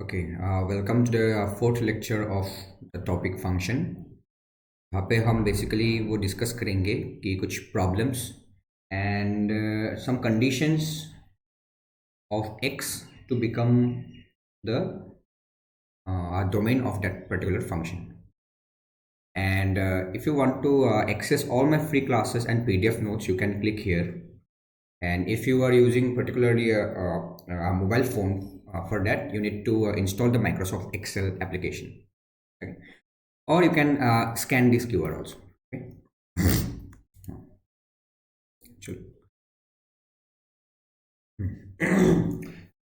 Welcome to the fourth lecture of the topic function. यहाँ पे हम बेसिकली वो डिस्कस करेंगे कि कुछ problems and some conditions of x to become the domain of that particular function. And if you want to access all my free classes and PDF notes, you can click here. And if you are using particularly a mobile phone, for that you need to install the Microsoft Excel application. Okay? Or you can scan this QR also. Okay?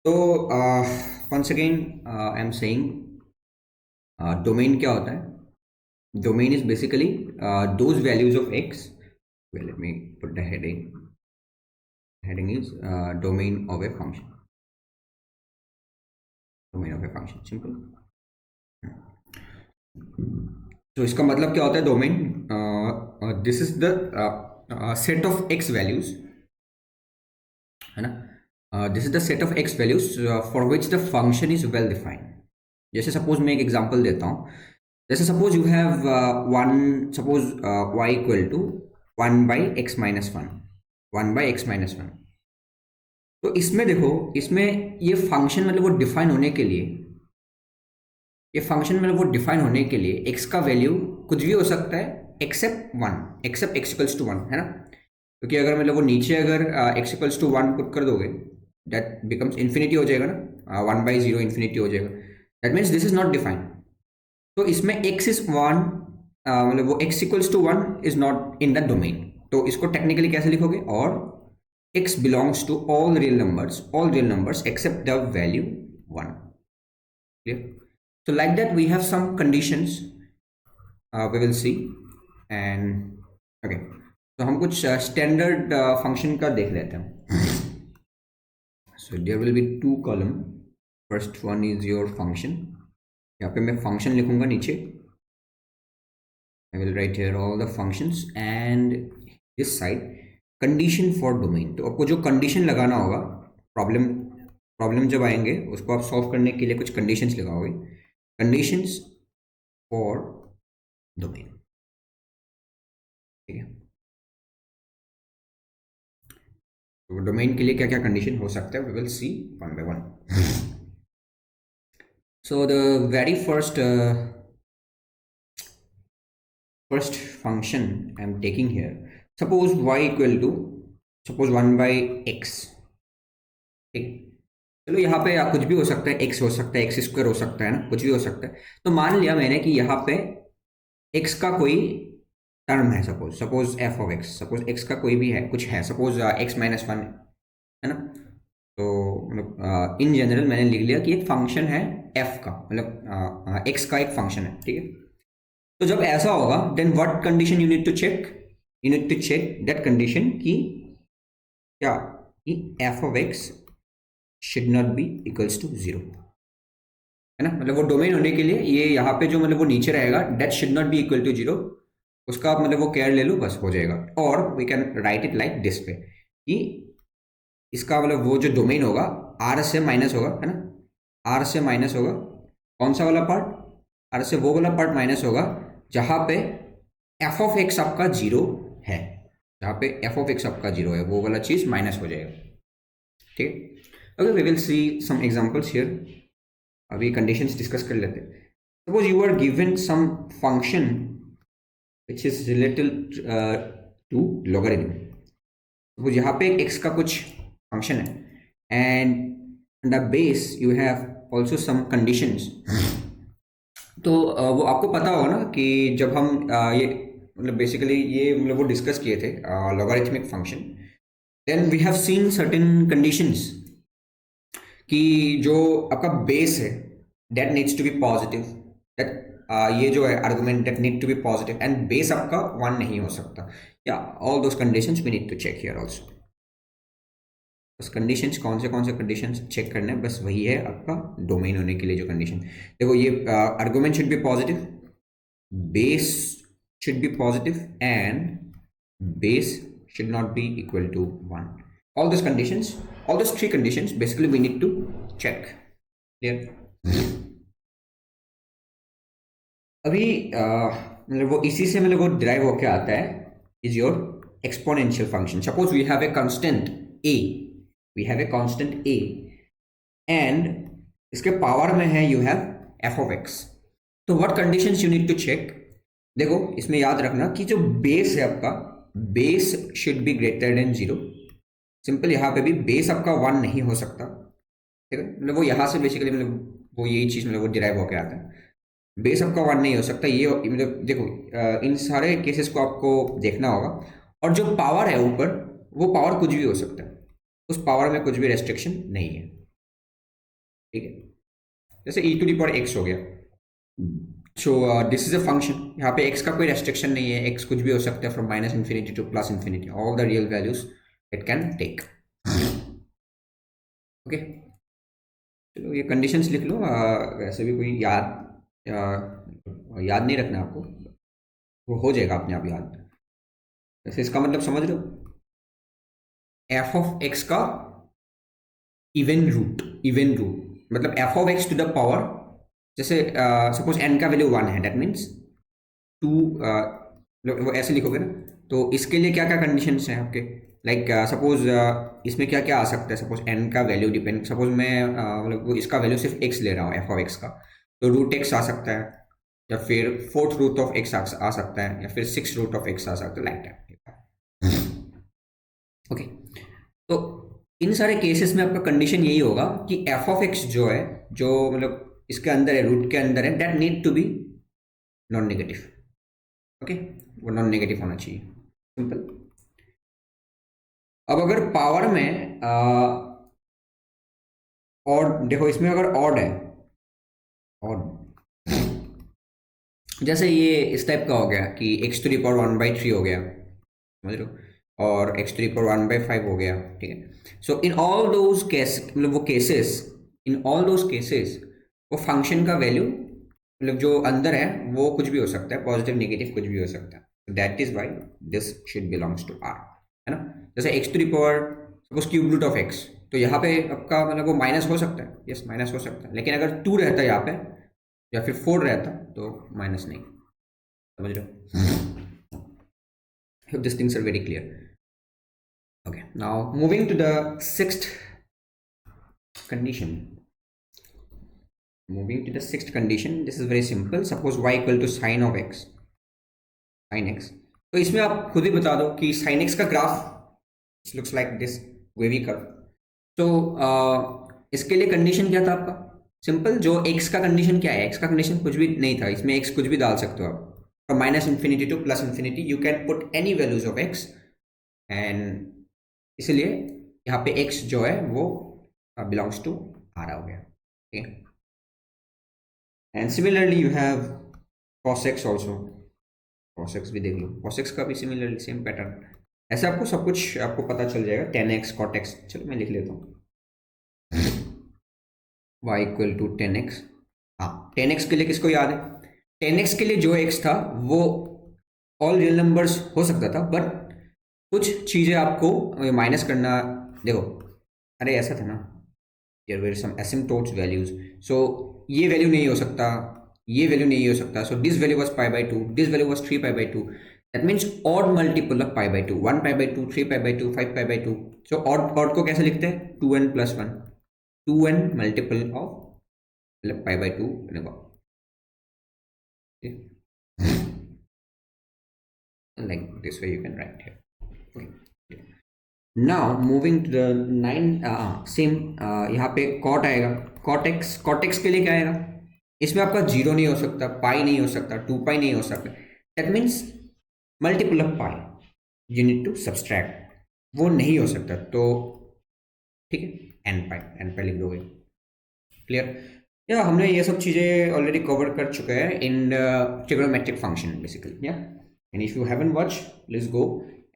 So once again I'm saying domain क्या होता है? Domain is basically those values of x. Well, let me put the heading. Heading is domain of a function. Domain of a function, simple. तो इसका मतलब क्या होता है domain? This is the set of X values, है ना? This is the set of X values for which the function is well defined. जैसे suppose मैं एक एग्जांपल देता हूँ. जैसे suppose you have suppose y equal to 1/x-1, 1/x-1. तो इसमें देखो, इसमें ये फंक्शन मतलब वो डिफाइन होने के लिए, ये फंक्शन मतलब वो डिफाइन होने के लिए x का वैल्यू कुछ भी हो सकता है except 1, except x equals to 1, है ना? क्योंकि अगर मतलब वो नीचे अगर x इक्वल्स टू 1 पुट कर दोगे, दैट बिकम्स इन्फिनिटी हो जाएगा ना. 1/0 इन्फिनिटी हो जाएगा. That means this is not defined. तो इसमें x इज 1, मतलब वो x equals to 1 is not in the domain. तो इसको टेक्निकली कैसे लिखोगे? और x belongs to all real numbers except the value 1. Clear? So like that we have some conditions we will see. And okay, तो हम कुछ standard function का देख लेते हैं. So there will be two column. First one is your function. यहाँ पे मैं function लिखूंगा नीचे. I will write here all the functions and this side condition for domain. तो आपको जो कंडीशन लगाना होगा, प्रॉब्लम जब आएंगे उसको आप सॉल्व करने के लिए कुछ कंडीशंस लगाओगे. कंडीशंस फॉर डोमेन, ठीक है? तो डोमेन के लिए क्या क्या कंडीशन हो सकता है, we will see one by one. So the very first function I am taking here. Suppose y equal to suppose 1/x. ठीक, चलो यहाँ पे कुछ भी हो सकता है, x हो सकता है, x² हो सकता है ना, कुछ भी हो सकता है. तो मान लिया मैंने कि यहाँ पे x का कोई टर्म है, suppose f of x, suppose x का कोई भी है, कुछ है, सपोज x-1 है ना. तो मतलब इन जनरल मैंने लिख लिया कि एक फंक्शन है f का, मतलब x का एक फंक्शन है, ठीक है? तो जब ऐसा होगा then what condition you need to check? You need to check that condition कि क्या, कि f of x should not be equals to 0, है ना? मतलब वो डोमेन होने के लिए ये यहाँ पे जो मतलब वो नीचे रहेगा that should not be equal to 0, उसका आप मतलब वो केयर ले लो, बस हो जाएगा. और we can write it like this way कि इसका मतलब वो जो डोमेन होगा r से माइनस होगा, है ना? r से माइनस होगा. कौन सा वाला पार्ट? r से वो वाला पार्ट माइनस होगा जहाँ पे f of x आपका 0 है. जहाँ पे f of x आपका 0 है वो वाला चीज माइनस हो जाएगा, ठीक है? Okay, we will see some examples here. अभी कंडीशंस डिस्कस कर लेते हैं. Suppose you are given some function which is related to logarithm. Suppose यहाँ पे x का कुछ फंक्शन है and the base you have also some conditions. तो वो आपको पता होगा ना कि जब हम ये मतलब बेसिकली ये मतलब वो डिस्कस किए थे logarithmic function, then we have seen certain conditions कि जो आपका बेस है that needs to be positive, that ये जो है argument that need to be positive and base आपका 1 नहीं हो सकता. या all those conditions we need to check here also. बस कंडीशंस कौन से कंडीशंस चेक करने हैं, बस वही है आपका डोमेन होने के लिए जो कंडीशन. देखो ये argument should be positive, base should be positive and base should not be equal to 1. All those conditions, all those three conditions basically we need to check. Clear? अभी मतलब वो इसी से मतलब वो डिराइव होके आता है, is your exponential function. Suppose we have a constant A, we have a constant A and इसके पावर में है you have f of x. तो what conditions you need to check. देखो इसमें याद रखना कि जो बेस है आपका, base should be greater than zero. Simple, यहाँ पे भी बेस आपका वन नहीं हो सकता. ठीक है, मतलब वो यहाँ से बेसिकली मतलब वो यही चीज़ मतलब वो डिराइव होके आता है. बेस आपका वन नहीं हो सकता. ये मतलब देखो इन सारे केसेस को आपको देखना होगा. और जो पावर है ऊपर, वो पावर कुछ भी हो सकता है, उस पावर में कुछ भी रेस्ट्रिक्शन नहीं है. ठीक है, जैसे ई टू दी पावर एक्स हो गया. सो दिस इज अ फंक्शन. यहाँ पे एक्स का कोई रेस्ट्रिक्शन नहीं है, एक्स कुछ भी हो सकता है from minus infinity to plus infinity, all the real values it can take. Okay, चलो ये कंडीशंस लिख लो. वैसे भी कोई याद नहीं रखना आपको, वो हो जाएगा अपने आप याद. वैसे इसका मतलब समझ लो, एफ ऑफ एक्स का इवन रूट मतलब F of X to the power. जैसे सपोज एन का वैल्यू वन है, दैट मीन्स टू, वो ऐसे लिखोगे ना. तो इसके लिए क्या क्या कंडीशंस हैं आपके, लाइक सपोज इसमें क्या क्या आ सकता है. सपोज एन का वैल्यू डिपेंड, सपोज मैं मतलब वो इसका वैल्यू सिर्फ एक्स ले रहा हूँ, एफ ऑफ एक्स का, तो रूट एक्स आ सकता है, या फिर फोर्थ रूट ऑफ एक्स आ सकता है, या फिर सिक्स रूट ऑफ एक्स आ सकता है, लाइक दैट. ओके, तो इन सारे केसेस में आपका कंडीशन यही होगा कि एफ ऑफ एक्स जो है, जो मतलब इसके अंदर है, रूट के अंदर है, that need to be non negative. Okay, वो नॉन नेगेटिव होना चाहिए. सिंपल. अब अगर पावर में और देखो, इसमें अगर ऑड है, ऑड जैसे ये इस टाइप का हो गया कि X to the power one by three हो गया, समझ लो, और X to the power one by five हो गया. ठीक है, so in all those case मतलब वो cases, in all those cases वो फंक्शन का वैल्यू मतलब जो अंदर है वो कुछ भी हो सकता है, पॉजिटिव नेगेटिव कुछ भी हो सकता है. That is why this should belongs to R, है ना. जैसे X to the power suppose cube root of x, तो यहाँ पे आपका मतलब वो माइनस हो सकता है, यस माइनस हो सकता है, लेकिन अगर टू रहता है यहाँ पे या फिर फोर रहता तो माइनस नहीं. समझ रहे हो. hope these things are very clear. Okay, now moving to the sixth condition. Moving to the sixth condition, this is very simple. Suppose y equal to sine of x, sin x. तो इसमें आप खुद ही बता दो कि sin x का graph looks like this wavy curve. तो इसके लिए कंडीशन क्या था आपका, सिंपल. जो x का कंडीशन क्या है, x का कंडीशन कुछ भी नहीं था, इसमें x कुछ भी डाल सकते हो आप. From minus infinity to plus infinity u can put any values of x, and इसलिए यहाँ पे x जो है वो बिलोंग्स टू आर हो गया. ठीक है, and similarly you have cos x also. cos x भी देख लो, cos x का भी सिमिलरली सेम पैटर्न. ऐसे आपको सब कुछ आपको पता चल जाएगा. tan x cot x, चलो मैं लिख लेता हूँ. y equal to ten X. हाँ, टेन एक्स के लिए किसको याद है, टेन एक्स के लिए जो x था वो ऑल रियल नंबर्स हो सकता था, बट कुछ चीज़ें आपको माइनस करना. देखो, अरे ऐसा था ना, there were some asymptotes values. So ये वैल्यू नहीं हो सकता, ये वैल्यू नहीं हो सकता. So this value was pi by two, this value was three pi by two. That means odd multiple of pi by two, one pi by two, three pi by two, five pi by two. So odd को कैसे लिखते हैं, two N plus one, two n multiple of मतलब pi by two. Like this way you can write here. Okay. Now moving to the nine, same. यहाँ पे cot आएगा, cot x के लिए क्या आएगा, इसमें आपका जीरो नहीं हो सकता, पाई नहीं हो सकता, टू पाई नहीं हो सकता. That means multiple of pi you need to subtract, वो नहीं हो सकता. तो ठीक है, एन पाई लिख दोगे. क्लियर. या हमने ये सब चीज़ें ऑलरेडी कवर कर चुके हैं इन ट्रिग्नोमेट्रिक फंक्शन बेसिकली. या and if you haven't watched, let's go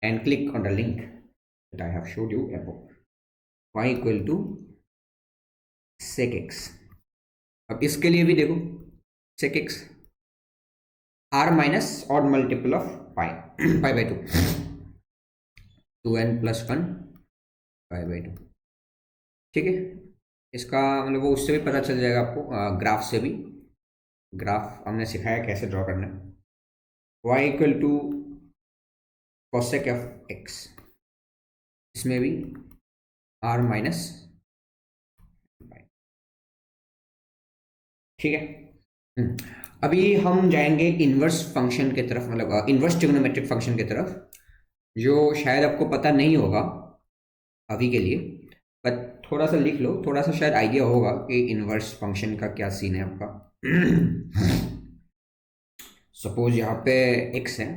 and click on the link that I have showed you above. Y equal to sec x. अब इसके लिए भी देखो, sec x r minus odd multiple of pi, pi by two, two N plus one pi by two. ठीक है, इसका मतलब वो उससे भी पता चल जाएगा आपको, ग्राफ से भी। ग्राफ हमने सिखाया कैसे ड्रॉ करना है। Y equal to cosec of X, इसमें भी आर माइनस, ठीक है। अभी हम जाएंगे इन्वर्स फंक्शन की तरफ, मतलब इन्वर्स ट्रिग्नोमेट्रिक फंक्शन की तरफ, जो शायद आपको पता नहीं होगा अभी के लिए, पर थोड़ा सा लिख लो, थोड़ा सा शायद आइडिया होगा कि इन्वर्स फंक्शन का क्या सीन है आपका। सपोज यहाँ पे x है,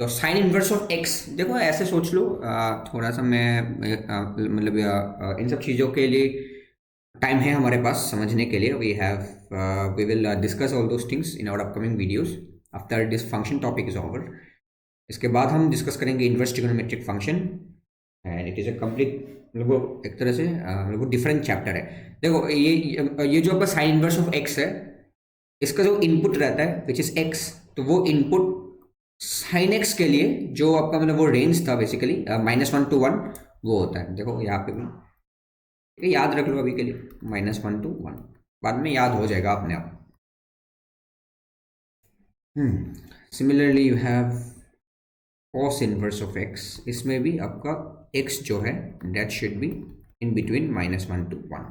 तो साइन इनवर्स ऑफ x, देखो ऐसे सोच लो, थोड़ा सा मैं मतलब इन सब चीज़ों के लिए टाइम है हमारे पास समझने के लिए। We will discuss all those things in our upcoming videos after this function topic is over. इसके बाद हम डिस्कस करेंगे inverse trigonometric function, and it is a complete, मतलब वो एक तरह से मतलब वो डिफरेंट चैप्टर है। देखो ये जो आपका साइन इनवर्स ऑफ एक्स है, इसका जो इनपुट रहता है विच इज एक्स, तो वो इनपुट साइन एक्स के लिए जो आपका मतलब वो रेंज था बेसिकली -1 to 1, वो होता है। देखो यहाँ पे भी, ठीक है, याद रख लो अभी के लिए -1 to 1, बाद में याद हो जाएगा अपने आप। Similarly you have cos inverse of x, इसमें भी आपका x जो है that should be in between -1 to 1।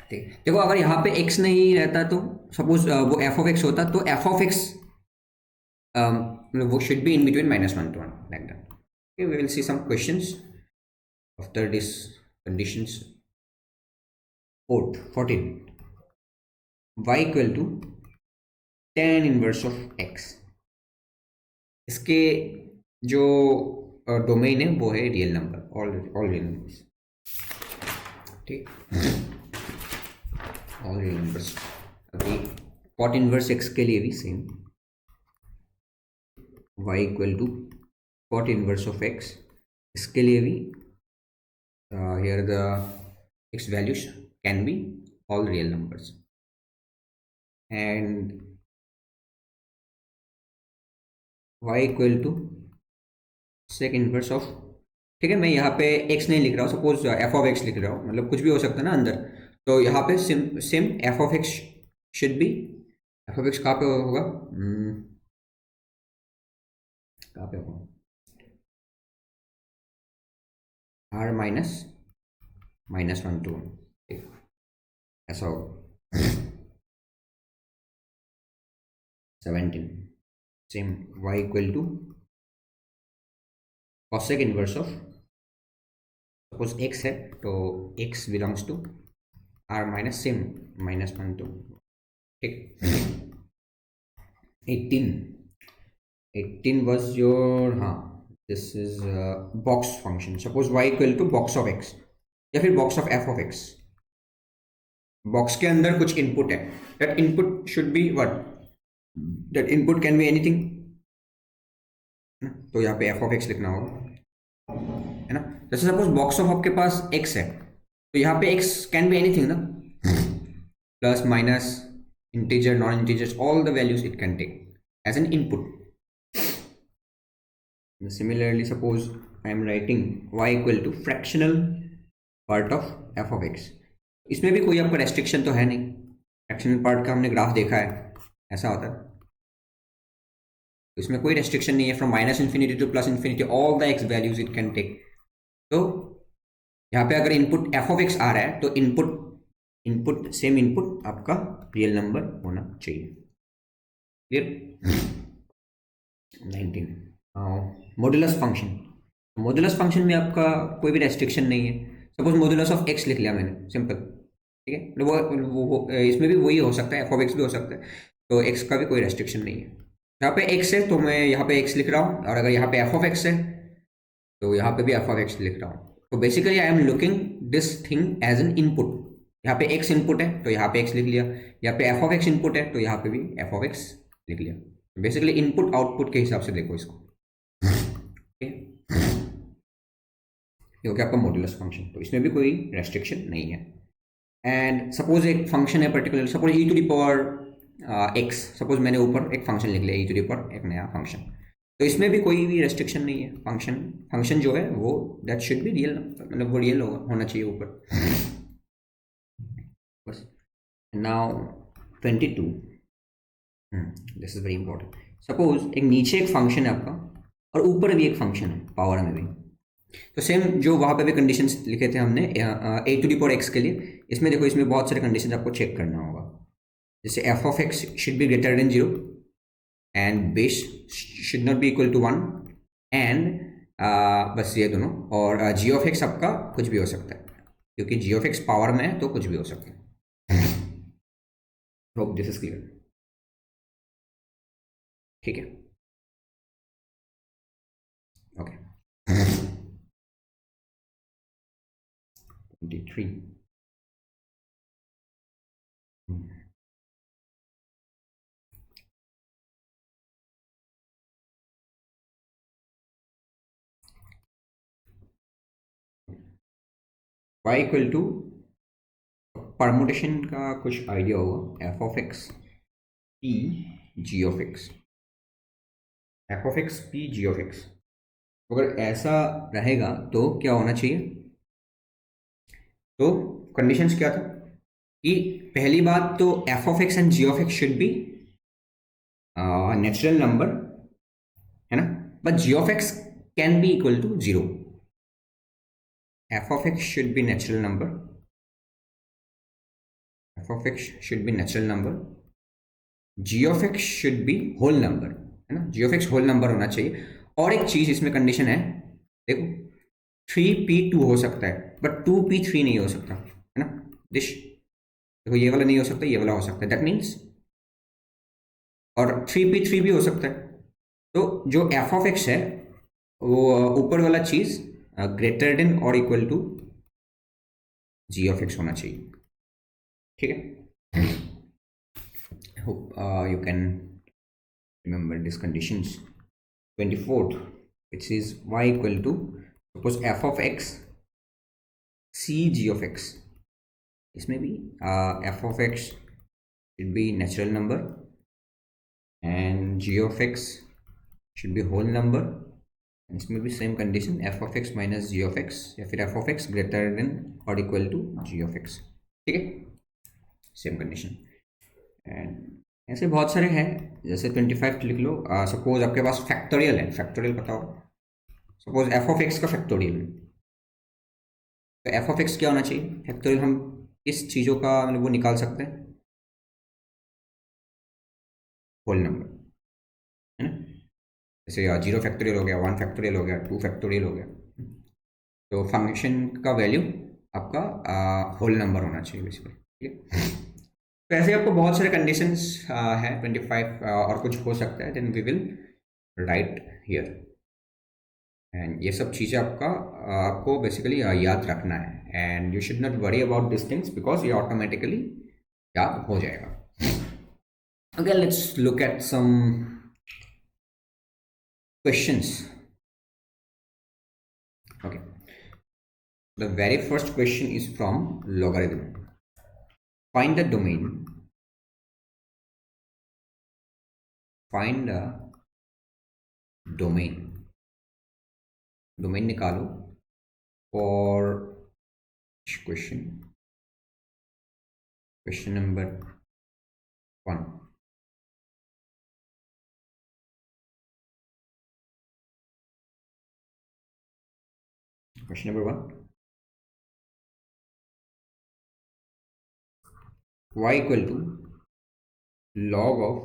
ठीक, देखो अगर यहाँ पे x नहीं रहता तो सपोज वो f of x होता, तो f of x वो should be in between -1 to 1, like that. Okay, we will see some questions after this conditions. 14 y equal to tan inverse of x, इसके जो domain है वो है real number, all real numbers, ठीक, all real numbers. अभी cot inverse x के लिए भी same, y equal to cot inverse of x, इसके लिए भी here the x values can be all real numbers, and y equal to sec inverse of, ठीक है, मैं यहाँ पे x नहीं लिख रहा हूँ, सपोज f of x लिख रहा हूँ, मतलब कुछ भी हो सकता है ना अंदर, तो यहाँ पे same f of x should be, f of x कहाँ पे होगा, कहाँ पे होगा, r -1 to 1, ठीक, ऐसा होगा। 17 same y equal to cosec inverse of, suppose x है तो x belongs to r minus same -1 to, ठीक। 18 was your, हाँ, this is box function, suppose y equal to box of x या फिर box of f of x, box के अंदर कुछ input है, that input should be what, that input can be anything, तो यहाँ पे f of x लिखना होगा, है ना। जैसे सपोज बॉक्स ऑफ आपके पास x है, तो यहाँ पे x कैन बी एनीथिंग ना, plus minus integer non integers, all the values it can take as an input. Similarly, suppose I am writing y equal to fractional part of f of x, इसमें भी कोई आपका restriction तो है नहीं, fractional part का हमने graph देखा है, ऐसा होता है, तो इसमें कोई रेस्ट्रिक्शन नहीं है, from -∞ to +∞, all the x values it can take. तो यहाँ पे अगर इनपुट f of x आ रहा है, तो इनपुट सेम इनपुट आपका रियल नंबर होना चाहिए, clear. 19 modulus function, modulus function में आपका कोई भी रेस्ट्रिक्शन नहीं है, सपोज मॉड्यूलस ऑफ x लिख लिया मैंने, सिंपल, ठीक है, वो इसमें भी वही हो सकता है, f of x भी हो सकता है, तो x का भी कोई रेस्ट्रिक्शन नहीं है। यहाँ पे x है तो मैं यहाँ पे x लिख रहा हूँ, और अगर यहाँ पे f of x है तो यहाँ पे भी f of x लिख रहा हूँ। तो basically I am looking this thing as an input, यहाँ पे x इनपुट है तो यहाँ पे x लिख लिया, यहाँ पे f of x इनपुट है तो यहाँ पे भी f of x लिख लिया। बेसिकली इनपुट आउटपुट के हिसाब से देखो इसको, क्योंकि आपका मॉड्यूलस फंक्शन, तो इसमें भी कोई रेस्ट्रिक्शन नहीं है। एंड सपोज एक फंक्शन है particular, suppose e to the power x, सपोज मैंने ऊपर एक फंक्शन लिख लिया e टू द पावर एक नया फंक्शन, तो इसमें भी कोई भी रेस्ट्रिक्शन नहीं है। फंक्शन जो है वो दैट शुड बी रियल, मतलब वो रियल होना चाहिए ऊपर बस। Now 22, this is very important. Suppose एक नीचे एक फंक्शन है आपका और ऊपर भी एक फंक्शन है पावर में भी। तो सेम जो वहाँ पे भी कंडीशंस लिखे थे हमने ए टू दी पावर एक्स के लिए, इसमें देखो इसमें बहुत सारे कंडीशंस आपको चेक करना होगा। जैसे F of X should be greater than 0 and base should not be equal to 1 and बस ये दोनों। और जी ऑफ एक्स आपका कुछ भी हो सकता है, क्योंकि जी ऑफ एक्स पावर में है तो कुछ भी हो सकता है। Hope this is clear. ठीक है, okay. 23, y equal to permutation का कुछ आइडिया होगा, F of X P G of X, F of X P G of X. अगर ऐसा रहेगा तो क्या होना चाहिए? तो कंडीशंस क्या था कि पहली बात तो F of X and G of X should be natural number, है ना, but G of X can be equal to 0। F of X should be natural number, F of X should be natural number, G of X should be whole number, है ना, G of X whole number होना चाहिए। और एक चीज इसमें condition है, देखो 3p2 हो सकता है बट 2p3 नहीं हो सकता, है ना। दिस देखो ये वाला नहीं हो सकता, ये वाला हो सकता है, दैट मीन्स, और 3p3 भी हो सकता है। तो जो एफ ऑफ एक्स है वो ऊपर वाला चीज ग्रेटर देन और equal to ji of X होना चाहिए। ठीक है, hope you can remember these conditions. 24th, which is y equal to, suppose f of x c g of x, इसमें भी f of x should be natural number and g of x should be whole number, इसमें भी same condition f of x minus g of x या फिर f of x greater than और equal to ji of x. ठीक है, same condition. And ऐसे बहुत सारे हैं, जैसे 25 लिख लो। सपोज आपके पास फैक्टोरियल है, फैक्टोरियल बताओ। सपोज एफ ऑफ एक्स का फैक्टोरियल है, तो एफ ऑफ एक्स क्या होना चाहिए? फैक्टोरियल हम किस चीज़ों का मतलब वो निकाल सकते हैं? होल नंबर, है ना। जैसे 0 फैक्टोरियल हो गया, 1 फैक्टोरियल हो गया, 2 फैक्टोरियल हो गया। तो फंक्शन का वैल्यू आपका होल नंबर होना चाहिए बेसिकली। ठीक है, तो ऐसे आपको बहुत सारे कंडीशंस हैं 25 और कुछ हो सकता है, then we will write here. And ये सब चीज़ें आपको बेसिकली याद रखना है, and you should not worry about this things because ये ऑटोमेटिकली याद हो जाएगा। Okay, let's look at some questions. Okay, the very first question is from logarithm. Find the domain, find a domain, domain निकालो for question number 1. Question number 1, y equal to log of,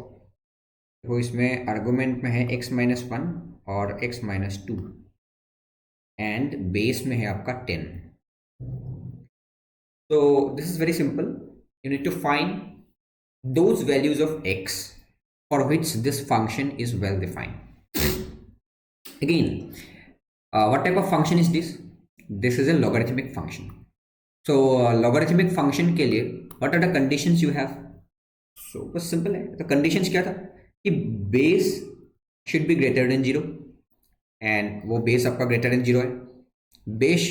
वो इसमें argument में है x minus 1 और x minus 2 and base में है आपका 10। तो this is very simple, you need to find those values of x for which this function is well defined. Again, what type of function is this? This is a logarithmic function. So logarithmic function के लिए what are the conditions you have? So बस simple है, तो conditions क्या था कि base should be greater than 0 and वो base आपका greater than 0 है, base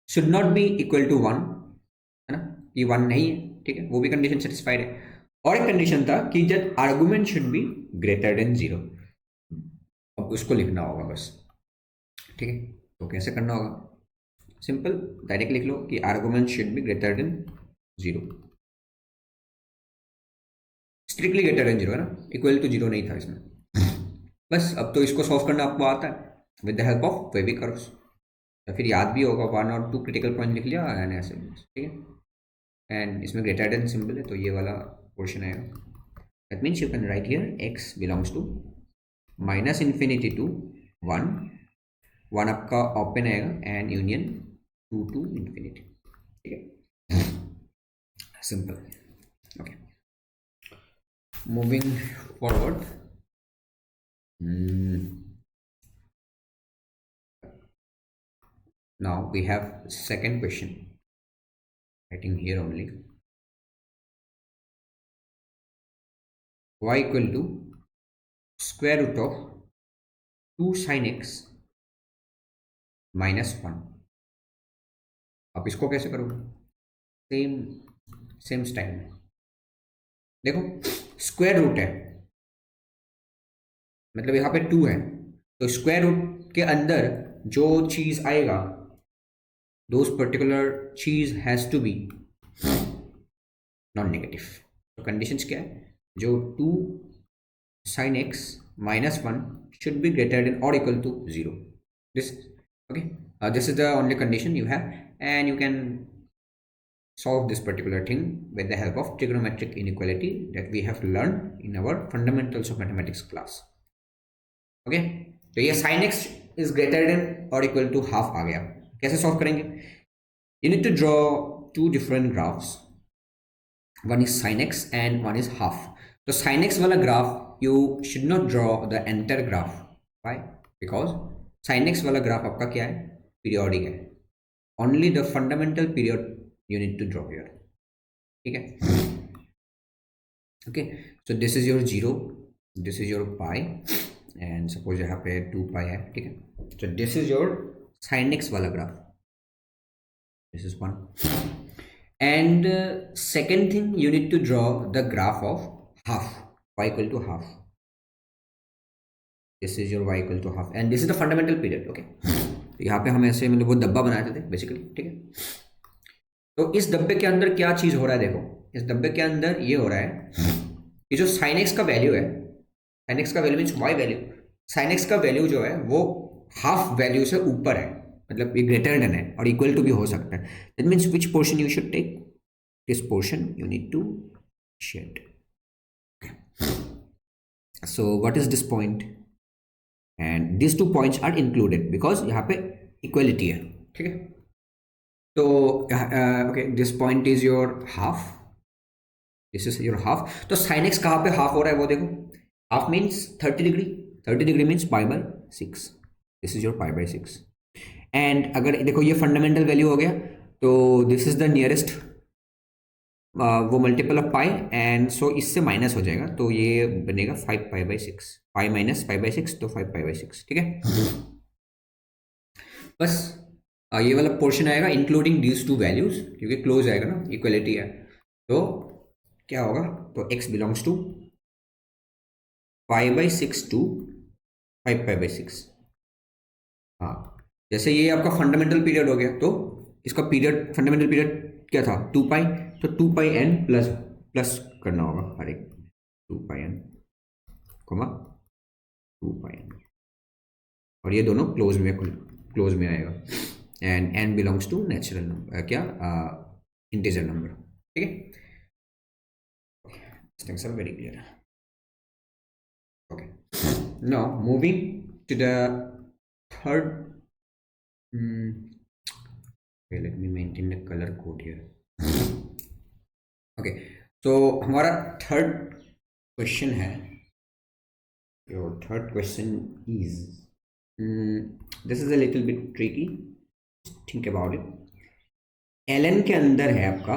should not be equal to 1, है ना, ये 1 नहीं है, ठीक है, वो भी condition satisfied है। और एक कंडीशन था कि जब argument should be greater than 0। अब अब उसको लिखना होगा बस, ठीक है। तो कैसे करना होगा, सिंपल, डायरेक्ट लिख लो कि argument should be greater than 0, strictly greater than 0 है ना, इक्वल टू 0 नहीं था इसमें। बस अब तो इसको सॉल्व करना आपको आता है with the help of wavy curves, या फिर याद भी होगा 1 और 2 क्रिटिकल पॉइंट लिख लिया एंड ऐसे, ठीक है। एंड इसमें ग्रेटर देन सिंबल है तो ये वाला पोर्शन आएगा। That means you can write here x belongs to minus infinity to 1, 1 आपका ओपन आएगा एंड यूनियन 2 टू इन्फिनिटी, ठीक है, simple. Okay, moving forward. Now we have second question, writing here only, y equal to square root of 2 sin x minus 1। आप इसको कैसे करोगे, same style में देखो, स्क्वायर रूट है मतलब यहाँ पे 2 है, तो स्क्वायर रूट के अंदर जो चीज आएगा those particular cheese has to be non negative. तो कंडीशंस क्या है, जो 2 sin x minus 1 should be greater than or equal to 0, this, okay, this is the only condition you have, and you can solve this particular thing with the help of trigonometric inequality that we have learned in our fundamentals of mathematics class, okay। तो ये sin x is greater than or equal to half आ गया, कैसे solve करेंगे, you need to draw two different graphs, one is sin x and one is half। तो sin x वाला graph you should not draw the entire graph, why, because sin x वाला graph आपका क्या है, periodic है, only the fundamental period you need to draw here, ठीक है। okay, so this is your 0, this is your pi, and suppose यहाँ पे 2 pi है, ठीक है। so this is your sin x वाला graph, this is one, and second thing you need to draw the graph of half, y equal to half, this is your y equal to half, and this is the fundamental period, okay। तो यहाँ पे हम ऐसे मतलब वो डब्बा बनाए थे बेसिकली, ठीक है। तो इस डब्बे के अंदर क्या चीज हो रहा है, देखो इस डब्बे के अंदर ये हो रहा है कि जो sin x का वैल्यू है, sin x का value means y value, sin x का वैल्यू जो है वो हाफ वैल्यू से ऊपर है, मतलब ये ग्रेटर देन है और इक्वल टू भी हो सकता है। That means which portion you should take, this portion you need to shade, so what is this point, and this 2 points are included because यहाँ पे इक्वलिटी है, ठीक है। तो okay, this point is your half, this is your half. तो sin x कहाँ पे half हो रहा है वो देखो, half means 30 degree, 30 degree means π/6, this is your π/6। And अगर देखो ये फंडामेंटल वैल्यू हो गया तो दिस इज द नियरेस्ट वो multiple of pi, and so इससे माइनस हो जाएगा तो ये बनेगा 5 π/6, पाई माइनस π/6 तो 5 π/6, ठीक है। बस ये वाला पोर्शन आएगा इंक्लूडिंग दीज 2 वैल्यूज, क्योंकि क्लोज आएगा ना, इक्वलिटी है, तो क्या होगा, तो x बिलोंग्स टू π/6 टू 5 π/6। हाँ, जैसे ये आपका फंडामेंटल पीरियड हो गया तो इसका पीरियड, फंडामेंटल पीरियड क्या था 2 पाई, तो 2 पाई n प्लस प्लस करना होगा हर एक, 2 पाई n, 2 पाई n, और ये दोनों क्लोज में आएगा, and n belongs to natural number, क्या इंटीजर नंबर, ठीक है। things are very clear, okay। now moving to the third, okay, let me maintain the color code here, okay। तो हमारा थर्ड क्वेश्चन है, your third question is, this is a little bit tricky, think about it। ln के अंदर है आपका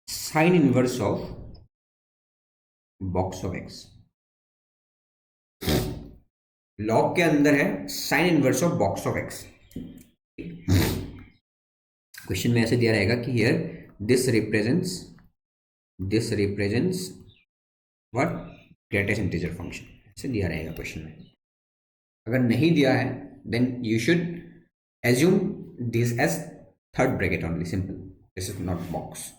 sine inverse of box of x, log के अंदर है sine inverse of box of x। Question में ऐसे दिया रहेगा कि here this represents what, greatest integer function, ऐसे दिया रहेगा क्वेश्चन में। अगर नहीं दिया है then you should assume this as third bracket only, simple, this is not box.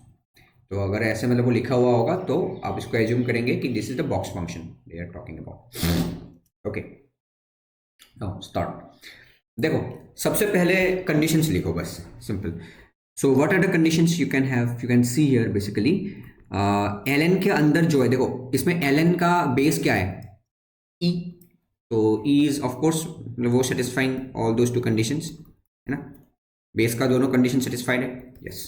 तो अगर ऐसे मतलब वो लिखा हुआ होगा तो आप इसको एज्यूम करेंगे कि this is the box function they are talking about. Okay, now start. देखो सबसे पहले कंडीशंस लिखो बस, simple. So what are the conditions you can have, you can see here basically L N के अंदर जो है, देखो इसमें एल एन का बेस क्या है, ई। तो ई इज ऑफ कोर्स वो satisfying all those two conditions, है ना, बेस का दोनों कंडीशन सेटिस्फाइड है, यस।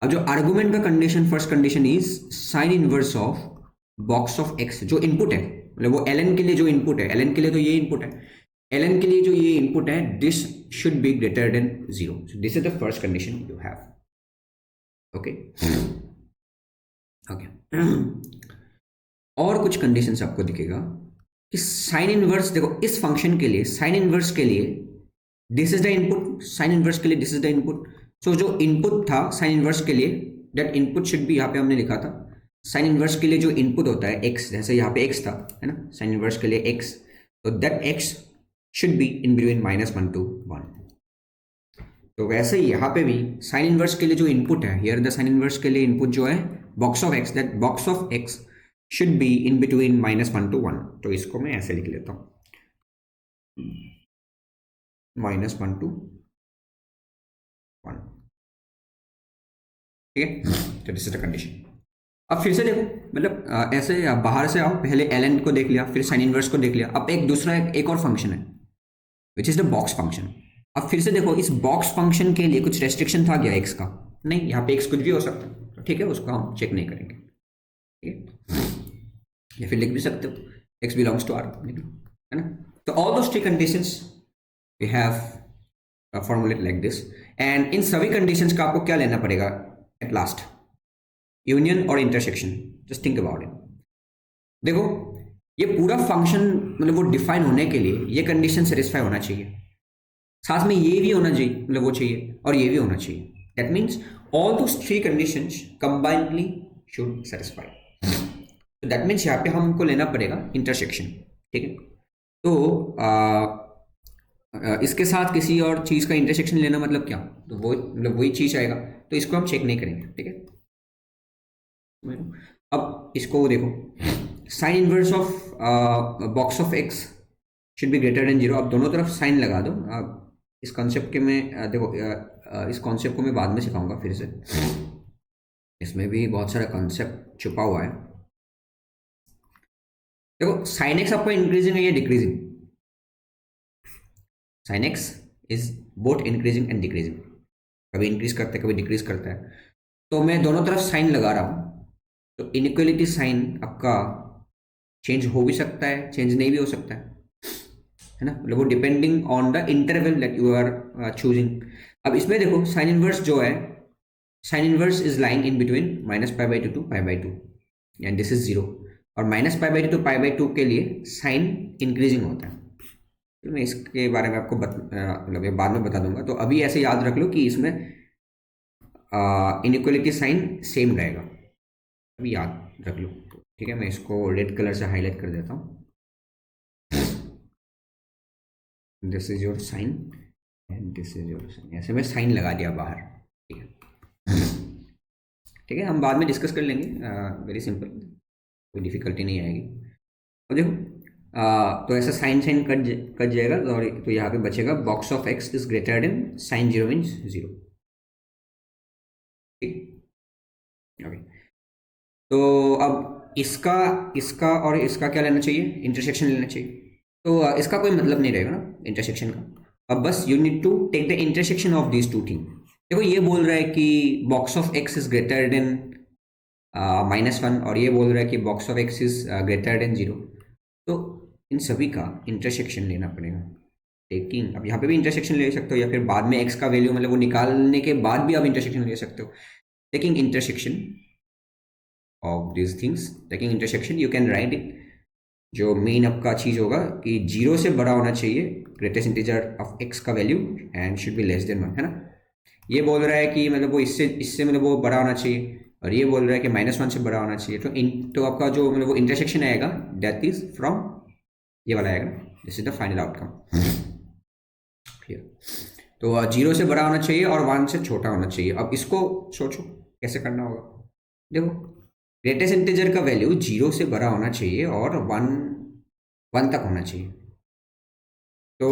अब जो आर्गुमेंट का condition, first condition is sine inverse of box of x, जो इनपुट है, मतलब वो एल एन के लिए जो इनपुट है, एल एन के लिए तो ये इनपुट है, एल एन के लिए जो ये इनपुट है, this should be greater than 0। So this is the first condition you have. Okay okay. और कुछ कंडीशंस आपको दिखेगा कि साइन इनवर्स, देखो इस फंक्शन के लिए, साइन इनवर्स के लिए this is the input, sine inverse के लिए दिस इज द इनपुट। सो जो इनपुट था साइन इनवर्स के लिए, दैट इनपुट शुड बी, यहाँ पे हमने लिखा था साइन इनवर्स के लिए जो इनपुट होता है x, जैसे यहाँ पे x था, है ना, साइन इनवर्स के लिए x, तो that x should be in between -1 to 1। तो वैसे ही यहाँ पे भी साइन इनवर्स के लिए जो इनपुट है, हियर द साइन इनवर्स के लिए इनपुट जो है box of x, that box of x should be in between -1 to 1। तो इसको मैं ऐसे लिख लेता हूँ, -1 to 1, ठीक है। तो दिस इज द कंडीशन। अब फिर से देखो, मतलब ऐसे बाहर से आओ, पहले एल एन को देख लिया, फिर साइन इनवर्स को देख लिया, अब एक दूसरा एक और फंक्शन है which is the box function. अब फिर से देखो, इस बॉक्स फंक्शन के लिए कुछ रेस्ट्रिक्शन था क्या एक्स का? नहीं, यहाँ पे एक्स कुछ भी हो सकता है, तो ठीक है, उसको हम चेक नहीं करेंगे, ठीक है, या फिर लिख भी सकते हो एक्स बिलोंग्स टू आर, है ना। तो all those three conditions we have formulate like this, and इन सभी कंडीशंस का आपको क्या लेना पड़ेगा एट लास्ट, यूनियन और intersection. Just think about it. देखो ये पूरा फंक्शन मतलब वो डिफाइन होने के लिए ये कंडीशन सेटिस्फाई होना चाहिए, साथ में ये भी होना चाहिए, मतलब वो चाहिए, और ये भी होना चाहिए। That means all those three conditions combinedly should satisfy. तो दैट मीन्स यहाँ पे हमको लेना पड़ेगा इंटरसेक्शन, ठीक है। तो इसके साथ किसी और चीज़ का इंटरसेक्शन लेना मतलब क्या, तो वो मतलब वही चीज़ आएगा, तो इसको हम चेक नहीं करेंगे, ठीक है। अब इसको देखो, sine inverse of box of X should be greater than 0। अब दोनों तरफ साइन लगा दो। अब इस कॉन्सेप्ट के में देखो, इस कॉन्सेप्ट को मैं बाद में सिखाऊंगा फिर से, इसमें भी बहुत सारा कॉन्सेप्ट छुपा हुआ है। देखो साइन एक्स आपका इंक्रीजिंग है या decreasing? Sign x is both increasing and decreasing, कभी इंक्रीज करता है कभी डिक्रीज करता है। तो मैं दोनों तरफ साइन लगा रहा हूँ, तो इनइक्वलिटी साइन आपका चेंज हो भी सकता है, चेंज नहीं भी हो सकता है ना, मतलब वो depending on the interval that you are choosing. अब इसमें देखो साइन इनवर्स जो है, sine inverse is lying in between -π/2 to π/2 and this is 0, और -π/2 to π/2 के लिए साइन इंक्रीजिंग होता है। तो मैं इसके बारे में आपको मतलब बाद में बता दूंगा। तो अभी ऐसे याद रख लो कि इसमें इनइक्वलिटी साइन सेम रहेगा, अभी याद रख लो, ठीक है। मैं इसको रेड कलर से हाईलाइट कर देता हूँ, this is your sine and this is your sine, ऐसे में साइन लगा दिया बाहर, ठीक है, ठीक है। हम बाद में डिस्कस कर लेंगे, वेरी सिंपल, कोई डिफिकल्टी नहीं आएगी। और देखो तो ऐसा साइन साइन कट जाएगा, और तो यहाँ पे बचेगा box of x is greater than sine 0 means 0, ठीक, ओके। तो अब इसका और इसका क्या लेना चाहिए, इंटरसेक्शन लेना चाहिए। तो इसका कोई मतलब नहीं रहेगा ना इंटरसेक्शन का। अब बस you need to take the intersection of these two thing. देखो ये बोल रहा है कि box of x is greater than -1, और ये बोल रहा है कि box of x is greater than 0। तो इन सभी का इंटरसेक्शन लेना पड़ेगा। टेकिंग, अब यहाँ पे भी इंटरसेक्शन ले सकते हो, या फिर बाद में एक्स का वैल्यू मतलब वो निकालने के बाद भी आप इंटरसेक्शन ले सकते हो। Taking intersection of these things, taking intersection you can write it, जो मेन आपका चीज़ होगा कि 0 से बड़ा होना चाहिए ग्रेटेस्ट इंटीजर ऑफ x का value and should be less than 1, है ना। ये बोल रहा है कि मतलब वो इससे मतलब वो बड़ा होना चाहिए, और ये बोल रहा है कि -1 से बड़ा होना चाहिए। तो आपका जो मतलब वो इंटरसेक्शन आएगा दैट इज फ्रॉम ये वाला आएगा, this is the final outcome. तो 0 से बड़ा होना चाहिए और 1 से छोटा होना चाहिए। अब इसको सोचो कैसे करना होगा। देखो, ग्रेटेस्ट इंटीजर का वैल्यू 0 से बड़ा होना चाहिए और 1 तक होना चाहिए। तो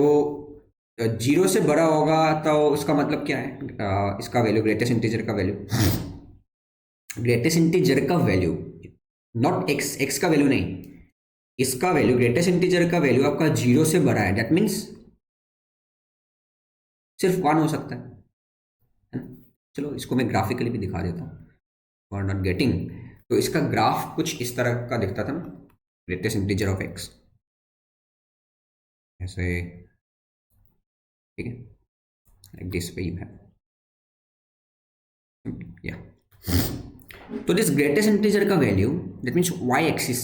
0 से बड़ा होगा तो उसका मतलब क्या है? इसका वैल्यू, ग्रेटेस्ट इंटीजर का वैल्यू, ग्रेटेस्ट इंटीजर का वैल्यू, नॉट एक्स, एक्स का वैल्यू नहीं, इसका वैल्यू, ग्रेटेस्ट इंटीजर का वैल्यू आपका 0 से बड़ा है। दैट मीन्स सिर्फ 1 हो सकता है ना? चलो इसको मैं ग्राफिकली भी दिखा देता हूँ, फॉर नॉट गेटिंग। तो इसका ग्राफ कुछ इस तरह का दिखता था ना, ग्रेटेस्ट इंटीजर ऑफ एक्स, ऐसे, ठीक है, like this way you have, या। तो दिस ग्रेटेस्ट इंटीजर का value, that means Y axis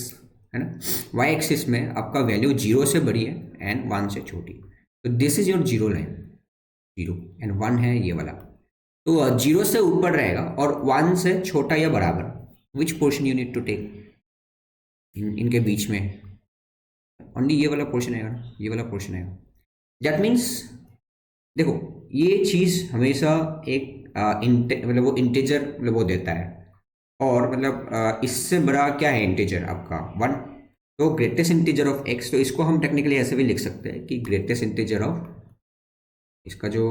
है ना, वाई एक्सिस में आपका वैल्यू 0 से बड़ी है एंड 1 से छोटी। तो this is your zero line, 0 and 1 है ये वाला। तो 0 से ऊपर रहेगा और 1 से छोटा या बराबर, which portion you need to take इनके बीच में, ओनली ये वाला पोर्शन आएगा ना, ये वाला पोर्शन आएगा। दैट मीन्स देखो, ये चीज़ हमेशा एक मतलब वो इंटीजर मतलब वो देता है, और मतलब इससे बड़ा क्या है इंटीजर आपका 1। तो ग्रेटेस्ट इंटीजर ऑफ एक्स, तो इसको हम टेक्निकली ऐसे भी लिख सकते हैं कि ग्रेटेस्ट इंटीजर ऑफ, इसका जो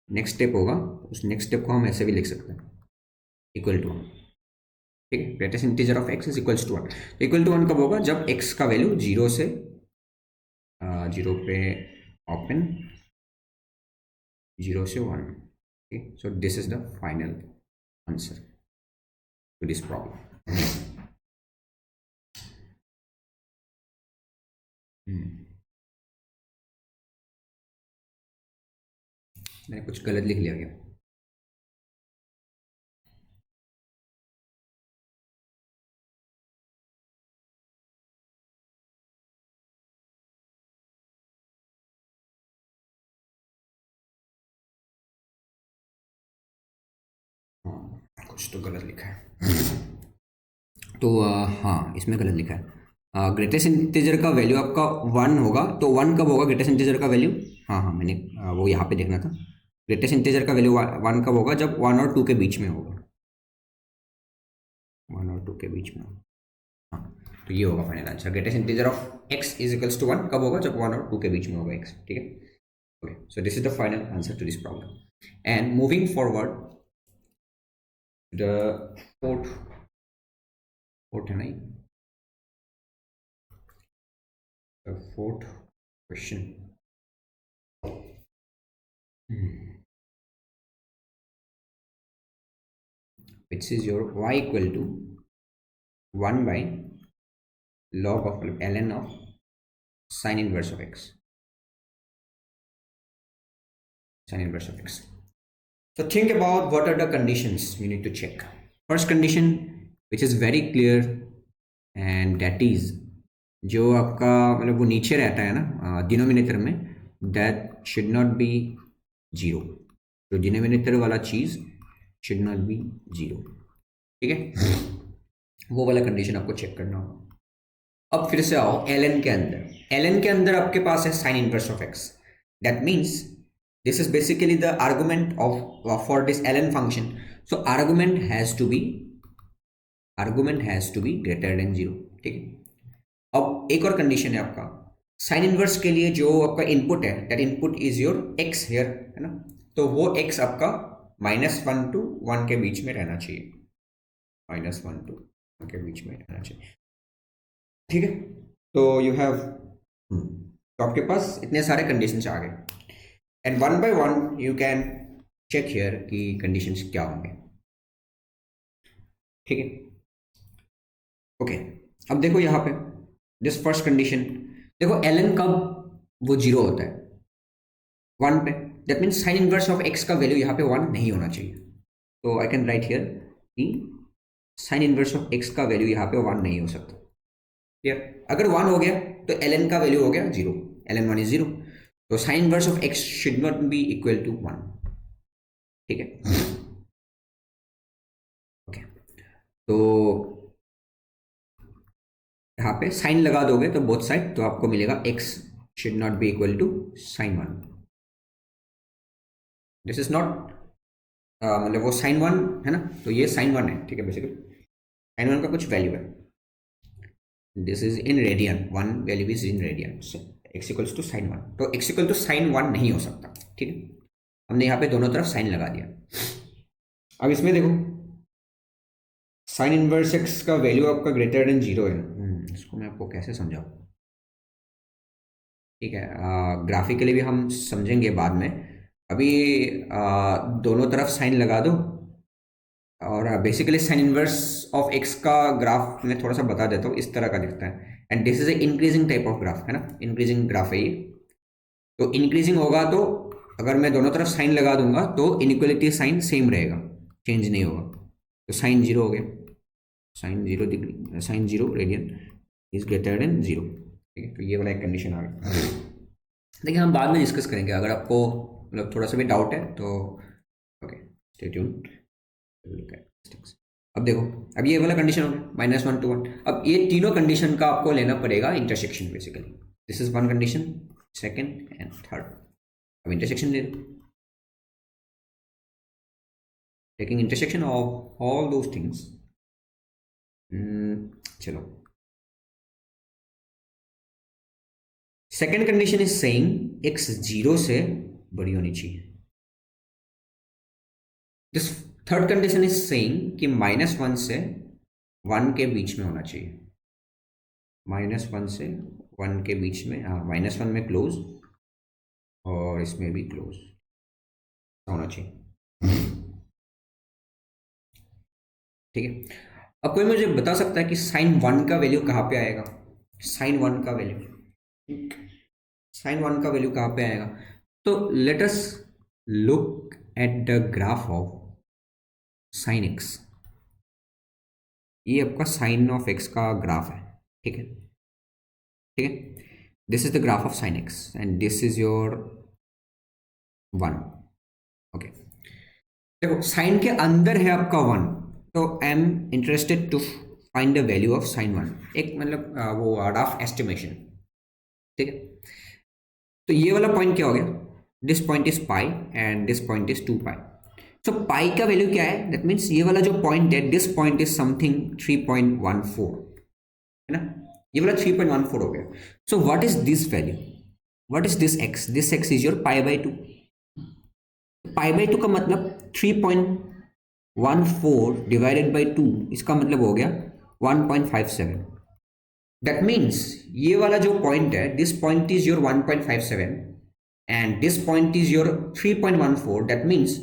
नेक्स्ट स्टेप होगा उस नेक्स्ट स्टेप को हम ऐसे भी लिख सकते हैं, इक्वल टू 1। ठीक है, greatest integer of x is equals to 1। तो इक्वल टू 1 कब होगा? जब एक्स का वैल्यू 0 से 0 पे ओपन, 0 से 1। okay, so this is the final answer to this problem. मैंने कुछ गलत लिख लिया क्या? हाँ, कुछ तो गलत लिखा है। तो हाँ, इसमें गलत लिखा है। ग्रेटेस्ट इंटीजर का वैल्यू आपका 1 होगा। तो 1 कब होगा ग्रेटेस्ट इंटीजर का वैल्यू? हाँ हाँ, मैंने वो यहाँ पे देखना था। ग्रेटेस्ट इंटीजर का वैल्यू 1 कब होगा? जब 1 और 2 के बीच में होगा, 1 और 2 के बीच में होगा। हाँ, तो ये होगा final answer. Greatest integer of x is equals to 1 कब होगा? जब 1 और 2 के बीच में होगा एक्स। ठीक है, okay, so this is the final answer to this problem. And moving forward, the fourth है नहीं, the fourth question, which is your y equal to 1 by log of ln of sin inverse of x, sin inverse of x. So think about what are the conditions you need to check. First condition, which is very clear, and that is जो आपका मतलब वो नीचे रहता है ना denominator में, that should not B zero. तो डिनोमिनेटर वाला चीज़ शुड नॉट बी जीरो। ठीक है, वो वाला कंडीशन आपको चेक करना होगा। अब फिर से आओ ln के अंदर। ln के अंदर आपके पास है sine inverse of x। That means this is basically the argument of for this ln function. So argument has to be greater than 0। ठीक है, अब एक और कंडीशन है आपका साइन इनवर्स के लिए, जो आपका इनपुट है, that input is your x here, है ना। तो वो x आपका -1 to 1 के बीच में रहना चाहिए, -1 to 1 के बीच में रहना चाहिए। ठीक है, तो यू हैव, तो आपके पास इतने सारे कंडीशंस आ गए, and one by one you can check here कि कंडीशंस क्या होंगे। ठीक है, ओके, अब देखो यहाँ पे दिस फर्स्ट कंडीशन, देखो ln कब वो जीरो होता है? 1 पे। That means sine inverse of x का वैल्यू यहाँ पे 1 नहीं होना चाहिए। तो आई कैन राइट हियर कि साइन इनवर्स ऑफ x का वैल्यू यहाँ पे 1 नहीं हो सकता। क्लियर? अगर 1 हो गया तो ln का वैल्यू हो गया 0, ln 1 इज 0। तो sine inverse of x should not be equal to 1। ठीक है, ओके, तो यहाँ पे साइन लगा दोगे तो बोथ साइड, तो आपको मिलेगा x should not be equal to sine one. This is not मतलब वो साइन वन है ना, तो ये साइन वन है, ठीक है। बेसिकली साइन वन का कुछ वैल्यू है, this is in radian, one value is in radian, x equals to sine one, तो x equal to sine one नहीं हो सकता, ठीक है। हमने यहाँ पे दोनों तरफ साइन लगा दिया। अब इसमें देखो साइन इनवर्स एक्स का वैल्यू आपका ग्रेटर देन जीरो है। इसको मैं आपको कैसे समझाऊँ, ठीक है। ग्राफिकली भी हम समझेंगे बाद में, अभी दोनों तरफ साइन लगा दो। और basically sign inverse of x का ग्राफ मैं थोड़ा सा बता देता हूँ, इस तरह का दिखता है। And this is A increasing type of graph, है ना, इंक्रीजिंग ग्राफ है ये। तो इंक्रीजिंग होगा तो अगर मैं दोनों तरफ साइन लगा दूंगा तो इनइक्वलिटी साइन सेम रहेगा, चेंज नहीं होगा। तो साइन जीरो हो गया, sine zero degree, sine zero radian is greater than zero, ठीक है। तो ये वाला एक कंडीशन आ गया। देखिए हम बाद में डिस्कस करेंगे, अगर आपको मतलब थोड़ा सा भी डाउट है तो ओके स्टे ट्यून्ड। अब देखो, अब ये वाला कंडीशन हो गया माइनस वन टू वन। अब ये तीनों कंडीशन का आपको लेना पड़ेगा intersection. Basically this is one condition, second and third. अब इंटरसेक्शन ले लो, taking intersection of all those things. चलो, second condition is saying x zero से बड़ी होनी चाहिए। This third condition is saying कि माइनस वन से वन के बीच में होना चाहिए, माइनस वन से वन के बीच में, हाँ माइनस वन में क्लोज और इसमें भी क्लोज होना चाहिए, ठीक है। अब कोई मुझे बता सकता है कि साइन वन का वैल्यू कहाँ पे आएगा, साइन वन का वैल्यू, साइन वन का वैल्यू कहाँ पे आएगा। तो let us look at the graph of sine x. ये आपका साइन ऑफ एक्स का ग्राफ है, ठीक है, ठीक है। This is the graph of sine x and this is your one, okay. देखो साइन के अंदर है आपका वन, तो I am interested to find the value of sine one, एक मतलब वो रफ एस्टिमेशन, ठीक है। तो ये वाला पॉइंट क्या हो गया, this point is pi and this point is two pi. So pi का वैल्यू क्या है, दैट मीन्स ये वाला जो पॉइंट है, दिस पॉइंट इज समथिंग 3.14, है ना, ये वाला 3.14 हो गया। सो what is this value, what is this x is your pi by to. Pi by to का मतलब 3.14 डिवाइडेड बाई टू, इसका मतलब हो गया 1.57। दैट मीन्स ये वाला जो पॉइंट है, this point is your 1.57 and this point is your 3.14। That means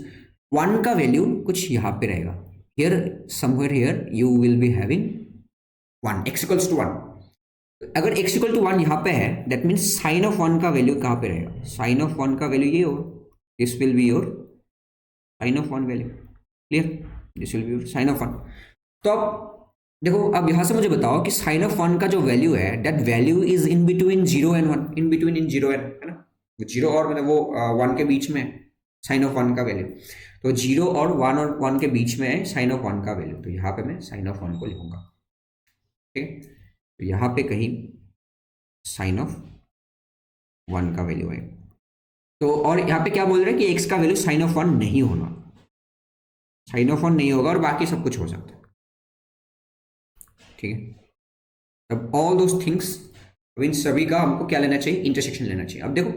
one का वैल्यू कुछ यहाँ पे रहेगा, here somewhere here you will be having one, x equals to one. अगर x इक्वल टू वन यहाँ पे है, that means sine of one का वैल्यू कहाँ पे रहेगा, साइन ऑफ वन का वैल्यू ये होगा, this will be your sine of one value, clear, this will be your sine of one. तो अब देखो, अब यहाँ से मुझे बताओ कि साइन ऑफ वन का जो वैल्यू है, that value is in between zero and one, in between in zero and, है ना, जीरो और मतलब वो वन के बीच में साइन ऑफ वन का वैल्यू। तो जीरो और वन के बीच में है साइन ऑफ वन का वैल्यू, तो यहाँ पे मैं साइन ऑफ वन को लिखूंगा, ठीक है। तो यहाँ पे कहीं साइन ऑफ वन का वैल्यू है। तो और यहाँ पे क्या बोल रहे हैं कि एक्स का वैल्यू साइन ऑफ वन नहीं होना, साइन ऑफ वन नहीं होगा और बाकी सब कुछ हो सकता है, ठीक है। अब ऑल दोस थिंग्स, अब इन सभी का हमको क्या लेना चाहिए, इंटरसेक्शन लेना चाहिए। अब देखो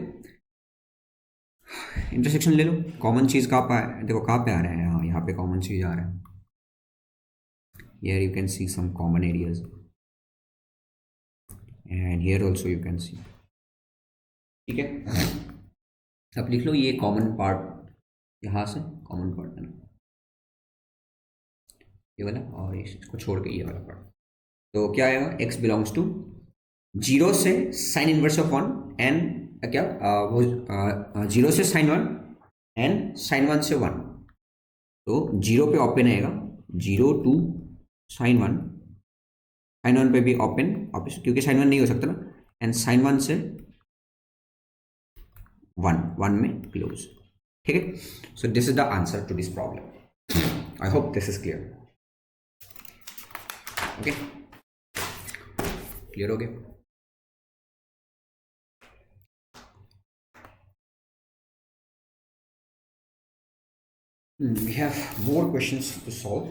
इंटरसेक्शन ले लो, कॉमन चीज कहाँ पे, देखो कहाँ पे आ रहा है, हाँ यहाँ पे कॉमन चीज आ रहा है, here you can see some common areas and here also you can see, ठीक है। अब लिख लो ये कॉमन पार्ट, यहाँ से कॉमन पार्ट है ना, ये वाला, और इसको छोड़ के ये वाला पार्ट। तो क्या आएगा, x बिलोंग्स टू जीरो से sign inverse of one and क्या वो जीरो से sine one and sine one से वन, तो जीरो पे ओपन आएगा, जीरो टू साइन वन पे भी ओपन, क्योंकि साइन वन नहीं हो सकता ना, एंड साइन वन से वन में क्लोज, ठीक है। So this is the answer to this problem. I hope this is clear, okay. Clear हो गया? We have more questions to solve.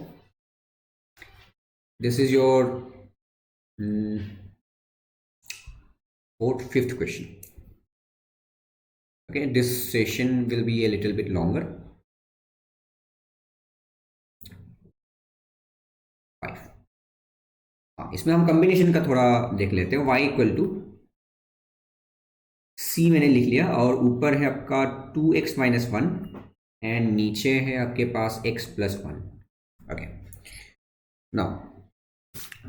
This is your fifth question. Okay, this session will be a little bit longer. 5. हाँ, इसमें हम combination का थोड़ा देख लेते हैं. y इक्वल टू c मैंने लिख लिया, और ऊपर है आपका 2x माइनस 1 एंड नीचे है आपके पास x plus 1. Okay, now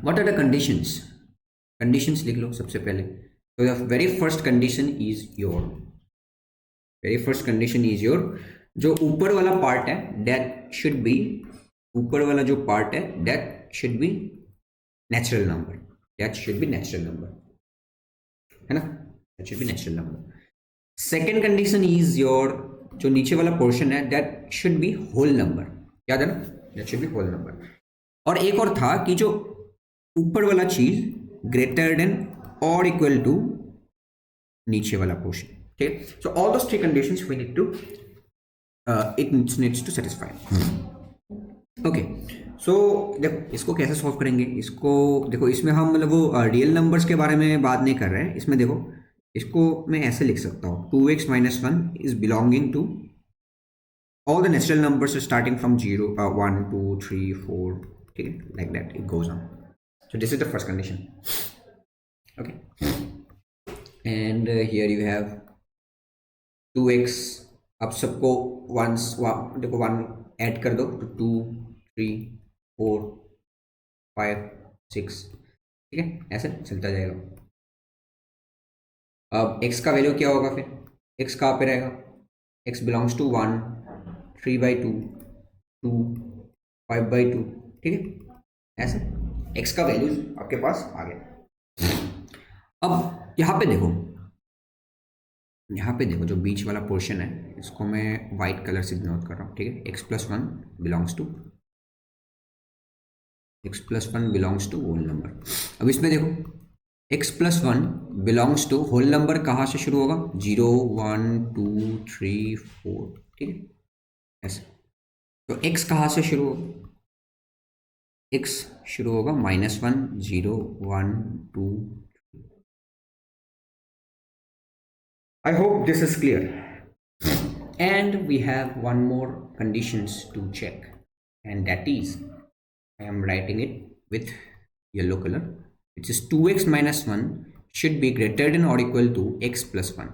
what are the conditions? Conditions लिख लो सबसे पहले. तो the very first condition is your जो ऊपर वाला पार्ट है that should be natural number. है ना? That should be natural number. Second condition is your जो नीचे वाला पोर्शन है that should be whole number. याद है ना? That should be whole number. और एक और था कि जो ऊपर वाला चीज ग्रेटर देन और इक्वल टू नीचे वाला पोर्शन. ठीक. So all those three conditions we need to it needs to satisfy. Okay, so देखो इसको कैसे सॉल्व करेंगे. इसको देखो, इसमें हम मतलब वो रियल नंबर्स के बारे में बात नहीं कर रहे हैं. इसमें देखो, इसको मैं ऐसे लिख सकता हूँ 2x minus 1 is belonging to all the natural numbers starting from 0, 1, 2, 3, 4, okay, like that it goes on. So this is the first condition. Okay, and here you have 2x. अब सबको वंस देखो 1 ऐड कर दो तो 2, 3, 4, 5, 6. ठीक है, ऐसे चलता जाएगा. अब x का वैल्यू क्या होगा? फिर x कहाँ पे रहेगा? x belongs to 1, 3/2, 2, 5/2. ठीक है, ऐसे x का वैल्यू आपके पास आ गया. अब यहाँ पे देखो जो बीच वाला पोर्शन है इसको मैं वाइट कलर से डिनोट कर रहा हूँ. ठीक है, x plus 1 belongs to whole number. अब इसमें देखो x plus 1 belongs to whole number कहाँ से शुरू होगा? 0, 1, 2, 3, 4. ठीक है, ऐसे. तो x कहाँ से शुरू होगा? x शुरू होगा -1, 0, 1, 2. I hope this is clear. And we have one more conditions to check, and that is I am writing it with yellow color, which is 2x minus 1 should be greater than or equal to x plus 1.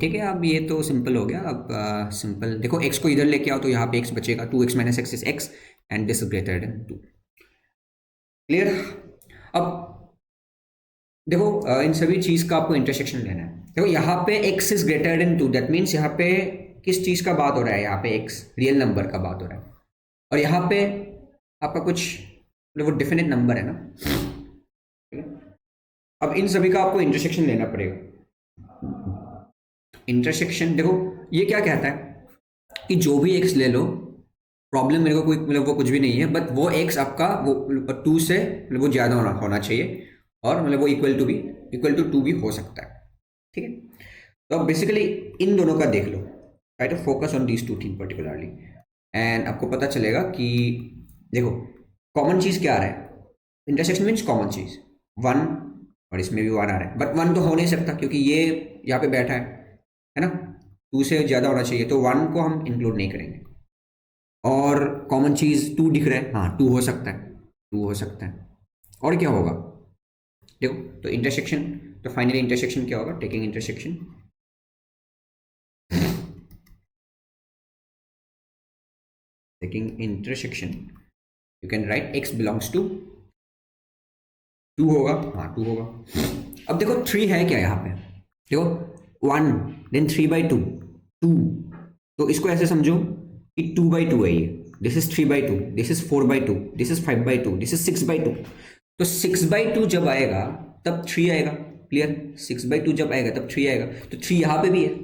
ठीक है, अब ये तो simple हो गया. अब simple देखो, x को इधर लेके आओ तो यहाँ पे x बचेगा. 2x minus x is x and this is greater than 2. Clear? अब देखो इन सभी चीज का आपको इंटरसेक्शन लेना है. देखो यहाँ पे x is greater then 2, that means यहाँ पे किस चीज का बात हो रहा है? यहाँ पे x रियल नंबर का बात हो रहा है, और यहाँ पे आपका कुछ वो डेफिनेट नंबर है ना. ठीक है, अब इन सभी का आपको इंटरसेक्शन लेना पड़ेगा. इंटरसेक्शन देखो ये क्या कहता है कि जो भी x ले लो, प्रॉब्लम मेरे को कोई मतलब वो कुछ भी नहीं है, बट वो x आपका वो 2 से मतलब वो ज़्यादा होना चाहिए, और मतलब वो इक्वल टू 2 भी हो सकता है. ठीक है, तो अब बेसिकली इन दोनों का देख लो. Try to focus on these 2 thing particularly, and आपको पता चलेगा कि देखो कॉमन चीज़ क्या आ रहा है. इंटरसेक्शन मीन्स कॉमन चीज़ 1, और इसमें भी 1 आ रहा है, बट 1 तो हो नहीं सकता क्योंकि ये यहाँ पे बैठा है ना. 2 से ज़्यादा होना चाहिए, तो 1 को हम इंक्लूड नहीं करेंगे. और कॉमन चीज़ 2 दिख रहा है, हाँ 2 हो सकता है. और क्या होगा देखो, तो इंटरसेक्शन, तो फाइनली इंटरसेक्शन क्या होगा? Taking intersection you can write x belongs to 2 होगा, हाँ 2 होगा. अब देखो 3 है क्या यहाँ पे? देखो 1 देन 3/2, 2. तो इसको ऐसे समझो कि 2/2 है ये. This is 3/2, this is 4/2, this is 5/2, this is 6/2. तो 6/2 जब आएगा तब 3 आएगा. क्लियर? 6/2 जब आएगा तब 3 आएगा. तो 3 यहाँ पे भी है,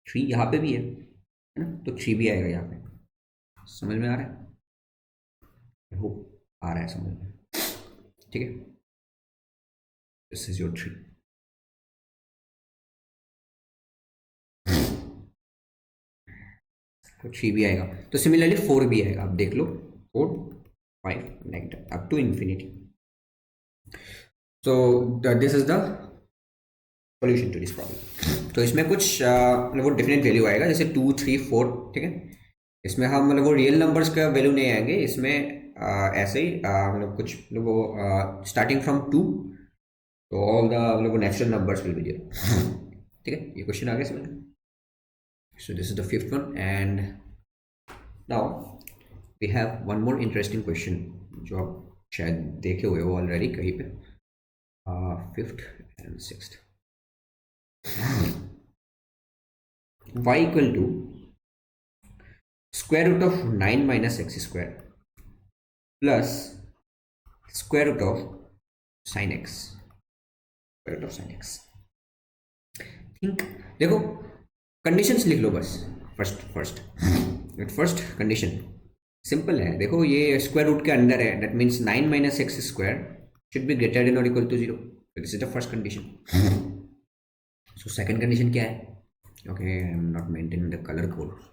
3 यहाँ पे भी है ना, तो 3 भी आएगा यहाँ पे. समझ में आ रहा है? होप आ रहा है समझ में. ठीक है, दिस इज योर 3। तो 3 भी आएगा, तो सिमिलरली 4 भी आएगा। आप देख लो 4 5 negative up to infinity. So this is the solution to this problem. तो इसमें कुछ मतलब वो डिफरेंट वैल्यू आएगा, जैसे 2 3 4, ठीक है। इसमें हम मतलब वो रियल नंबर्स का वैल्यू नहीं आएंगे इसमें, ऐसे ही मतलब कुछ मतलब वो स्टार्टिंग फ्रॉम 2, तो ऑल द मतलब वो natural numbers will be there, ठीक है। ये क्वेश्चन आ गया समझ में। So this is the fifth one, and now we have one more interesting question जो आप शायद देखे हुए हो ऑलरेडी कहीं पे, fifth and sixth. y equal to square root of 9 minus x square plus square root of sin x, square root of sin x। Think देखो conditions लिख लो बस। फर्स्ट कंडीशन सिंपल है, देखो ये स्क्वायर रूट के अंदर है, that means 9 minus x square should be greater than और equal to 0। This is the first condition. So second condition क्या है? Okay, I am not maintaining the colour code.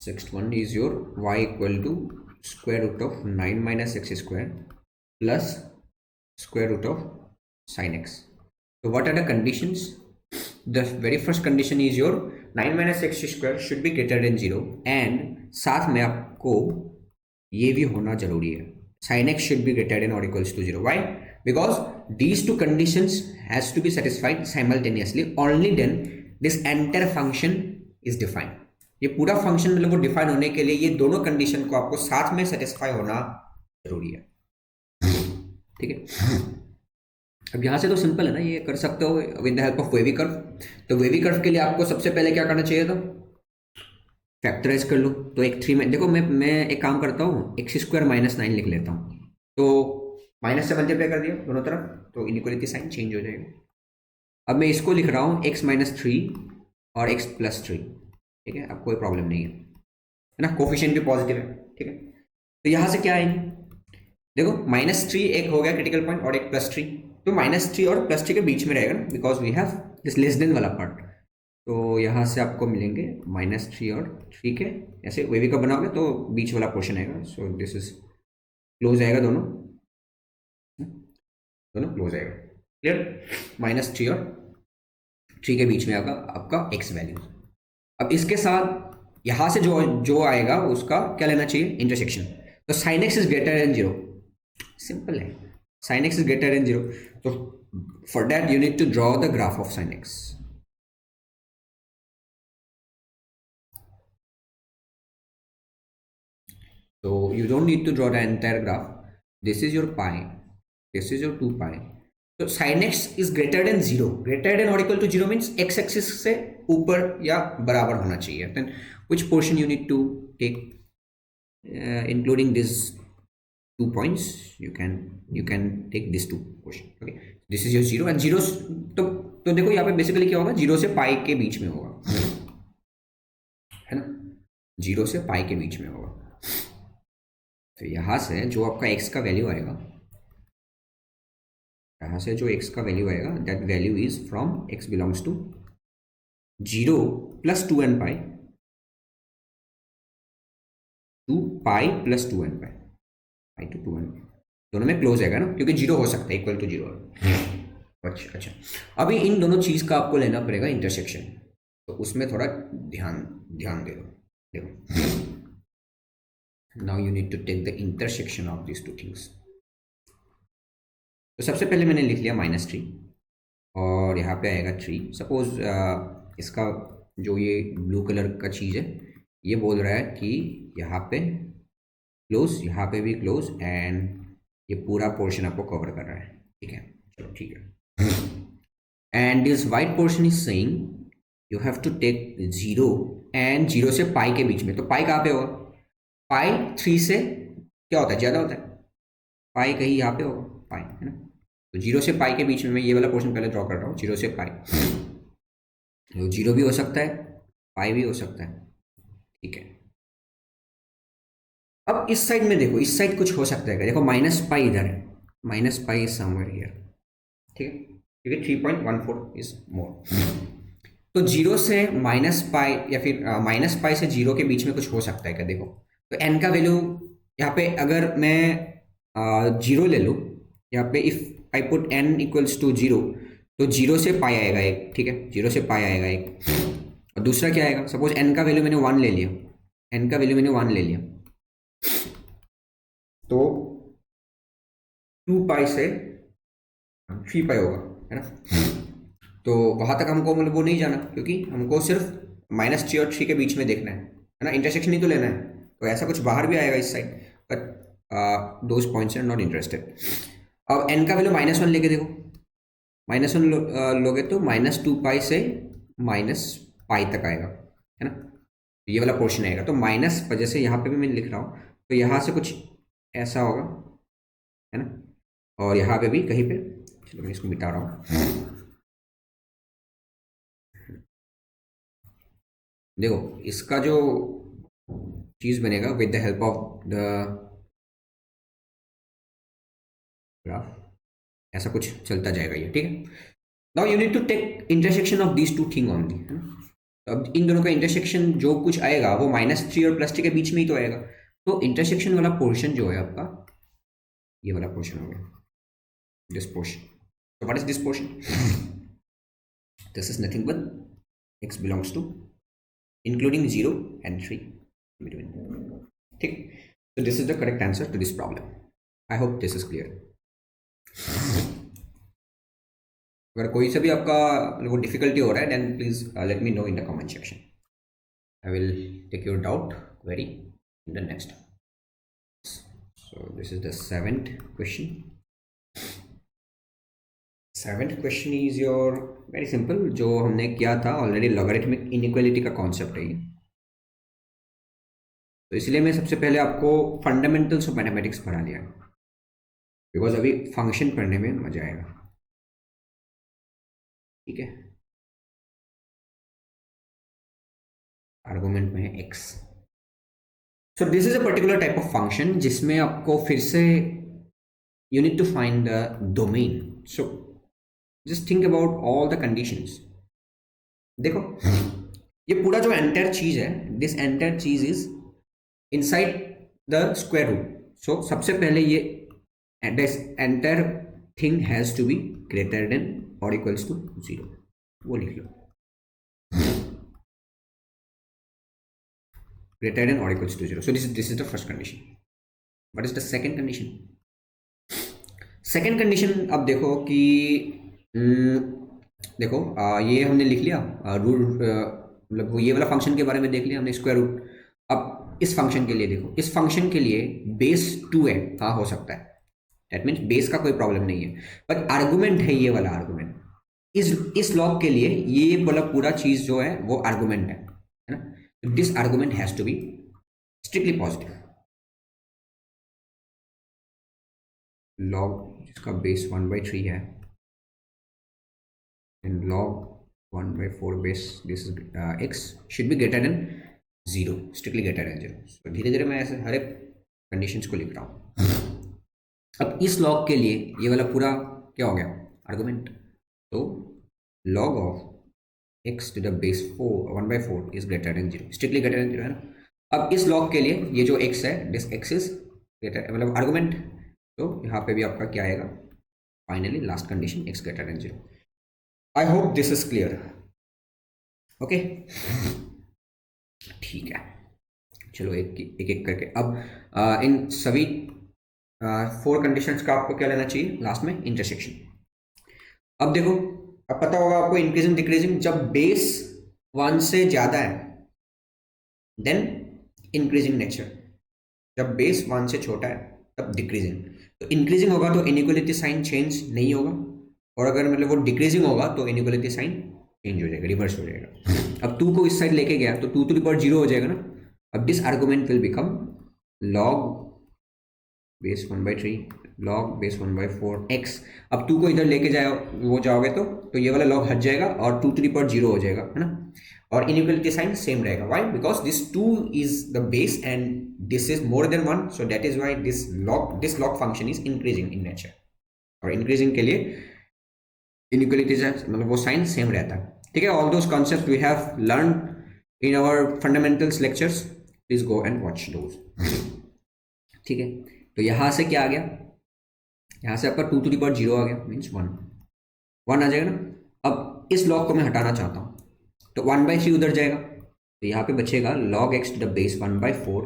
Sixth one is your y equal to square root of 9 minus x square plus square root of sin x. So what are the conditions? The very first condition is your 9 minus x square should be greater than 0, and साथ में आपको ये भी होना जरूरी है, sin x should be greater than or equals to 0. Why? Because these two conditions has to be satisfied simultaneously, only then this entire function is defined. ये पूरा फंक्शन मतलब वो डिफाइन होने के लिए ये दोनों कंडीशन को आपको साथ में सेटिस्फाई होना जरूरी है, ठीक है। अब यहाँ से तो सिंपल है ना, ये कर सकते हो with the help of wavy curve. तो वेवी कर्व के लिए आपको सबसे पहले क्या करना चाहिए था? फैक्टराइज कर लो। तो एक 3 में देखो, मैं एक काम करता हूँ, एक्स स्क्वायर माइनस 9 लिख लेता हूँ, तो माइनस से मल्टीप्लाई कर दिया दोनों तरफ, तो इनइक्वालिटी साइन चेंज हो जाएगा। अब मैं इसको लिख रहा हूँ एक्स माइनस 3 और एक्स प्लस 3, ठीक है। अब कोई प्रॉब्लम नहीं है ना, कोफिशिएंट भी पॉजिटिव है, ठीक है। तो यहाँ से क्या आएंगे? देखो -3 एक हो गया क्रिटिकल पॉइंट और एक +3, तो -3 और +3 के बीच में रहेगा ना, because we have this less than वाला पार्ट। तो यहाँ से आपको मिलेंगे -3 और 3 के, ऐसे वेवी का बनाओगे तो बीच वाला पोर्शन आएगा। सो दिस इज क्लोज आएगा, दोनों क्लोज आएगा, क्लियर। -3 और 3 के बीच में आएगा आपका एक्स वैल्यू। अब इसके साथ यहाँ से जो आएगा उसका क्या लेना चाहिए? इंटरसेक्शन। तो sine x is greater than 0, simple है, sine x is greater than 0। तो for that you need to draw the graph of sine x. So you don't need to draw the entire graph. This is your pi, this is your 2 pi. So sin x is greater than 0, greater than or equal to 0 means x axis से ऊपर या बराबर होना चाहिए। Then which portion you need to take, including these 2 points, you can take this 2 portion, okay। This is your 0 and 0, तो देखो यहाँ पे बेसिकली क्या होगा, 0 से पाई के बीच में होगा, है ना, 0 से पाई के बीच में होगा। तो यहाँ से जो आपका x का वैल्यू आएगा, यहाँ से जो x का वैल्यू आएगा, that value is from x belongs to 0 plus 2n pi to pi plus 2n pi, pi to 2n, दोनों में क्लोज आएगा ना, क्योंकि 0 हो सकता है इक्वल टू 0। अच्छा, अभी इन दोनों चीज़ का आपको लेना पड़ेगा इंटरसेक्शन, तो उसमें थोड़ा ध्यान दे दो। देखो, now you need to take the intersection of these two things। तो सबसे पहले मैंने लिख लिया -3 और यहाँ पे आएगा 3। सपोज इसका जो ये ब्लू कलर का चीज़ है, ये बोल रहा है कि यहाँ पे क्लोज, यहाँ पे भी क्लोज, एंड ये पूरा पोर्शन आपको कवर कर रहा है, ठीक है। चलो ठीक है, and this white portion is saying you have to take 0 and 0 से पाई के बीच में। तो पाई कहाँ पे होगा? पाई 3 से क्या होता है, ज़्यादा होता है, पाई कहीं यहाँ पे होगा, पाई, है ना। तो 0 से पाई के बीच में मैं ये वाला पोर्शन पहले ड्रॉ कर रहा हूँ, 0 से पाई। तो 0 भी हो सकता है, पाई भी हो सकता है, ठीक है। अब इस साइड में देखो, इस साइड कुछ हो सकता है क्या? देखो माइनस पाई इधर है, minus pi is somewhere here, ठीक है, क्योंकि 3.14 इज मोर। तो 0 से माइनस पाई या फिर माइनस पाई से 0 के बीच में कुछ हो सकता है क्या? देखो, तो n का वैल्यू यहाँ पे अगर मैं 0 ले लूँ, यहाँ पे if I put n equals to 0, तो 0 से पाई आएगा एक, ठीक है, 0 से पाई आएगा एक। और दूसरा क्या आएगा? सपोज n का वैल्यू मैंने 1 ले लिया, n का वैल्यू मैंने 1 ले लिया, तो 2 पाई से 3 पाई होगा, है ना। तो वहाँ तक हमको मतलब वो नहीं जाना, क्योंकि हमको सिर्फ -3 और 3 के बीच में देखना है ना, इंटरसेक्शन ही तो लेना है। तो ऐसा कुछ बाहर भी आएगा इस side, but those points are not interested. अब n का वैल्यू -1 लेके देखो, -1 लोगे तो -2 पाई से -पाई तक आएगा, है ना। तो ये वाला पोर्शन आएगा, तो माइनस, जैसे यहाँ पे भी मैं लिख रहा हूँ, तो यहाँ से कुछ ऐसा होगा, है ना, और यहाँ पे भी कहीं पे, चलो मैं इसको मिटा रहा हूँ। देखो इसका जो चीज बनेगा with the help of the graph, ऐसा कुछ चलता जाएगा ये, ठीक है। Now you need to take intersection of these two thing only, है ना। तो अब इन दोनों का इंटरसेक्शन जो कुछ आएगा वो -3 और +3 के बीच में ही तो आएगा। तो इंटरसेक्शन वाला पोर्शन जो है आपका, ये वाला पोर्शन हो गया, दिस पोर्शन। तो what is this portion? This is nothing but x belongs to including 0 and 3 between, ठीक। so this is the correct answer to this problem. I hope this is clear. अगर कोई से भी आपका वो डिफिकल्टी हो रहा है, then please let me know in the comment section. I will take your doubt very in the next. So this is the 7th question. 7th question is your very simple, जो हमने किया था already, logarithmic inequality का concept है ये। तो इसलिए मैं सबसे पहले आपको फंडामेंटल्स ऑफ मैथमेटिक्स पढ़ा दिया, बिकॉज अभी फंक्शन पढ़ने में मजा आएगा, ठीक है। आर्गुमेंट में है x. So this is a particular type of function जिसमें आपको फिर से you need to find the domain. So just think about all the conditions. देखो ये पूरा जो एंटायर चीज है, दिस एंटायर चीज is inside the square root. So सबसे पहले ये this entire thing has to be greater than और इक्वल्स टू 0, वो लिख लो, greater than or equals to 0. So this is the first condition. What is the second condition? Second condition अब देखो कि देखो ये हमने लिख लिया रूट, मतलब ये वाला फंक्शन के बारे में देख लिया हमने, स्क्वायर रूट. अब इस फंक्शन के लिए देखो, इस फंक्शन के लिए बेस 2 है, हाँ हो सकता है, दैट मीन्स बेस का कोई प्रॉब्लम नहीं है, बट आर्गुमेंट है ये वाला आर्गुमेंट. इस लॉग के लिए ये वाला पूरा चीज जो है वो आर्गुमेंट है ना. This argument has to be strictly positive. Log जिसका बेस 1/3 है, and log 1/4 base this is x should be greater than 0, strictly greater than 0. So धीरे धीरे मैं ऐसे हर एक कंडीशंस को लिख रहा हूँ. अब इस लॉग के लिए ये वाला पूरा क्या हो गया, आर्गुमेंट. तो log of x to the base 1/4 is greater than 0, strictly greater than 0, है ना. अब इस लॉग के लिए ये जो x है, दिस x is greater, मतलब आर्गुमेंट. तो यहाँ पे भी आपका क्या आएगा, finally last condition x greater than 0. I hope this is clear. Okay ठीक है, चलो एक एक करके अब इन सभी 4 कंडीशंस का आपको क्या लेना चाहिए लास्ट में, इंटरसेक्शन. अब देखो, अब पता होगा आपको इंक्रीजिंग डिक्रीजिंग, जब बेस 1 से ज्यादा है देन इंक्रीजिंग नेचर, जब बेस 1 से छोटा है तब डिक्रीजिंग. तो इंक्रीजिंग होगा तो इनइक्वालिटी साइन चेंज नहीं होगा, और अगर मतलब वो डिक्रीजिंग होगा तो इनइक्वालिटी साइन चेंज हो जाएगा, रिवर्स हो जाएगा. अब 2 को इस साइड लेके गया तो 2 to the power 0 हो जाएगा ना. अब this argument will become log base 1/3 log base 1/4 x. अब 2 को इधर लेके जाओ वो जाओगे तो ये वाला लॉग हट जाएगा और 2 to the power 0 हो जाएगा, है ना। और इनइक्वलिटी साइन सेम रहेगा। Why? Because this 2 is the base and this is more than 1, so that is why this log function is increasing in nature. और इंक्रीजिंग के लिए इनइक्वलिटी मतलब वो साइन सेम रहता है, ठीक है। All those concept we have learn in our fundamentals lectures, please go and watch those, ठीक है। तो यहां से क्या आ गया, यहां से आपका 2 to the power 0 आ गया, मीन्स 1 आ जाएगा ना। अब इस लॉग को मैं हटाना चाहता हूं, तो 1/3 उधर जाएगा, तो यहाँ पे बचेगा log x to the base 1/4।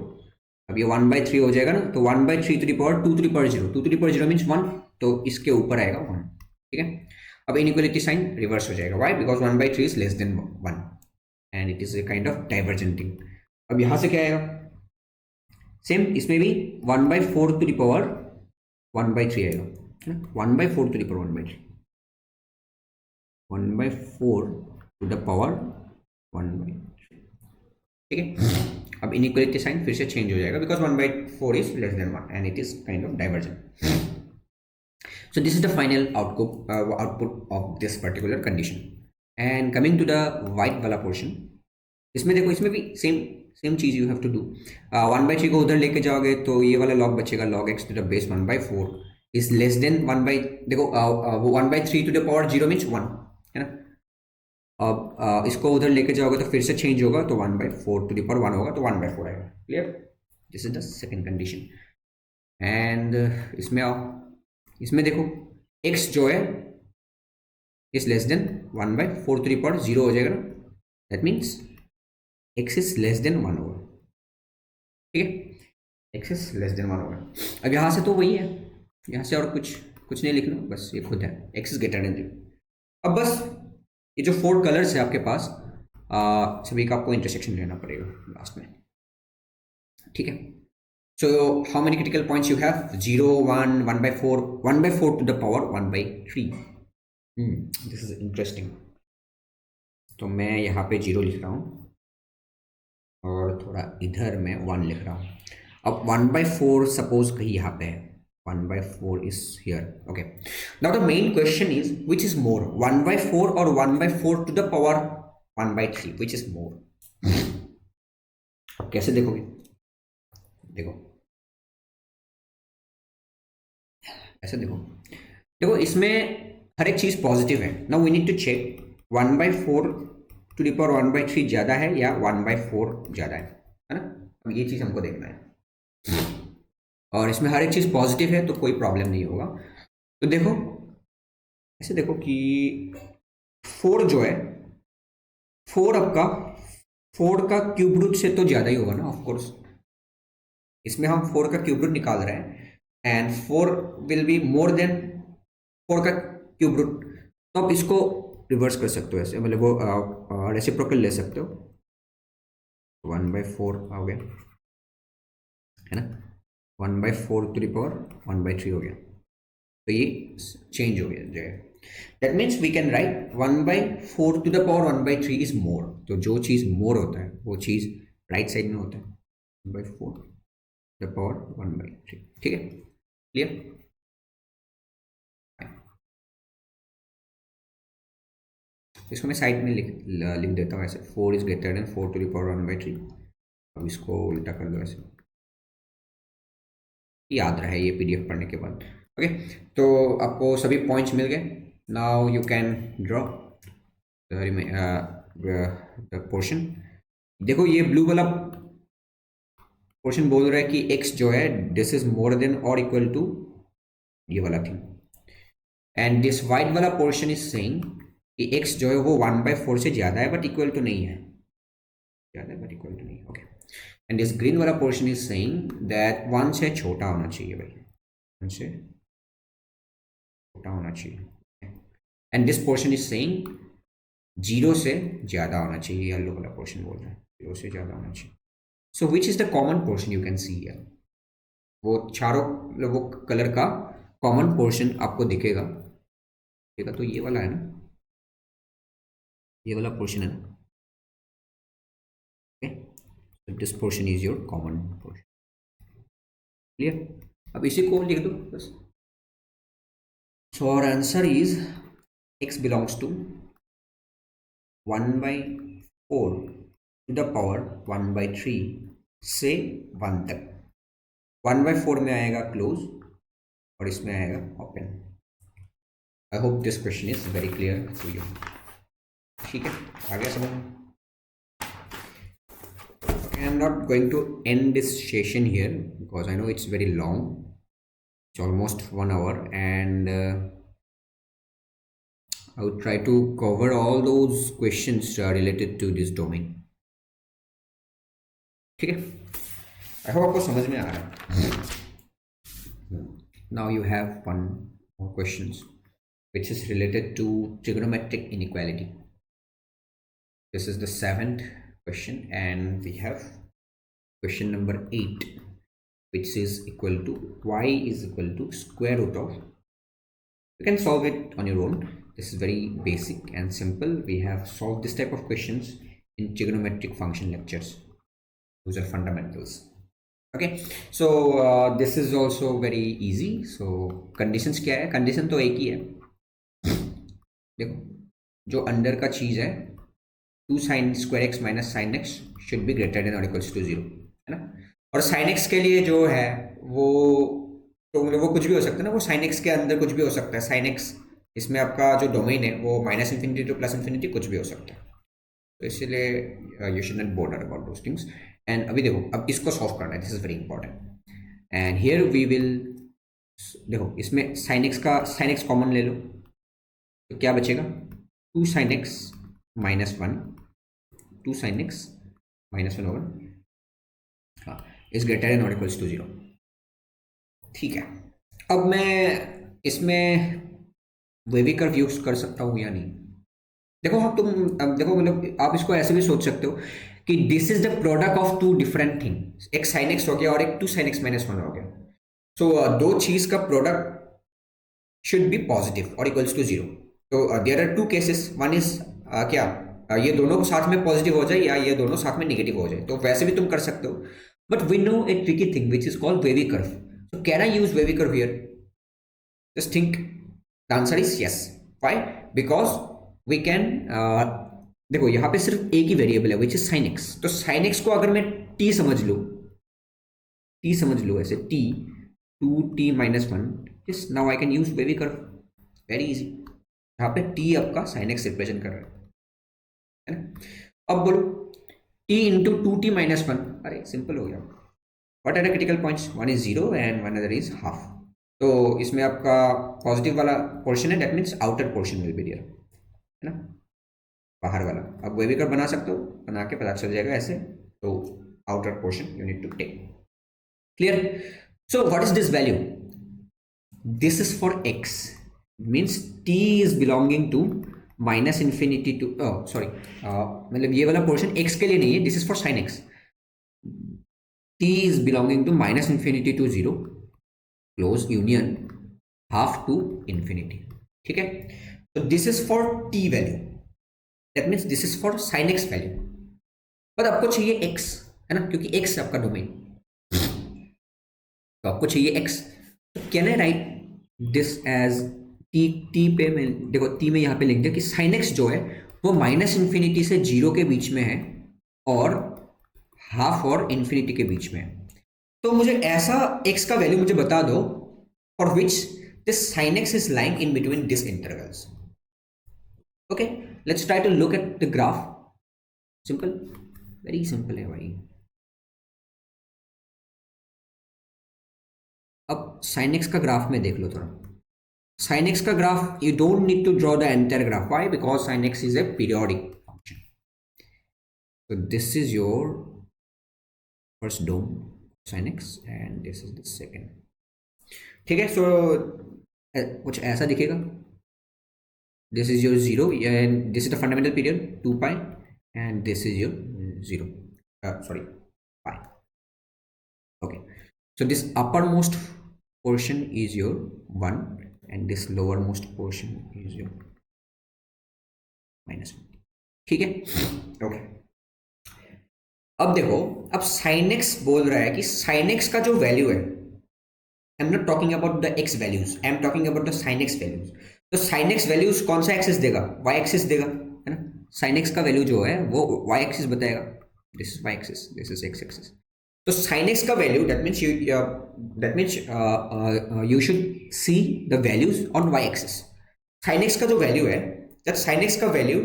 अब ये 1/3 हो जाएगा ना, तो 1/3 to the power 2 to the power 0, 2 to the power 0 means 1, तो इसके ऊपर आएगा 1, ठीक है। अब इनइक्वलिटी साइन रिवर्स हो जाएगा। Why? Because 1/3 is less than 1 and it is a kind of divergenting. अब यहाँ से क्या आएगा, सेम इसमें भी 1/4 to the power 1/3 आएगा, 1/4 to the power 1/3, 1/4 to the power 1/3, ठीक है। अब इनइक्वलिटी साइन फिर से चेंज हो जाएगा because 1/4 is less than 1 and it is kind of divergent. So this is the final output of this particular condition. And coming to the white वाला portion, इसमें देखो, इसमें भी सेम चीज यू हैव टू डू। 1/3 को उधर लेके जाओगे तो ये वाला लॉग बचेगा, log x to the base 1/4 is less than 1/, देखो वो 1/3 to the power 0 मीन्स 1, है ना। अब इसको उधर लेके जाओगे तो फिर से चेंज होगा, तो 1/4 to the power 1 होगा, तो 1/4 आएगा। Clear? This is the second condition. And इसमें आओ, इसमें देखो x जो है is less then 1/4 to the power 0 हो जाएगा ना, that means x is less than 1 होगा, ठीक है। x इज लेस देन 1 होगा। अब यहाँ से तो वही है, यहाँ से और कुछ नहीं लिखना, बस ये खुद है, x इज ग्रेटर देन 0। अब बस ये जो 4 कलर्स है आपके पास, सभी का आपको इंटरसेक्शन लेना पड़ेगा लास्ट में, ठीक है। So how many critical points you have? 0, 1, 1/4, 1/4 to the power 1/3। This is interesting. तो मैं यहाँ पे 0 लिख रहा हूँ और थोड़ा इधर मैं 1 लिख रहा हूँ। अब 1/4 सपोज कहीं यहाँ पे है, 1/4 is here. Okay. Now the main question is, which is more, 1/4 or 1/4 to the power 1/3? Which is more? अब कैसे देखोगे? देखो ऐसे देखो इसमें हर एक चीज पॉजिटिव है। Now we need to check 1/4 to the power 1/3 ज्यादा है या 1/4 ज्यादा है ना। अब ये चीज हमको देखना है और इसमें हर एक चीज पॉजिटिव है तो कोई प्रॉब्लम नहीं होगा। तो देखो ऐसे देखो कि 4 जो है, 4 आपका 4 का क्यूब रूट से तो ज्यादा ही होगा ना, ऑफ कोर्स। इसमें हम 4 का क्यूब रूट निकाल रहे हैं and 4 will be more than 4 का क्यूब रूट। तो आप इसको रिवर्स कर सकते हो, ऐसे मतलब वो रेसिप्रोकल ले सकते हो। 1/4 हो गया, है ना, 1/4 टू द पावर 1/3 हो गया, तो ये चेंज हो गया जो है। That means we can write 1/4 to the power 1/3 is more. तो जो चीज़ मोर होता है वो चीज़ राइट साइड में होता है, 1/4 द पावर 1/3, ठीक है। क्लियर? इसको मैं साइड में लिख देता हूँ ऐसे, 4 is greater than 4 to the power 1/3। अब इसको उल्टा कर दो ऐसे, याद रहे ये पीडीएफ पढ़ने के बाद। ओके, तो आपको सभी पॉइंट्स मिल गए। Now you can draw the portion. देखो ये ब्लू वाला पोर्शन बोल रहा है कि x जो है दिस इज मोर देन और इक्वल टू ये वाला थिंग, एंड दिस वाइट वाला पोर्शन इज सेइंग कि x जो है वो 1/4 से ज्यादा है बट इक्वल टू नहीं है, ज्यादा है बट इक्वल टू नहीं। ओके, एंड दिस ग्रीन वाला पोर्शन इज सेइंग दैट 1 से छोटा होना चाहिए भाई, 1 से छोटा होना चाहिए। And this portion is saying 0 से ज्यादा होना चाहिए, येलो वाला पोर्शन बोल रहा है 0 से ज्यादा होना चाहिए। So which is the common portion you can see here? वो चारों वो कलर का कॉमन पोर्शन आपको दिखेगा, तो ये वाला है ना, ये वाला पोर्शन है ना। Okay, this portion is your common portion. Clear? अब इसी को लिख दो बस. So our answer is x belongs to 1 by 4 to the power 1 by 3 से 1 तक. 1 by 4 में आएगा क्लोज और इसमें आएगा open. I hope this question is very clear to you. ठीक है, आ गया समझ में. Okay, I'm not going to end this session here because I know it's very long. It's almost 1 hour and I would try to cover all those questions related to this domain. ठीक है, I hope आपको समझ में आ रहा है. Now you have one more questions which is related to trigonometric inequality. This is the 7th question and we have question number 8 which is equal to y is equal to square root of. You can solve it on your own. This is very basic and simple. We have solved this type of questions in trigonometric function lectures. Those are fundamentals. Okay, so this is also very easy. So conditions क्या है? Condition तो एक ही है. देखो, जो under का चीज है 2 sin square x minus sin x should be greater than or equals to 0, है ना. और sin x के लिए जो है वो तो मतलब वो कुछ भी हो सकता है ना. वो sin x के अंदर कुछ भी हो सकता है. sin x इसमें आपका जो डोमेन है वो minus infinity to plus infinity कुछ भी हो सकता है. तो इसलिए you should not bother about those things. And अभी देखो, अब इसको सॉल्व करना है. This is very important. And here we will देखो, इसमें sin x कॉमन ले लो तो क्या बचेगा? 2 sin x minus 1 2 sin x minus 1 over हाँ इज ग्रेटर देन और इक्वल्स टू 0. ठीक है, अब मैं इसमें वेवी कर्व यूज कर सकता हूँ या नहीं? देखो, अब देखो मतलब आप इसको ऐसे भी सोच सकते हो कि this is the product of two different thing. एक sin x हो गया और एक 2 sin x minus 1 हो गया. सो दो चीज का प्रोडक्ट शुड बी पॉजिटिव और इक्वल्स टू 0. तो there are two cases. One is क्या ये दोनों साथ में पॉजिटिव हो जाए या ये दोनों साथ में नेगेटिव हो जाए. तो वैसे भी तुम कर सकते हो. But we know a tricky thing which is called wavy curve. So can I use wavy curve here? Just think. The answer is yes. Why? Because we can देखो यहाँ पे सिर्फ एक ही वेरिएबल है विच इज sin x. तो sin x को अगर मैं t समझ लूँ ऐसे t 2t minus 1, yes, now I can use wavy curve. Very easy. यहाँ पे t आपका sin x रिप्रेजेंट कर रहा है ना. अब बोलो t इंटू 2t minus 1. अरे सिंपल हो गया. What are the critical points? One is 0 and one other is half. तो इसमें आपका पॉजिटिव वाला पोर्शन है, that means outer portion will be there, है ना, बाहर वाला. अब वेवी कर्व बना सकते हो, बना के पता चल जाएगा ऐसे. तो outer portion you need to take. Clear? So what is this value? This is for x. Means t is belonging to minus infinity to मतलब ये वाला portion x के लिए नहीं है. This is for sin x. t is belonging to minus infinity to 0, close union, half to infinity. ठीक है. So this is for t value. That means this is for sin x value. पर आपको चाहिए x, है ना, क्योंकि x है आपका डोमेन. तो आपको चाहिए x. तो can I write this as t पे मैं देखो t में यहाँ पे लिख दिया कि sin x जो है वो माइनस इन्फिनिटी से 0 के बीच में है और हाफ और इन्फिनिटी के बीच में है. तो मुझे ऐसा x का वैल्यू मुझे बता दो for which this sin x is lying in between this intervals. Okay, let's try to look at the graph. Simple, very simple है भाई. अब sin x का ग्राफ में देख लो थोड़ा. sin x का graph you don't need to draw the entire graph. Why? Because sin x is a periodic function. So this is your first dome sin x and this is the second. ठीक है. सो कुछ ऐसा दिखेगा. This is your 0 and this is the fundamental period 2 pi and this is your 0 pi. Okay, so this uppermost portion is your 1 and this lowermost portion is your -1. ठीक है. Okay, अब देखो, अब sin x बोल रहा है कि sin x का जो वैल्यू है I am not talking about the x values, I am talking about the sine x values. तो साइन एक्स वैल्यूज कौन सा एक्सिस देगा? वाई एक्सिस देगा, है ना। साइन एक्स का वैल्यू जो है वो वाई एक्सिस बताएगा, this is y axis, this is x axis. तो साइन एक्स का value that means you should see the values on y axis. Sine x का जो वैल्यू है, दैट साइन एक्स का value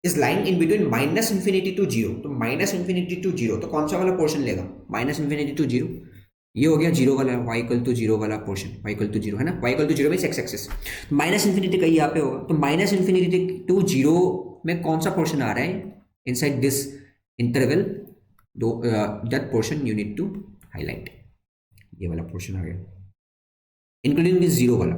is lying in between minus infinity to zero. तो minus infinity to zero, तो कौन सा वाला पोर्शन लेगा? माइनस इन्फिनिटी टू जीरो, ये हो गया जीरो वाला, वाई इक्वल टू जीरो वाला portion, y equal to zero, है ना। Y equal to zero means x axis. Minus infinity कहीं यहाँ पे होगा, तो माइनस इन्फिनिटी टू जीरो में कौन सा पोर्शन आ रहा है inside this interval? That portion you need to highlight, ये वाला पोर्शन आ गया, इंक्लूडिंग दिस जीरो वाला,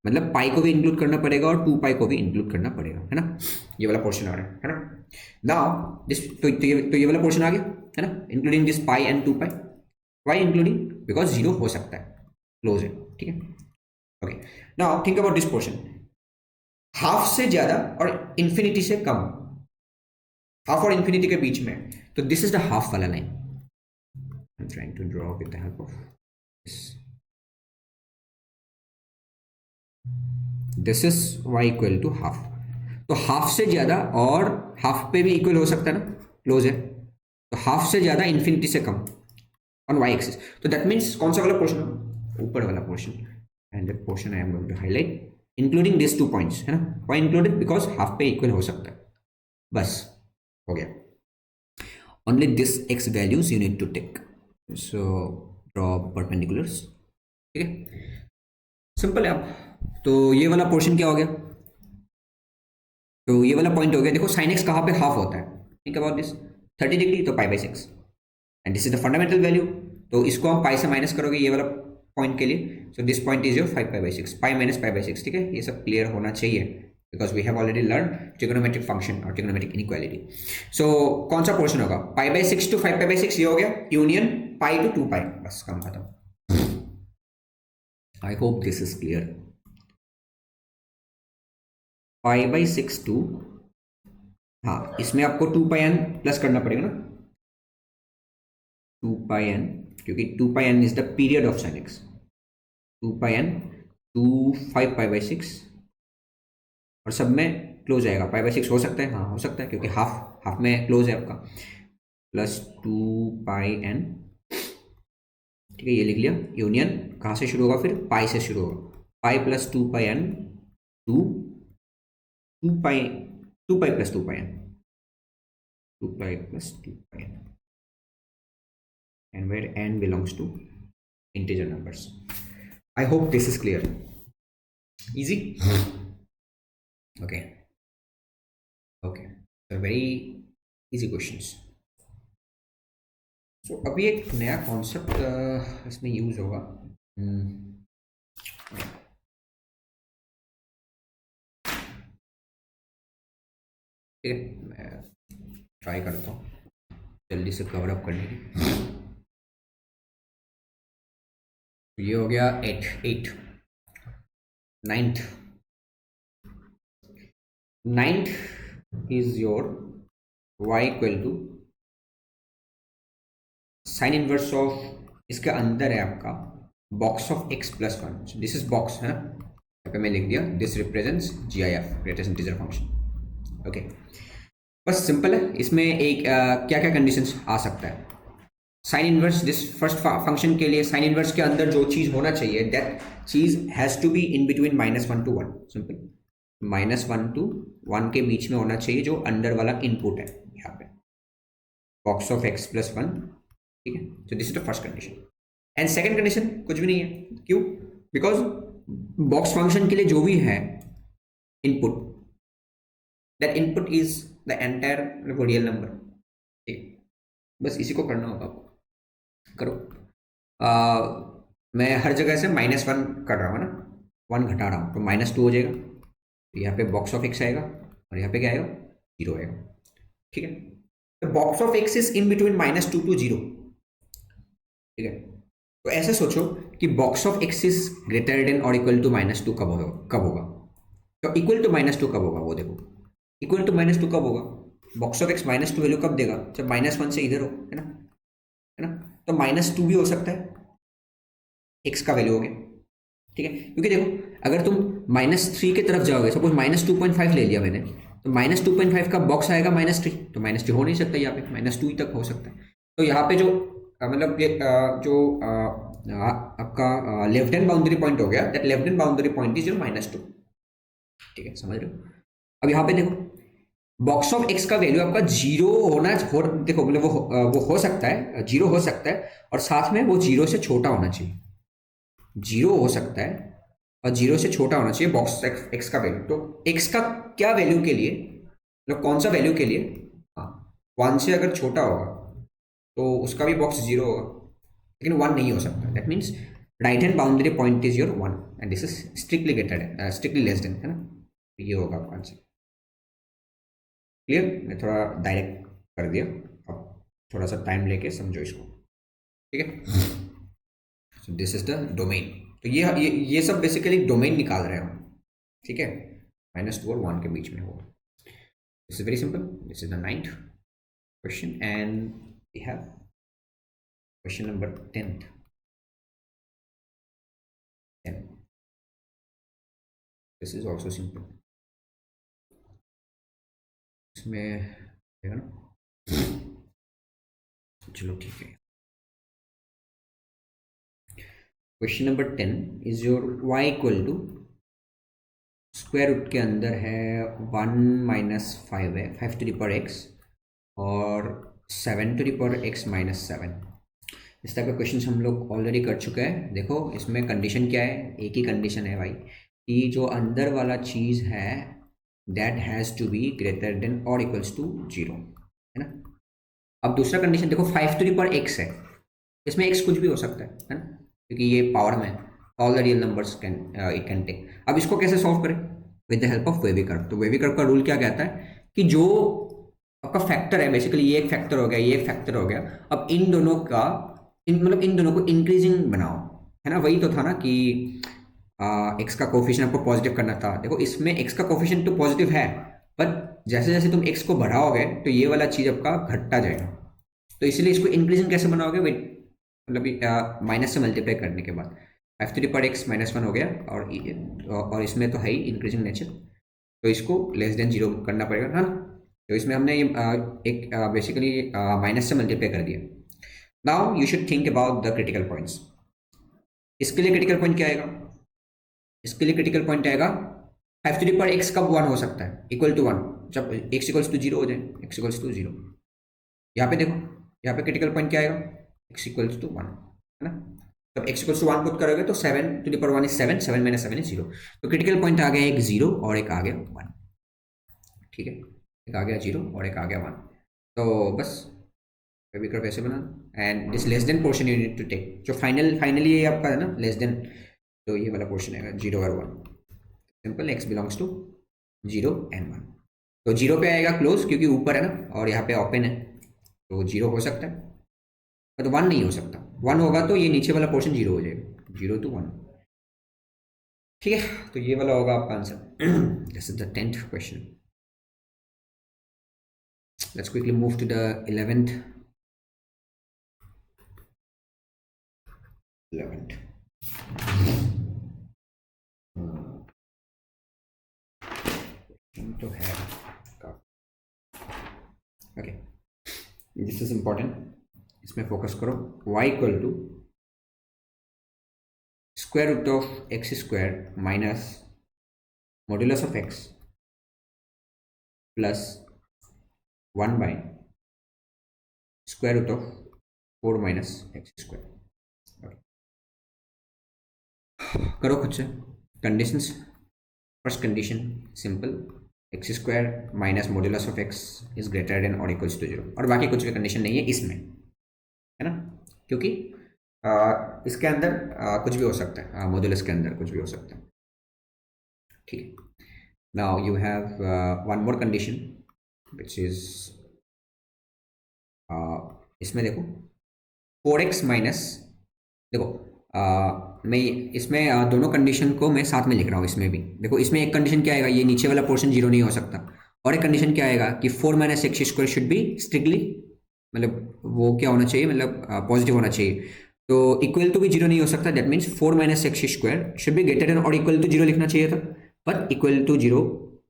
मतलब पाई को भी इंक्लूड करना पड़ेगा और 2 पाई को भी इंक्लूड करना पड़ेगा, है ना। ये वाला पोर्शन आ रहा है ना। नाउ दिस तो ये वाला पोर्शन आ गया, है ना, including this pi and 2 pi. Why including? Because zero हो सकता है, क्लोज है, ठीक है। Okay, now think about this portion, half से ज्यादा और इंफिनिटी से कम, हाफ और इंफिनिटी के बीच में, तो दिस इज द हाफ वाला line. I am trying to draw with the help of this is y equal to half. तो हाफ से ज्यादा और हाफ पे भी इक्वल हो सकता है ना, क्लोज है, तो हाफ से ज्यादा इंफिनिटी से कम ऑन वाई एक्सिस। तो दैट मीन्स कौन सा वाला पोर्शन? ऊपर वाला portion, and that portion I am going to highlight including this 2 points, है ना। Why included? बिकॉज हाफ पे इक्वल हो सकता है, बस हो गया। Only this x values you need to take, so draw perpendiculars, ठीक है, सिंपल है। अब तो ये वाला पोर्शन क्या हो गया? तो ये वाला पॉइंट हो गया। देखो साइन एक्स कहाँ पे हाफ होता है, थिंक अबाउट दिस, 30 डिग्री, तो पाई by 6, and this is the fundamental value. तो इसको हम पाई से माइनस करोगे ये वाला पॉइंट के लिए, so this point is your 5 pi by 6, pi minus pi by 6, ठीक है। ये सब क्लियर होना चाहिए because we have already learn trigonometric function और ट्रिग्नोमेट्रिक इनइक्वालिटी। सो कौन सा पोर्शन होगा? Pi by 6 to 5 pi by 6, ये हो गया यूनियन पाई टू 2 पाई, बस काम खत्म। I hope this is clear. Pi by 6 to, हाँ, इसमें आपको 2 पाई एन प्लस करना पड़ेगा ना, 2 पाई एन, क्योंकि 2 pi n is the period of sine x, 2 pi n to 5 pi by 6, और सब में क्लोज आएगा, पाई बाई 6 हो सकता है, हाँ हो सकता है, क्योंकि हाफ हाफ में क्लोज है आपका, प्लस 2 पाई एन, ठीक है, ये लिख लिया। यूनियन कहाँ से शुरू होगा? फिर पाई से शुरू होगा, pi plus 2 pi n to 2 pi, 2 pi plus 2 pi n, 2 pi plus 2 pi n, and where n belongs to integer numbers. I hope this is clear. Easy? Okay. Okay. So very easy questions. So अभी एक नया concept इसमें use होगा। ठीक है, मैं try करता हूँ जल्दी से कवर अप करने की। ये हो गया 8 ninth is your y equal to sine inverse of, इसके अंदर है आपका box of x plus 1, this is box, है ना, यहाँ पे मैं लिख दिया this represents GIF, greatest integer function. Okay, बस सिंपल है। इसमें एक क्या क्या कंडीशंस आ सकता है? Sine inverse, this first function के लिए साइन इनवर्स के अंदर जो चीज़ होना चाहिए, दैट चीज़ has to be in between -1 to 1, simple, -1 to 1 के बीच में होना चाहिए, जो अंडर वाला इनपुट है यहाँ पे, बॉक्स ऑफ x प्लस 1, ठीक है। So this is the first condition. And second condition कुछ भी नहीं है, क्यों? बिकॉज बॉक्स फंक्शन के लिए जो भी है input, that input is the entire real number, ठीक, बस इसी को करना होगा आपको, करो। मैं हर जगह से -1 कर रहा हूँ ना, 1 घटा रहा हूँ, तो -2 हो जाएगा, तो यहाँ पे बॉक्स ऑफ x आएगा और यहाँ पे क्या आएगा? 0 आएगा, ठीक है। तो box of x is in between -2 to 0, ठीक है। तो ऐसे सोचो कि box of x is greater than और इक्वल टू -2 कब होगा? तो इक्वल टू -2 कब होगा? वो देखो, इक्वल टू -2 कब होगा? बॉक्स ऑफ x -2 वैल्यू कब देगा? जब -1 से इधर हो, है ना, है ना। तो -2 भी हो सकता है, एक्स का वैल्यू हो गया, ठीक है। क्योंकि देखो अगर तुम -3 की तरफ जाओगे, सपोज -2.5 ले लिया मैंने, तो -2.5 का बॉक्स आएगा -3, तो -3 हो नहीं सकता, यहाँ पे -2 ही तक हो सकता है। तो यहाँ पे जो मतलब ये जो आपका लेफ्ट हैंड बाउंड्री पॉइंट हो गया, that left hand boundary point is your -2, ठीक है, समझ रहे हो। अब यहाँ पे देखो बॉक्स ऑफ एक्स का वैल्यू आपका जीरो देखो मतलब वो हो सकता है, जीरो हो सकता है, और साथ में वो जीरो से छोटा होना चाहिए, जीरो हो सकता है और जीरो से छोटा होना चाहिए बॉक्स एक्स का वैल्यू। तो एक्स का क्या वैल्यू के लिए, मतलब कौन सा वैल्यू के लिए, हाँ 1 से अगर छोटा होगा तो उसका भी बॉक्स जीरो होगा, लेकिन 1 नहीं हो सकता। That means right hand boundary point is your 1 and this is strictly greater strictly less than, है ना। तो ये होगा आपका आंसर। क्लियर, मैं थोड़ा डायरेक्ट कर दिया, अब थोड़ा सा टाइम लेके समझो इसको, ठीक है। So this is the domain. तो ये सब बेसिकली डोमेन निकाल रहे हैं हम, ठीक है, -2 और 1 के बीच में होगा। This is very simple, this is the 9th question and we have question number 10th। This is also simple, इसमें है ना, चलो ठीक है। Question number 10 is your y equal to square root के अंदर है 1 - 5 है, 5 टू द पावर x और 7 टू द पावर x - 7। इस टाइप का क्वेश्चन हम लोग ऑलरेडी कर चुके हैं। देखो इसमें कंडीशन क्या है, एक ही कंडीशन है भाई, कि जो अंदर वाला चीज़ है that has to be greater than और इक्वल्स टू 0, है ना। अब दूसरा कंडीशन देखो 5 टू द पावर x है, इसमें x कुछ भी हो सकता है ना, क्योंकि ये पावर में all the real numbers can it can take. अब इसको कैसे सॉल्व करें, with the help of wavy curve. तो वेवी कर्व का रूल क्या कहता है कि जो आपका फैक्टर है, बेसिकली ये एक फैक्टर हो गया, ये एक फैक्टर हो गया, अब इन दोनों का मतलब इन दोनों को इंक्रीजिंग बनाओ, है ना। वही तो था ना कि एक्स का कोफिशिएंट आपको पॉजिटिव करना था। देखो इसमें एक्स का कोफिशिएंट तो पॉजिटिव है, पर जैसे जैसे तुम एक्स को बढ़ाओगे तो ये वाला चीज़ आपका घटता जाएगा। तो इसलिए इसको इंक्रीजिंग कैसे बनाओगे, मतलब माइनस से मल्टीप्लाई करने के बाद 5 टू द पावर x -1 हो गया, और इसमें तो है ही इंक्रीजिंग नेचर, तो इसको लेस देन 0 करना पड़ेगा, हाँ। तो इसमें हमने ये एक बेसिकली माइनस से मल्टीप्लाई कर दिया। Now you should think about the critical points. इसके लिए क्रिटिकल पॉइंट क्या आएगा, इसके लिए क्रिटिकल पॉइंट आएगा 5 टू द पावर x कब 1 हो सकता है, इक्वल टू 1, जब x इक्वल्स टू 0 हो जाए, x इक्वल्स टू 0। यहाँ पे देखो, यहाँ पे क्रिटिकल पॉइंट क्या आएगा, x इक्वल्स टू 1, है ना। जब x इक्वल्स टू 1 पुट करोगे तो 7 to the power 1 is 7, 7 - 7 is 0। तो क्रिटिकल पॉइंट आ गया एक 0 और एक आ गया 1, ठीक है, एक आ गया 0 और एक आ गया 1। तो बस वेवी कर्व ऐसे बना, and this less than portion you need to take, जो फाइनली ये आपका है ना लेस देन, तो ये वाला पोर्शन आएगा 0 और 1। Simple, x belongs to 0 and 1। तो 0 पे आएगा क्लोज, क्योंकि ऊपर है ना और यहाँ पे ओपन है, तो 0 हो सकता है, पर 1 नहीं हो सकता। 1 होगा तो ये नीचे वाला पोर्शन 0 हो जाएगा, 0 to 1, ठीक है। तो ये वाला होगा आपका answer. This is the 10th question. Let's quickly move to the 11th। तो है ओके, दिस इज इंपॉर्टेंट, इसमें फोकस करो। y equal to square root of x square minus modulus of x plus 1 by square root of 4 minus x square. करो खुद से conditions. First condition simple, x square minus modulus of x is greater than और equals to 0, और बाकी कुछ भी condition नहीं है इसमें, है ना, क्योंकि इसके अंदर कुछ भी हो सकता है, मॉड्यूलस के अंदर कुछ भी हो सकता है, ठीक है। Now you have one more condition which is, इसमें देखो 4x माइनस, देखो मैं इसमें दोनों कंडीशन को मैं साथ में लिख रहा हूँ। इसमें भी देखो, इसमें एक कंडीशन क्या आएगा, ये नीचे वाला पोर्शन 0 नहीं हो सकता, और एक कंडीशन क्या आएगा कि 4 minus x square should B strictly, मतलब वो क्या होना चाहिए, मतलब पॉजिटिव होना चाहिए। तो इक्वल टू भी जीरो नहीं हो सकता, that means 4 minus x square should be greater than और इक्वल टू जीरो लिखना चाहिए था, पर इक्वल टू जीरो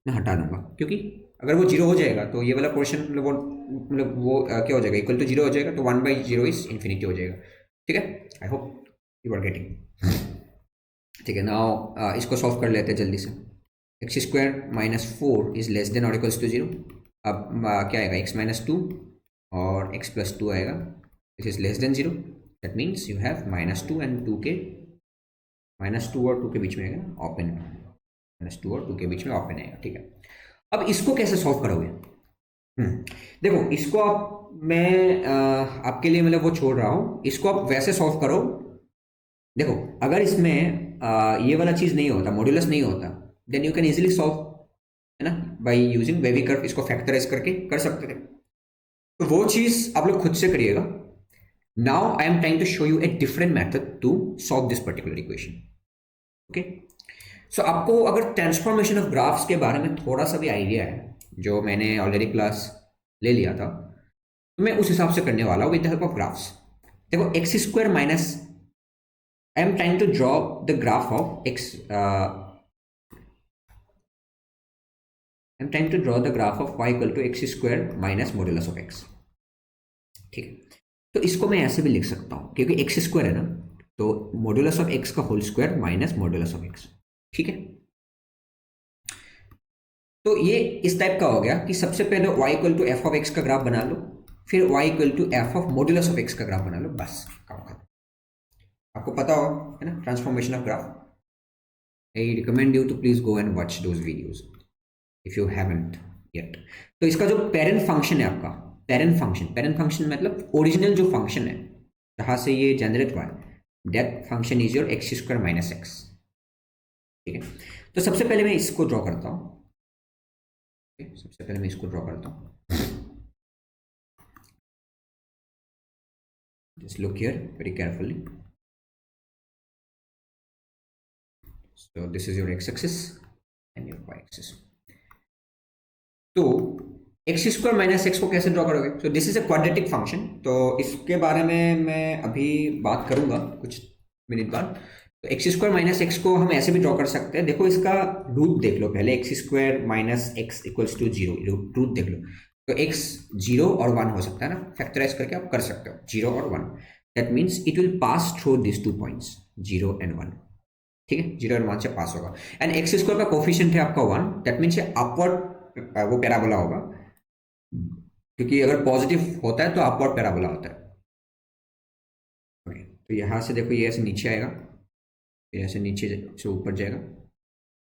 मैं हटा दूंगा, क्योंकि अगर वो जीरो हो जाएगा तो ये वाला पोर्शन मतलब वो क्या हो जाएगा, इक्वल टू जीरो हो जाएगा, तो 1/0 इज इन्फिनिटी हो जाएगा। ठीक है, I hope you are getting. ठीक है, नाउ इसको सॉल्व कर लेते हैं जल्दी से। X square minus 4 is less then और इक्वल्स टू जीरो। अब क्या आएगा, एक्स माइनस 2 और एक्स प्लस 2 आएगा, which is less than zero. That means you have -2 and 2 के, -2 और 2 के बीच में आएगा ओपन, -2 और 2 के बीच में ओपन आएगा। ठीक है, अब इसको कैसे सॉल्व करोगे? देखो इसको आप मैं आपके लिए मतलब वो छोड़ रहा हूँ, इसको आप वैसे सॉल्व करो। देखो अगर इसमें ये वाला चीज़ नहीं होता, मॉड्यूलस नहीं होता, then you can easily solve, है ना, बाय यूजिंग वेवी कर्व, इसको फैक्टराइज करके कर सकते थे। तो वो चीज़ आप लोग खुद से करिएगा। Now I am trying to show you a different method to solve this particular equation. Okay, so आपको अगर ट्रांसफॉर्मेशन ऑफ ग्राफ्स के बारे में थोड़ा सा भी आइडिया है, जो मैंने ऑलरेडी क्लास ले लिया था, तो मैं उस हिसाब से करने वाला हूँ with the help of graphs. देखो x square minus, I am trying to draw the graph of x, I'm trying to draw the graph of y equal to x square minus modulus of x। ठीक है, तो इसको मैं ऐसे भी लिख सकता हूं, क्योंकि एक्स स्क्वायर है ना, तो मॉड्यूलस ऑफ एक्स का whole square minus modulus of x. ठीक है, तो ये इस टाइप का हो गया कि सबसे पहले y equal to f of x का ग्राफ बना लो, फिर y equal to f of modulus of x का ग्राफ बना लो, बस काम खत्म। आपको पता हो है ना transformation of graph. I recommend you to please go and watch those videos if you haven't yet. तो इसका जो पेरेंट फंक्शन है आपका, पेरेंट फंक्शन मतलब ओरिजिनल जो फंक्शन है जहां से ये जनरेट हुआ है, that function is your x square minus x. ठीक है, तो सबसे पहले मैं इसको ड्रॉ करता हूँ। सबसे पहले मैं इसको ड्रॉ करता हूँ। Just look here very carefully. So this is your x axis and your y axis. तो एक्स स्क्वायर माइनस एक्स को कैसे ड्रॉ करोगे? तो this is a quadratic function, तो इसके बारे में मैं अभी बात करूंगा कुछ मिनट बाद। तो एक्स स्क्वायर माइनस एक्स को हम ऐसे भी ड्रॉ कर सकते हैं। देखो इसका रूट देख लो पहले, x square minus x equals to zero, root देख लो। तो एक्स 0 और 1 हो सकता है ना, फैक्टराइज करके आप कर सकते हो 0 और 1। That means it will pass through this 2 points 0 and 1। ठीक है, 0 एंड 1 से पास होगा। एंड एक्स स्क्वायर का कोफिशिएंट है आपका 1, दैट मीन्स ये अपवर्ड वो पैराबोला होगा, क्योंकि अगर पॉजिटिव होता है तो अपवर्ड पैराबोला होता है। ओके, तो यहाँ से देखो ये ऐसे नीचे आएगा, फिर ऐसे नीचे से ऊपर जाएगा,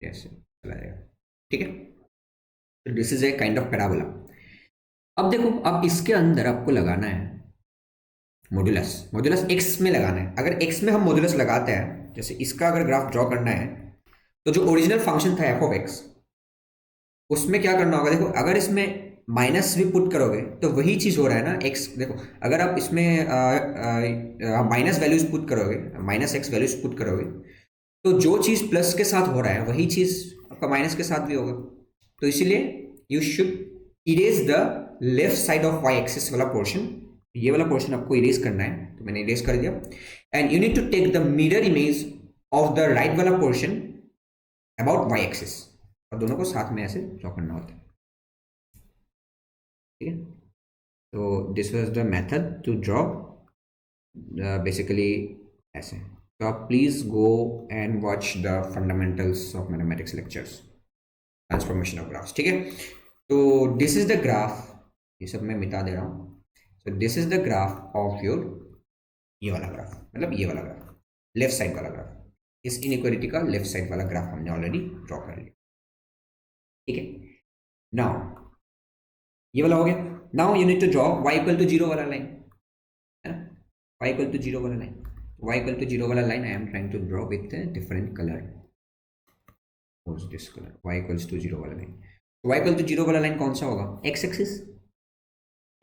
ऐसे चला जाएगा। ठीक है, तो this is a kind of parabola. अब देखो, अब इसके अंदर आपको लगाना है मॉड्यूलस, मॉड्यूलस एक्स में लगाना है। अगर एक्स में हम मॉड्यूलस लगाते हैं, जैसे इसका अगर ग्राफ ड्रॉ करना है, तो जो ओरिजिनल फंक्शन था एफ ऑफ एक्स, उसमें क्या करना होगा? देखो अगर इसमें माइनस भी पुट करोगे तो वही चीज़ हो रहा है ना, एक्स। देखो अगर आप इसमें माइनस वैल्यूज पुट करोगे, माइनस एक्स वैल्यूज पुट करोगे, तो जो चीज़ प्लस के साथ हो रहा है वही चीज़ आपका माइनस के साथ भी होगा। तो इसीलिए you should erase the left side of y axis वाला पोर्शन। ये वाला पोर्शन आपको इरेज करना है, तो मैंने इरेज कर दिया। And you need to take the mirror image of the right वाला पोर्शन अबाउट वाई एक्सिस, और दोनों को साथ में ऐसे ड्रॉ करना होता है। ठीक है, तो this was the method to draw basically ऐसे। तो आप please go and watch the fundamentals of mathematics lectures, transformation of graphs. ठीक है, तो दिस इज द ग्राफ, ये सब मैं मिटा दे रहा हूँ। So this is the graph of your, ये वाला ग्राफ मतलब ये वाला ग्राफ, लेफ्ट साइड वाला ग्राफ। इस इनइक्वालिटी का लेफ्ट साइड वाला ग्राफ हमने ऑलरेडी ड्रॉ कर लिया। ठीक है, नाउ ये वाला हो गया। Now you need to draw y equal to 0 वाला लाइन, है ना, y इक्वल टू 0 वाला लाइन। y इक्वल टू 0 वाला line I am trying to draw with different colour. What's this colour? y equals to 0 वाला line. y equal to 0 वाला line कौन सा होगा? x एक्सिस,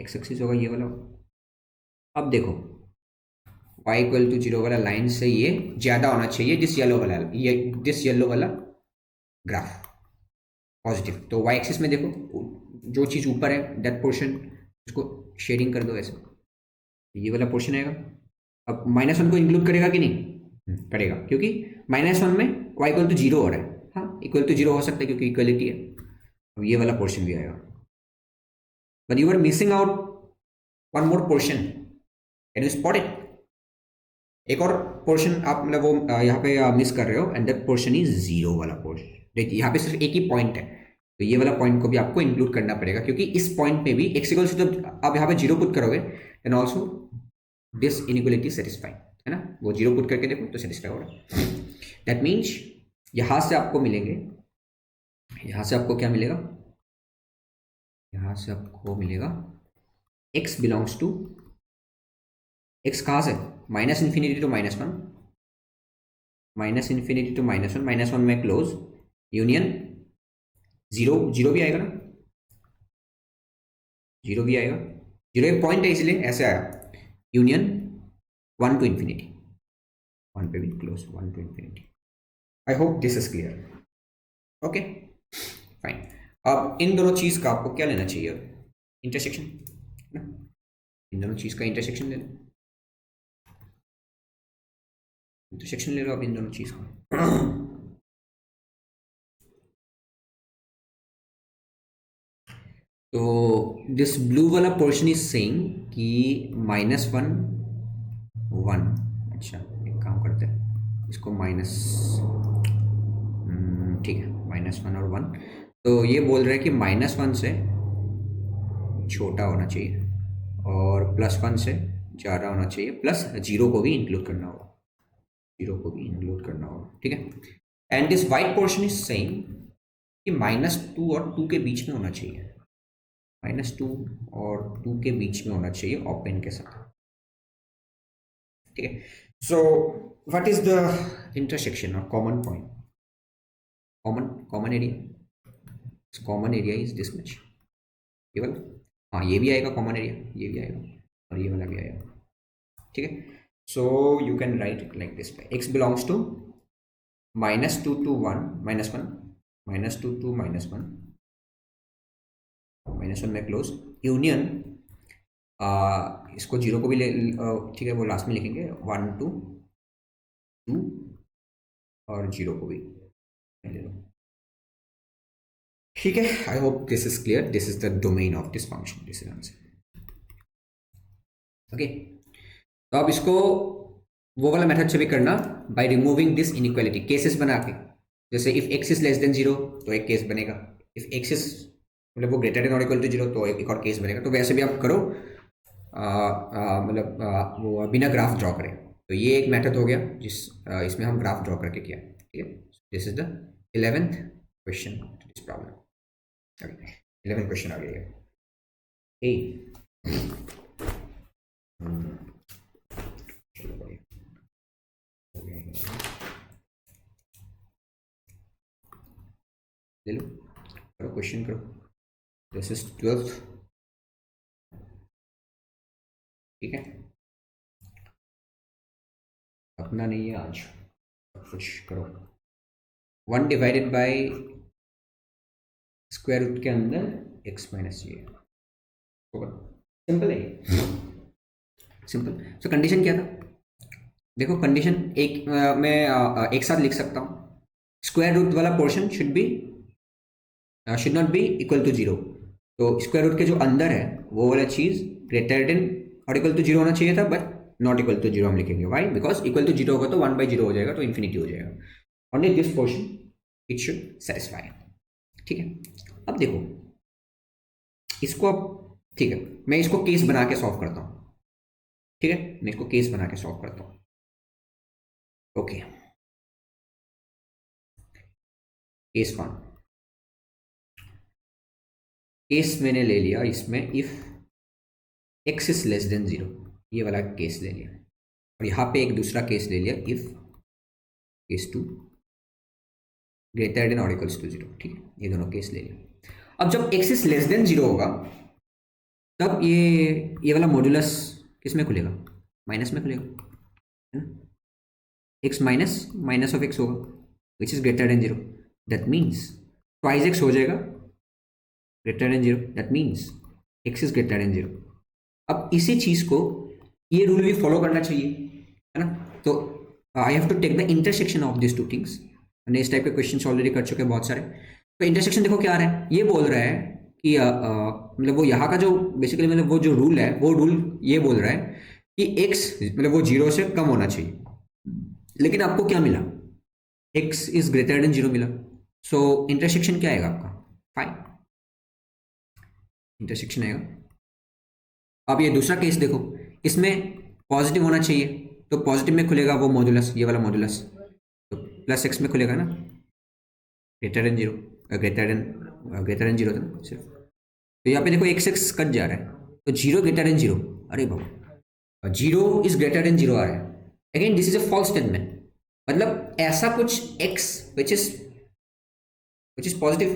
x एक्सिस होगा ये वाला। अब देखो y इक्वल टू 0 वाला लाइन से ये ज्यादा होना चाहिए दिस येलो वाला, ये दिस येलो वाला ग्राफ पॉजिटिव। तो y एक्सिस में देखो जो चीज़ ऊपर है दैट पोर्शन, उसको शेडिंग कर दो ऐसे, ये वाला पोर्शन आएगा। अब -1 को इंक्लूड करेगा कि नहीं? करेगा, क्योंकि -1 में y इक्वल टू 0 हो रहा है। हाँ, इक्वल टू 0 हो सकता है क्योंकि इक्वलिटी है। अब ये वाला पोर्शन भी आएगा। But you are missing out one more portion, can you spot it? एक और पोर्शन आप मतलब वो यहाँ पे मिस कर रहे हो, एंड दैट पोर्शन इज 0 वाला पोर्शन। देखिए यहाँ पे सिर्फ एक ही पॉइंट है, तो ये वाला पॉइंट को भी आपको इंक्लूड करना पड़ेगा, क्योंकि इस पॉइंट पे भी एक्स इक्वल टू, जब आप यहाँ पे 0 पुट करोगे then also this inequality satisfy, है ना? वो 0 पुट करके देखो तो सेटिस्फाई होगा। दैट मीन्स यहाँ से आपको मिलेंगे, यहाँ से आपको क्या मिलेगा? यहाँ से आपको मिलेगा x बिलोंग्स टू, x कहाँ से? -∞ टू -1, -∞ टू -1, -1 में क्लोज, यूनियन 0, 0 भी आएगा ना? 0 भी आएगा, 0 एक पॉइंट है इसलिए ऐसे आया। यूनियन 1 टू इन्फिनिटी, 1 पे भी close, 1 to infinity. I hope this is clear. Okay fine. अब इन दोनों चीज़ का आपको क्या लेना चाहिए? इंटरसेक्शन, इन दोनों चीज़ का इंटरसेक्शन ले लो, इंटरसेक्शन ले लो आप इन दोनों चीज़ का। तो दिस ब्लू वाला पोर्शन इज सेइंग कि -1 1, अच्छा एक काम करते हैं इसको माइनस, ठीक है, -1 और 1, तो ये बोल रहे हैं कि -1 से छोटा होना चाहिए और +1 से ज़्यादा होना चाहिए, प्लस 0 को भी इंक्लूड करना होगा, 0 को भी इंक्लूड करना होगा, ठीक है। And this white portion is saying कि -2 और 2 के बीच में होना चाहिए, -2 और 2 के बीच में होना चाहिए ओपन के साथ, ठीक है। So what is the intersection और common point? Common area, common area is this much, ये वाला, हाँ ये भी आएगा कॉमन एरिया, ये भी आएगा और ये वाला भी आएगा, ठीक है। So you can write it like this, x belongs to -2 to 1, -1, -2 to -1, -1 में क्लोज, यूनियन इसको 0 को भी ले, ठीक है वो लास्ट में लिखेंगे, 1 to 2 और 0 को भी ले लो, ठीक है। I hope this is clear, this is the domain of this function, this is answer, okay. तो अब इसको वो वाला मेथड से भी करना, by removing this inequality, cases बना के, जैसे if x is less then 0 तो एक केस बनेगा, इफ x इज मतलब वो ग्रेटर देन और इक्वल टू 0 तो एक और केस बनेगा। तो वैसे भी आप करो, मतलब वो बिना ग्राफ ड्रॉ करें, तो ये एक मेथड हो गया जिस इसमें हम ग्राफ ड्रॉ करके किया, ठीक है। This is the 11th question to this problem, okay 11th question आ गया है। चलो बढ़िया हो गया, ले लो, करो क्वेश्चन करो, दिस इज 12th, ठीक है। अपना नहीं है आज, कुछ करो। 1 डिवाइडेड बाय स्क्वायर रूट के अंदर x माइनस ये होगा, सिंपल है, सिंपल। सो कंडीशन क्या था? देखो कंडीशन एक मैं एक साथ लिख सकता हूँ, स्क्वायर रूट वाला portion should not be equal to 0, तो स्क्वायर रूट के जो अंदर है वो वाला चीज़ ग्रेटर देन और इक्वल टू 0 होना चाहिए था, बट नॉट इक्वल टू 0 हम लिखेंगे, वाई? बिकॉज इक्वल टू 0 होगा तो 1/0 हो जाएगा, तो इन्फिनिटी हो जाएगा, only this portion it should satisfy, ठीक है। अब देखो इसको, अब ठीक है मैं इसको केस बना के सॉल्व करता हूँ, ठीक है, मैं इसको केस बना के सॉल्व करता हूँ, ओके। केस 1, केस मैंने ले लिया इसमें if x is less then 0, ये वाला केस ले लिया, और यहाँ पे एक दूसरा केस ले लिया इफ केस 2 ग्रेटर देन और इक्वल्स टू 0, ठीक है, ये दोनों केस ले लिया। अब जब x इज लेस देन 0 होगा तब ये वाला मॉड्यूलस किस में खुलेगा? माइनस में खुलेगा, है ना, x माइनस ऑफ x होगा which is greater than 0, that means twice x हो जाएगा greater than 0, that means x is greater than 0। अब इसी चीज़ को, ये रूल भी फॉलो करना चाहिए, है ना। तो I have to take the intersection of this two things. मैंने इस टाइप के क्वेश्चन ऑलरेडी कर चुके हैं बहुत सारे। तो इंटरसेक्शन देखो क्या आ रहा है, ये बोल रहा है कि मतलब वो यहाँ का जो बेसिकली मतलब वो जो रूल है, वो रूल ये बोल रहा है कि x मतलब वो 0 से कम होना चाहिए। लेकिन आपको क्या मिला, x इज ग्रेटर देन 0 मिला। सो इंटरसेक्शन क्या आएगा आपका, फाइव इंटरसेक्शन आएगा। अब ये दूसरा केस देखो, इसमें पॉजिटिव होना चाहिए, तो पॉजिटिव में खुलेगा वो मॉड्यूलस, ये वाला मॉड्यूलस, तो प्लस एक्स में खुलेगा ना, ग्रेटर देन 0, ग्रेटर देन 0 था ना सिर्फ। तो यहाँ पे देखो एक्स एक्स कट जा रहा है, तो 0 ग्रेटर देन 0, अरे बाबा 0 इज ग्रेटर देन 0 आ रहा है। Again this is a false statement, मतलब ऐसा कुछ x which is positive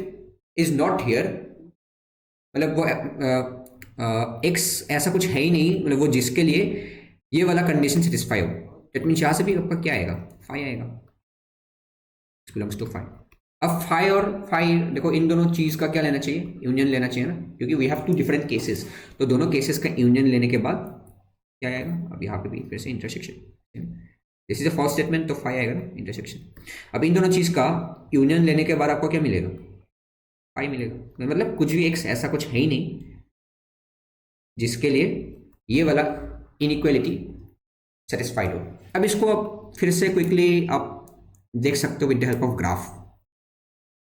is not here, मतलब वो x ऐसा कुछ है ही नहीं, मतलब वो जिसके लिए ये वाला कंडीशन सेटिस्फाई हो। दैट मीन्स यहाँ से भी आपका क्या आएगा, फाइव आएगा, बिलोंग्स टू फाइव। अब फाइव और फाइव देखो, इन दोनों चीज़ का क्या लेना चाहिए, यूनियन लेना चाहिए ना, क्योंकि we have two different cases. तो दोनों केसेस का यूनियन लेने के बाद क्या आएगा, अब यहाँ पे भी फिर से intersection, this is a false statement, तो फाइव आएगा ना इंटरसेक्शन। अब इन दोनों चीज़ का यूनियन लेने के बाद आपको क्या मिलेगा, फाइव मिलेगा। मतलब कुछ भी एक ऐसा कुछ है ही नहीं जिसके लिए ये वाला इनइक्वालिटी सेटिस्फाइड हो। अब इसको आप फिर से क्विकली आप देख सकते हो with the help of graph.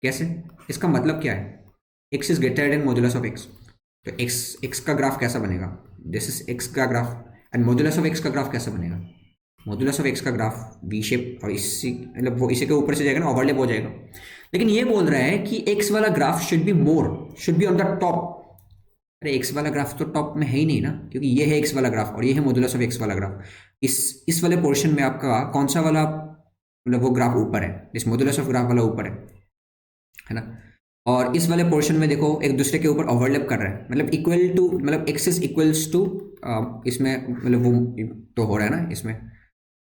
कैसे, इसका मतलब क्या है, x is greater then modulus of x, तो x का ग्राफ कैसा बनेगा, दिस इज x का graph, and modulus of x का ग्राफ कैसा बनेगा, मॉड्यूलस ऑफ x का ग्राफ वी शेप, और इसी मतलब वो इसी के ऊपर से जाएगा ना, ओवरलैप हो जाएगा। लेकिन ये बोल रहा है कि x वाला graph should be more, should be on the top. अरे x वाला ग्राफ तो टॉप में है ही नहीं ना, क्योंकि ये है x वाला ग्राफ और ये है मॉड्यूलस ऑफ x वाला ग्राफ। इस वाले पोर्शन में आपका कौन सा वाला मतलब वो ग्राफ ऊपर है, इस मॉड्यूलस ऑफ ग्राफ वाला ऊपर है ना। और इस वाले पोर्शन में देखो एक दूसरे के ऊपर ओवरलैप कर रहा है, मतलब इक्वल टू, मतलब x इज इक्वल्स टू, इसमें मतलब वो तो हो रहा है ना इसमें।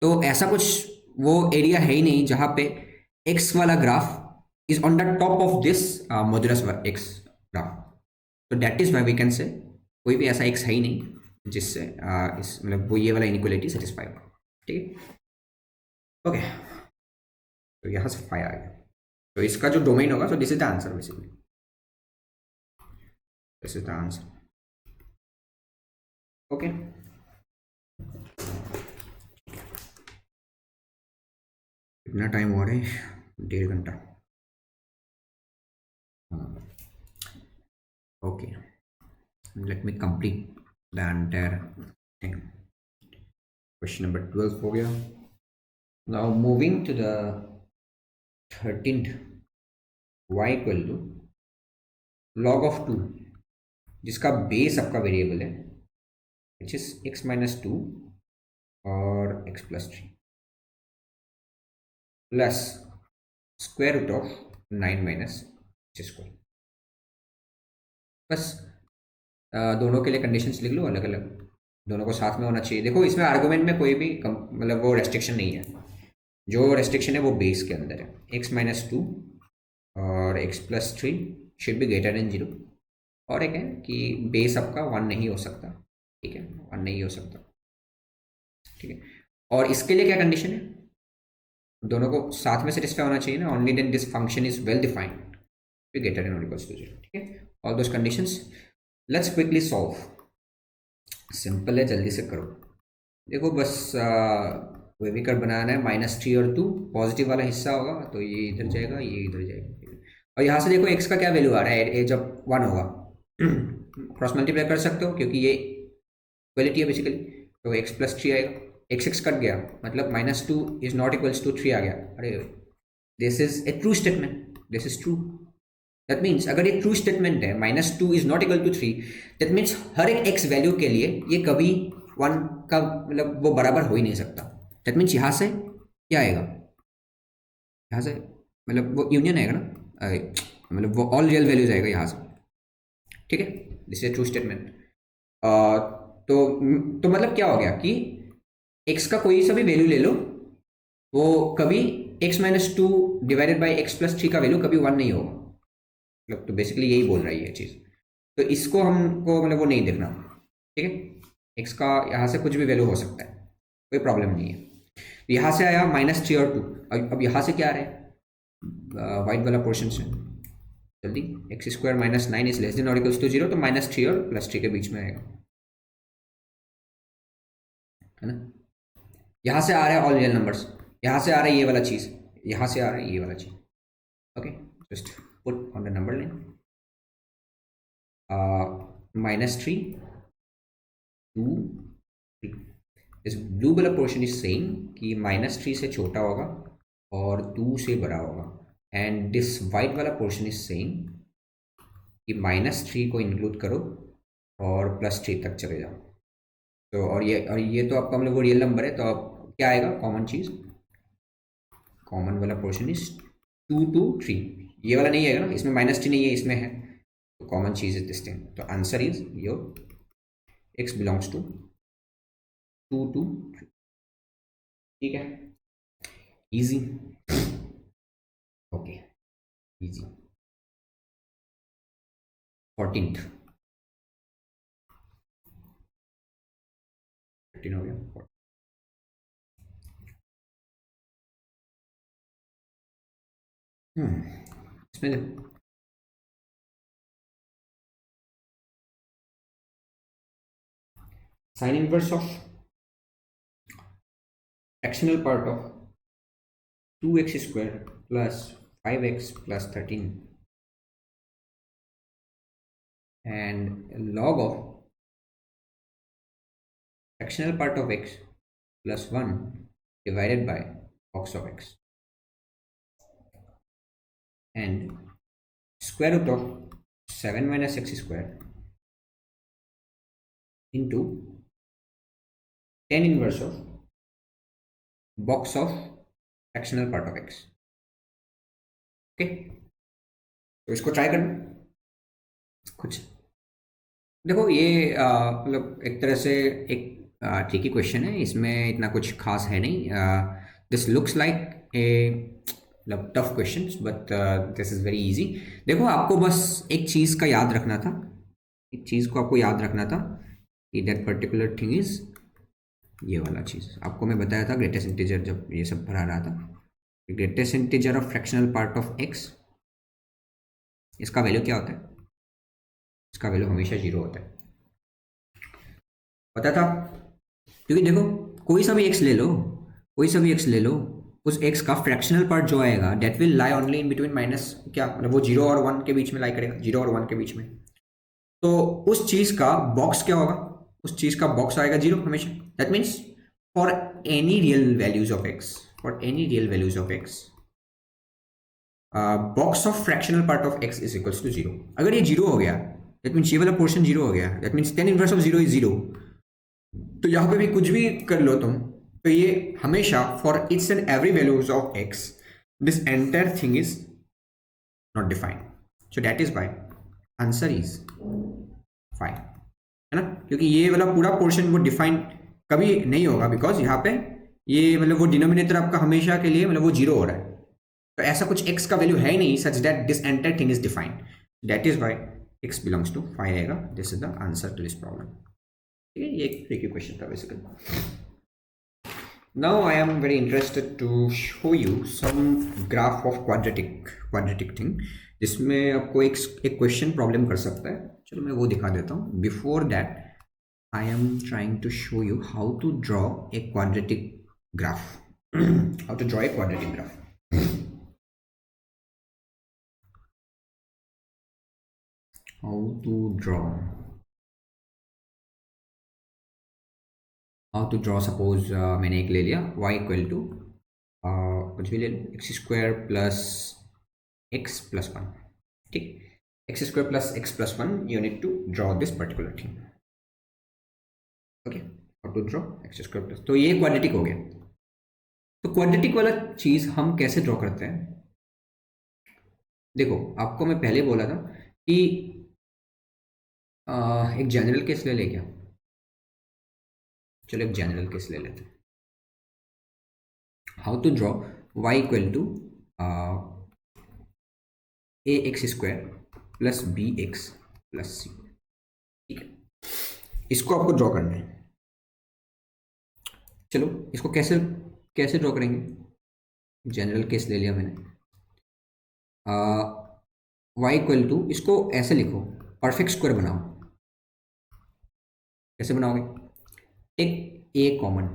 तो ऐसा कुछ वो एरिया है ही नहीं जहाँ पे x वाला graph is on the top of this modulus x graph. तो that is why we can say कोई भी ऐसा x है ही नहीं जिससे इस मतलब वो ये वाला इनइक्वालिटी सेटिस्फाई हो। ठीक है, ओके। तो यहाँ से फाइव आ गया, तो इसका जो डोमेन होगा, so this is the answer basically, this is the answer. Okay, कितना टाइम हुआ है, 1.5 घंटा। Okay, let me complete the entire thing. Question number 12 हो गया। Now moving to the 13th, y equal to log of 2, जिसका base आपका variable है which is x minus 2 और x plus 3 plus square root of 9 minus square. बस दोनों के लिए कंडीशंस लिख लो अलग अलग, दोनों को साथ में होना चाहिए। देखो इसमें आर्गुमेंट में कोई भी मतलब वो रेस्ट्रिक्शन नहीं है, जो रेस्ट्रिक्शन है वो बेस के अंदर है, x माइनस 2 और x plus 3 should be greater than 0। और एक है कि बेस आपका 1 नहीं हो सकता, ठीक है, 1 नहीं हो सकता, ठीक है। और इसके लिए क्या कंडीशन है, दोनों को साथ में सेटिस्फाई होना चाहिए ना, only then this function is well defined greater than और इक्वल्स टू 0, ठीक है। All those conditions, let's quickly solve. Simple है, जल्दी से करो। देखो बस वेविकर बनाना है, -3 और 2 पॉजिटिव वाला हिस्सा होगा, तो ये इधर जाएगा, ये इधर जाएगा। और यहाँ से देखो x का क्या वैल्यू आ रहा है, जब 1 होगा क्रॉस मल्टीप्लाई कर सकते हो क्योंकि ये इक्वलिटी है बेसिकली, तो x प्लस 3 आएगा, x कट गया, मतलब -2 इज नॉट इक्वल्स टू 3 आ गया। अरे this is a true statement, this is true. That means अगर ये ट्रू स्टेटमेंट है, -2 is not equal to 3, that means हर एक x वैल्यू के लिए ये कभी 1 का मतलब वो बराबर हो ही नहीं सकता। दैट मीन्स यहाँ से क्या आएगा, यहाँ से मतलब वो यूनियन आएगा ना, मतलब वो ऑल रियल वैल्यूज आएगा यहाँ से, ठीक है। This is true statement. तो मतलब क्या हो गया कि x का कोई सा भी वैल्यू ले लो, वो कभी x minus 2 divided by x plus 3 का वैल्यू कभी 1 नहीं होगा, मतलब तो बेसिकली यही बोल रहा है ये चीज़। तो इसको हमको मतलब वो नहीं देखना, ठीक है। x का यहाँ से कुछ भी वैल्यू हो सकता है, कोई प्रॉब्लम नहीं है। यहाँ से आया -3 और 2, अब यहाँ से क्या आ रहा है वाइट वाला पोर्शन से, जल्दी, x² - 9 इज लेस देन और इक्वल्स टू 0, तो -3 और +3 के बीच में आएगा, है ना। यहाँ से आ रहा है ऑल रियल नंबर्स, यहाँ से आ रहा है ये वाला चीज़, यहाँ से आ रहा है ये वाला चीज़। Okay, just put on the number line, -3, 2, 3। इस ब्लू वाला पोर्शन इज सेम कि -3 से छोटा होगा और 2 से बड़ा होगा, एंड दिस वाइट वाला पोर्शन इज सेम कि -3 को इंक्लूड करो और +3 तक चले जाओ। तो और ये तो आपका मतलब वो रियल नंबर है, तो अब क्या आएगा कॉमन चीज़, कॉमन वाला पोर्शन इज 2 to 3, ये वाला नहीं आएगा ना, इसमें -3 नहीं है, इसमें है, तो कॉमन चीज़ इज दिस थिंग, तो answer is your x belongs to 2 to 3। ठीक है, इजी, ओके, इजी। 14th 15 हो गया। इसमें sign inverse of fractional part of 2x² plus 5x plus 13 and log of fractional part of x plus 1 divided by log of x and square root of 7 minus x square into tan inverse of box of fractional part of x। Okay, तो इसको try करना कुछ। देखो ये मतलब एक तरह से एक ट्रिकी क्वेश्चन है, इसमें इतना कुछ खास है नहीं। दिस लुक्स लाइक ए मतलब tough question, but this is very easy. देखो आपको बस एक चीज़ का याद रखना था, एक चीज़ को आपको याद रखना था कि दैट पर्टिकुलर थिंग इज ये वाला चीज़। आपको मैं बताया था ग्रेटेस्ट इंटीजर जब ये सब पढ़ा रहा था, greatest integer of fractional part of x, इसका वैल्यू क्या होता है, इसका वैल्यू हमेशा 0 होता है, पता था। क्योंकि देखो कोई सा भी एक्स ले लो, कोई सा भी एक्स ले लो, उस एक्स का फ्रैक्शनल पार्ट जो आएगा that will lie only in between minus, क्या मतलब वो 0 और 1 के बीच में लाई करेगा, 0 और 1 के बीच में। तो उस चीज़ का बॉक्स क्या होगा, उस चीज़ का बॉक्स आएगा 0 हमेशा। That means for any real values of x, for any real values of x box of fractional part of x is equals to 0। अगर ये 0 हो गया दैट मीन्स ये वाला पोर्शन 0 हो गया, that means tan inverse of 0 is 0। तो यहाँ पे भी कुछ भी कर लो तुम, तो ये हमेशा for its and every values of x this entire thing is not defined, so that is why answer is 5, है ना। क्योंकि ये वाला पूरा पोर्शन वो डिफाइन कभी नहीं होगा, बिकॉज यहाँ पे ये मतलब वो डिनोमिनेटर आपका हमेशा के लिए मतलब वो 0 हो रहा है, तो ऐसा कुछ x का वैल्यू है ही नहीं such that this entire thing is defined, that is why x belongs to 5 आएगा। This is the answer to this problem. ठीक है, ये एक ट्रिकी क्वेश्चन था basically. Now I am very interested to show you some graph of quadratic thing, जिसमें आपको एक question problem कर सकता है। चलो मैं वो दिखा देता हूँ। Before that I am trying to show you how to draw a quadratic graph, how to draw a quadratic graph. How to draw suppose मैंने एक ले लिया y इक्वल टू कुछ भी ले लो x² प्लस x प्लस 1। ठीक, x² plus x plus 1, you need to draw this particular thing. Okay, how to draw x² plus, तो ये क्वाड्रेटिक हो गया। तो क्वाड्रेटिक वाला चीज़ हम कैसे ड्रॉ करते हैं, देखो आपको मैं पहले बोला था कि एक जनरल केस ले ले क्या, चलो एक जनरल केस ले लेते हैं। How to draw y equal to ax² plus bx plus c। ठीक है, इसको आपको ड्रॉ करना है। चलो इसको कैसे कैसे ड्रॉ करेंगे? जनरल केस ले लिया मैंने। वाई इक्वल टू, इसको ऐसे लिखो, परफेक्ट स्क्वायर बनाओ। कैसे बनाओगे? एक a common,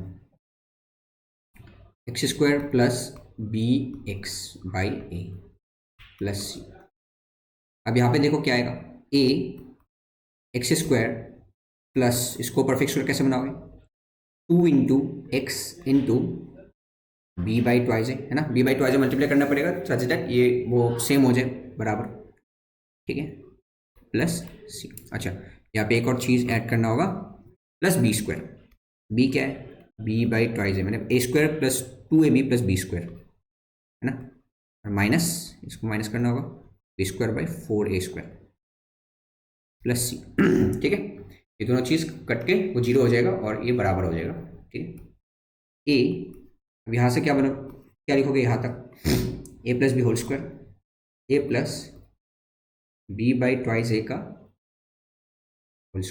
x square plus b x by a plus c. अब यहाँ पे देखो क्या आएगा, ए एक्स स्क्वायर प्लस, इसको परफेक्ट स्क्वायर कैसे बनाओगे? 2 × x × बी बाई ट्वाइज है ना, बी बाई ट्वाइज मल्टीप्लाई करना पड़ेगा सच दैट ये वो सेम हो जाए बराबर, ठीक है, प्लस सी। अच्छा, यहाँ पे एक और चीज़ ऐड करना होगा, प्लस बी स्क्वायर। बी क्या है? बी बाई ट्वाइज है, मैंने a square plus 2ab plus b square है ना, और माइनस, इसको माइनस करना होगा, b square by 4a² plus c. ठीक है, ये दोनों चीज़ कट के वो जीरो हो जाएगा और ये बराबर हो जाएगा, ठीक है। ए, अब यहाँ से क्या बना, क्या लिखोगे यहाँ तक, a plus b whole square, a plus b by twice a का होल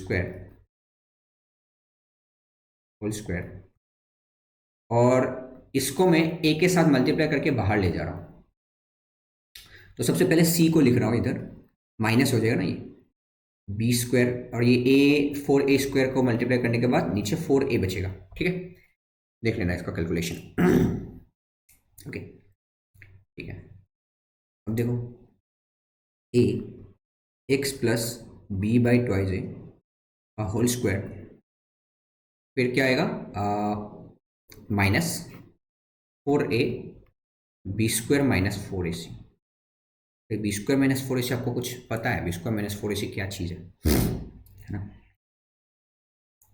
स्क्वायर, और इसको मैं ए के साथ मल्टीप्लाई करके बाहर ले जा रहा हूँ। तो सबसे पहले सी को लिख रहा हूँ इधर, माइनस हो जाएगा ना ये बी स्क्वायर, और ये ए 4a² को मल्टीप्लाई करने के बाद नीचे 4a बचेगा, ठीक है। देख लेना इसका कैलकुलेशन। ओके, ठीक है। अब देखो, a x plus b by twice a whole square, फिर क्या आएगा, minus 4a b square minus 4ac। B square minus 4ac आपको कुछ पता है? बी स्क्वायर माइनस 4ac क्या चीज़ है ना,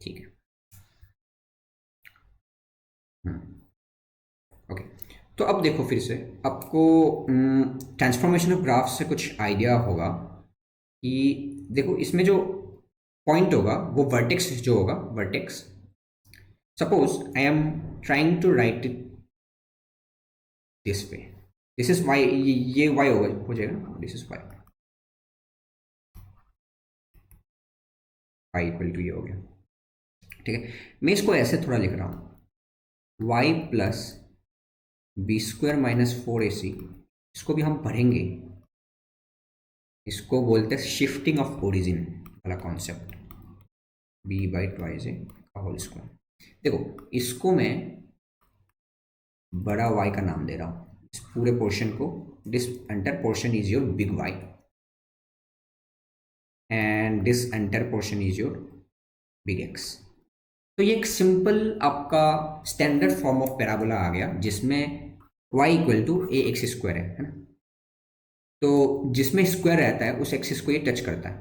ठीक है। ओके, तो अब देखो फिर से आपको ट्रांसफॉर्मेशन ऑफ ग्राफ से कुछ आइडिया होगा कि देखो इसमें जो पॉइंट होगा वो वर्टेक्स जो होगा, vertex, suppose I am trying to write it this way, this is y, ये वाई होगा, हो जाएगा, this is y, y equal to ये हो गया, ठीक है। मैं इसको ऐसे थोड़ा लिख रहा हूँ, y plus b square minus 4ac, इसको भी हम पढ़ेंगे, इसको बोलते हैं शिफ्टिंग ऑफ ओरिजिन वाला concept, b by twice a का होल स्क्वायर। देखो इसको मैं बड़ा वाई का नाम दे रहा हूँ, इस पूरे पोर्शन को, this entire portion is your big Y and this entire portion is your big X. तो ये एक सिंपल आपका स्टैंडर्ड फॉर्म ऑफ पैराबोला आ गया, जिसमें y equal to a x square है ना, तो जिसमें स्क्वायर रहता है उस एक्सिस को ये टच करता है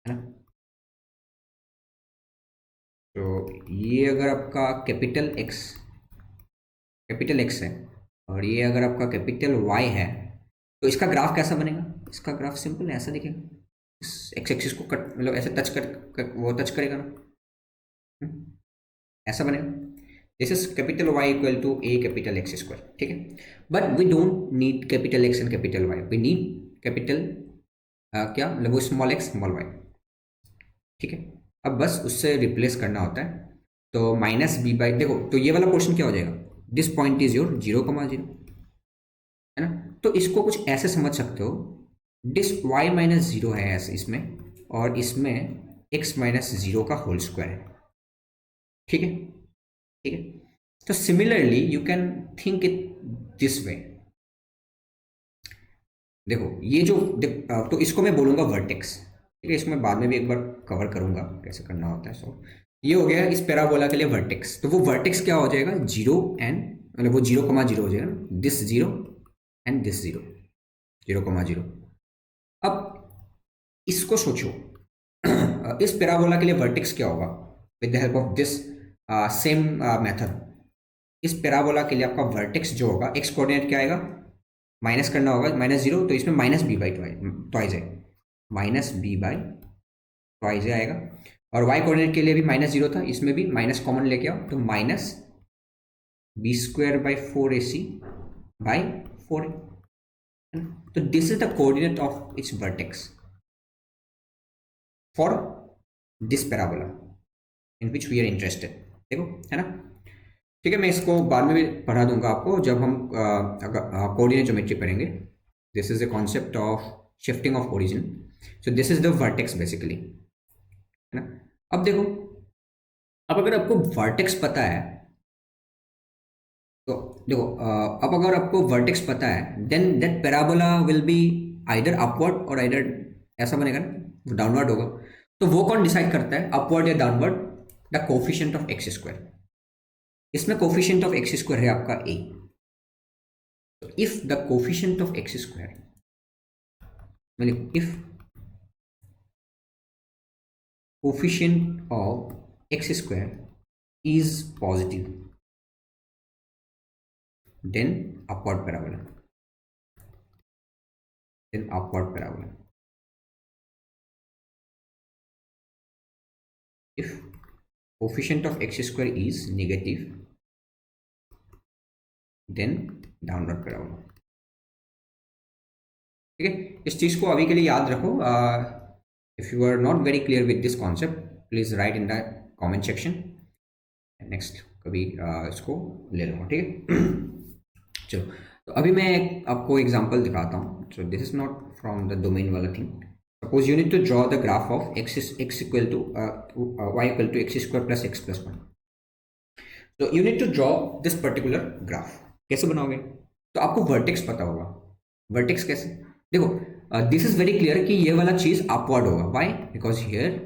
ना। तो ये अगर आपका कैपिटल एक्स है और ये अगर आपका कैपिटल वाई है, तो इसका ग्राफ कैसा बनेगा? इसका ग्राफ सिंपल ऐसा दिखेगा, इस एक्स एक्सिस को कट, मतलब ऐसे वो टच करेगा ना, ऐसा बनेगा। This is capital Y equal to a capital X square, ठीक है। But we don't need capital X and capital Y, we need capital क्या मतलब वो स्मॉल एक्स स्मॉल वाई, ठीक है। अब बस उससे रिप्लेस करना होता है, तो माइनस बी बाई, देखो तो ये वाला पोर्शन क्या हो जाएगा, दिस पॉइंट इज योर 0,0 है ना। तो इसको कुछ ऐसे समझ सकते हो, दिस y माइनस 0 है ऐसे इसमें, और इसमें x माइनस 0 का होल स्क्वायर है, ठीक है, ठीक है। तो similarly you can think it this वे। देखो ये जो तो इसको मैं बोलूंगा वर्टेक्स, ठीक है, इसको मैं बाद में भी एक बार कवर करूंगा कैसे करना होता है। सो ये हो गया इस पैराबोला के लिए वर्टेक्स। तो वो वर्टेक्स क्या हो जाएगा, 0 एंड मतलब वो 0,0 हो जाएगा ना, दिस 0 एंड दिस 0, 0,0। अब इसको सोचो, इस पैराबोला के लिए वर्टेक्स क्या होगा, with the help of this same method. इस पैराबोला के लिए आपका वर्टेक्स जो होगा, एक्स कोऑर्डिनेट क्या आएगा, माइनस करना होगा, -0, तो इसमें माइनस बी बाई ट्वाइस है, माइनस बी बाई ट्वाइस आएगा। और वाई कोऑर्डिनेट के लिए भी -0 था, इसमें भी माइनस कॉमन लेके आओ, तो minus b square by 4ac by 4। तो this is the coordinate of its vertex for this parabola in which we are interested, देखो है ना। ठीक है, मैं इसको बाद में भी पढ़ा दूंगा आपको जब हम कोऑर्डिनेट ज्योमेट्री पढ़ेंगे. This is the concept of shifting of origin. So this is the vertex basically, है ना. अब देखो, अब अगर आपको वर्टेक्स पता है तो देखो, अब अगर आपको वर्टेक्स पता है then that parabola will be either upward or either ऐसा बनेगा ना, डाउनवर्ड होगा. तो वो कौन डिसाइड करता है, अपवर्ड या downward? The coefficient of x square. इसमें कोफिशिएंट ऑफ एक्स स्क्वायर है आपका ए. तो if the coefficient of x square, मतलब if coefficient of x square is positive, then upward parabola, then upward parabola. If coefficient of x square is negative, then downward parabola. ठीक है, इस चीज को अभी के लिए याद रखो. If you are not very clear with this concept, please write in the comment section. Next कभी इसको ले लो, ठीक है. चलो, तो अभी मैं आपको एग्जांपल दिखाता हूँ. So this is not from the domain वाला thing. Suppose you need to draw the graph of x equal to y equal to x square plus x plus one. तो you need to draw this particular graph. कैसे बनाओगे? तो आपको vertex पता होगा. Vertex कैसे? देखो, दिस इज वेरी क्लियर कि ये वाला चीज अपवर्ड होगा. Why? Because here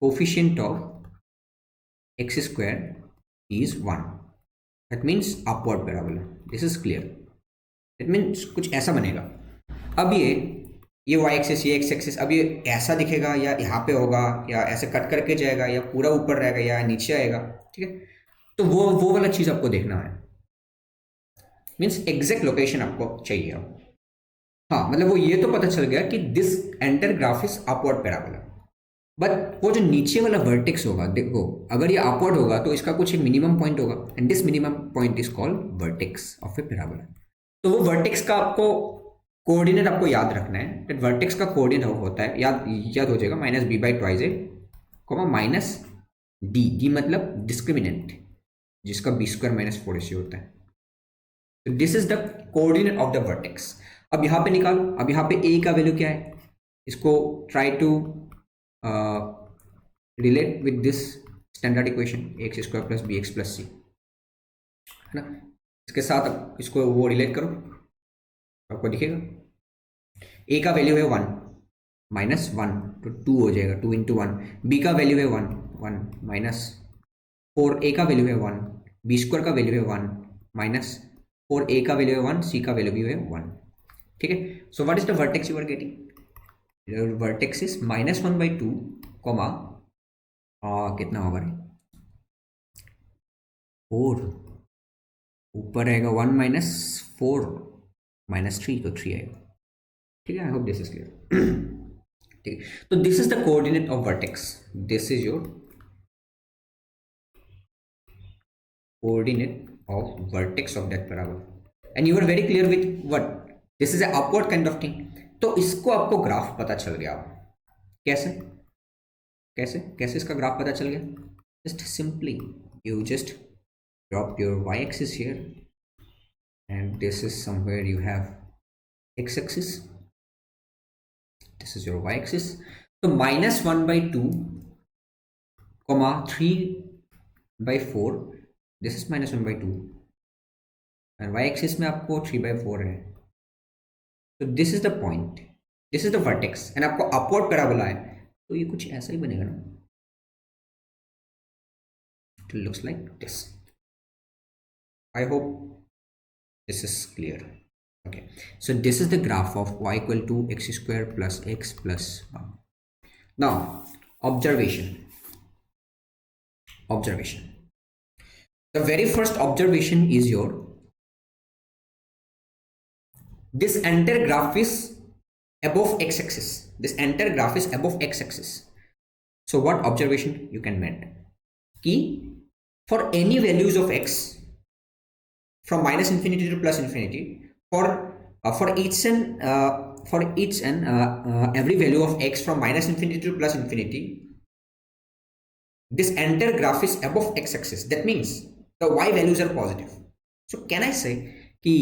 coefficient of x square is 1. That means upward parabola. This is clear. That means कुछ ऐसा बनेगा. अब ये वाई एक्सिस, ये एक्स एक्सिस, अब ये ऐसा दिखेगा या यहाँ पे होगा या ऐसे कट करके जाएगा या पूरा ऊपर रहेगा या नीचे आएगा. ठीक है, तो वो वाला चीज आपको देखना है. मीन्स एग्जैक्ट लोकेशन आपको चाहिए. हाँ, मतलब वो ये तो पता चल गया कि this entire graph is upward parabola. But वो जो नीचे वाला वर्टेक्स होगा, देखो अगर ये अपवर्ड होगा तो इसका कुछ मिनिमम पॉइंट होगा, and this minimum point is called vertex of A parabola. तो वो वर्टेक्स का आपको कोऑर्डिनेट आपको याद रखना है. दैट वर्टेक्स का कोऑर्डिनेट होता है, याद हो जाएगा, minus b by twice a comma minus d. D मतलब डिस्क्रिमिनेंट, जिसका बी स्क्वायर माइनस 4ac होता है. तो this is the coordinate of the vertex. अब यहाँ पे निकालो. अब यहाँ पे ए का वैल्यू क्या है, इसको try to relate with this standard equation x square plus b x plus c, है ना. इसके साथ अब इसको वो रिलेट करो, आपको दिखेगा ए का वैल्यू है 1 माइनस 1 तो 2 हो जाएगा, 2 इंटू 1. बी का वैल्यू है 1 1 माइनस 4. ए का वैल्यू है 1, बी स्क्वायर का वैल्यू है 1 माइनस 4. ए का वैल्यू है 1, सी का वैल्यू भी है 1. ठीक है. So what is the vertex you are getting? Vertex is minus 1/2 comma कितना होगा रे 4. ऊपर रहेगा 1 माइनस 4 माइनस 3 तो 3 आएगा. ठीक है, I hope this is clear. ठीक है, तो this is the coordinate of vertex. This is your coordinate of vertex of that parabola, and you are very clear with what this is a upward kind of thing. तो इसको आपको graph पता चल गया. कैसे कैसे कैसे इसका ग्राफ पता चल गया? Just simply you just drop your y axis here and this is somewhere you have x axis, this is your y axis. so minus 1/2 comma 3/4, this is minus 1/2 and y axis में आपको 3/4 है. so this is the point, this is the vertex and आपको upward parabola है तो ये कुछ ऐसा ही बनेगा ना. it looks like this. I hope this is clear. Okay, so this is the graph of y equal to x square plus x plus 1. Now observation. The very first observation is your this entire graph is above x-axis. This entire graph is above x-axis. So what observation you can make? Key for any values of x from minus infinity to plus infinity, for each and every value of x from minus infinity to plus infinity, this entire graph is above x-axis. That means the y values are positive. So can I say कि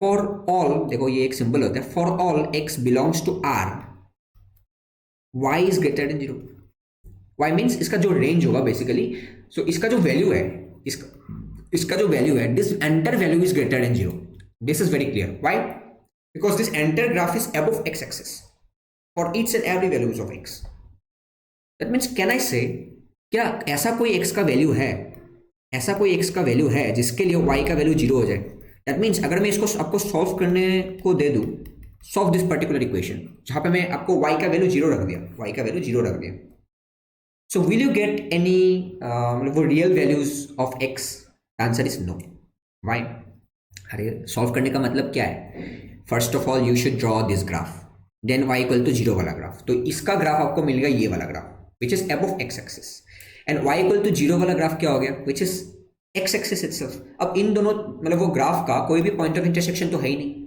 for all, देखो ये एक symbol होता है, for all x belongs to R, y is greater than 0. y means इसका जो range होगा basically, सो इसका जो वैल्यू है, इसका जो वैल्यू है, this enter value is greater than 0. This is very clear. Why? Because this entire graph is above x axis for each and every values of x. That means can I से, क्या ऐसा कोई x का value है, ऐसा कोई x का value है जिसके लिए y का वैल्यू 0 हो जाए? दैट मीन्स अगर मैं इसको आपको सॉल्व करने को दे दूं, सॉल्व दिस पर्टिकुलर इक्वेशन, जहां पे मैं आपको y का वैल्यू 0 रख दिया, y का वैल्यू 0 रख दिया, so will you get any मतलब वो real values of x? Answer is no. Why? अरे सॉल्व करने का मतलब क्या है? First of all you should draw this graph, then y equal to 0 वाला ग्राफ. तो इसका ग्राफ आपको मिलेगा ये वाला graph which is above x axis, and y equal to 0 वाला ग्राफ क्या हो गया, which is x axis itself. अब इन दोनों मतलब वो ग्राफ का कोई भी पॉइंट ऑफ इंटरसेक्शन तो है ही नहीं.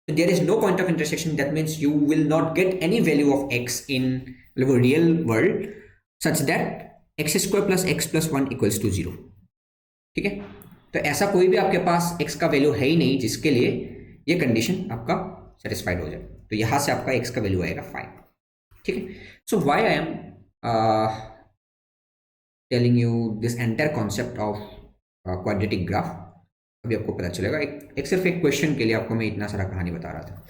So there is no point of intersection. That means you will not get any value of x in the real world such that x square plus x plus 1 equals to 0. ठीक है? तो ऐसा कोई भी आपके पास x का value है ही नहीं जिसके लिए ये कंडीशन आपका सेटिस्फाइड हो जाए. तो यहां से आपका x का वैल्यू आएगा 5. ठीक है? So why I am telling you this entire concept of quadratic graph, अभी आपको पता चलेगा. एक सिर्फ एक क्वेश्चन के लिए आपको मैं इतना सारा कहानी बता रहा था.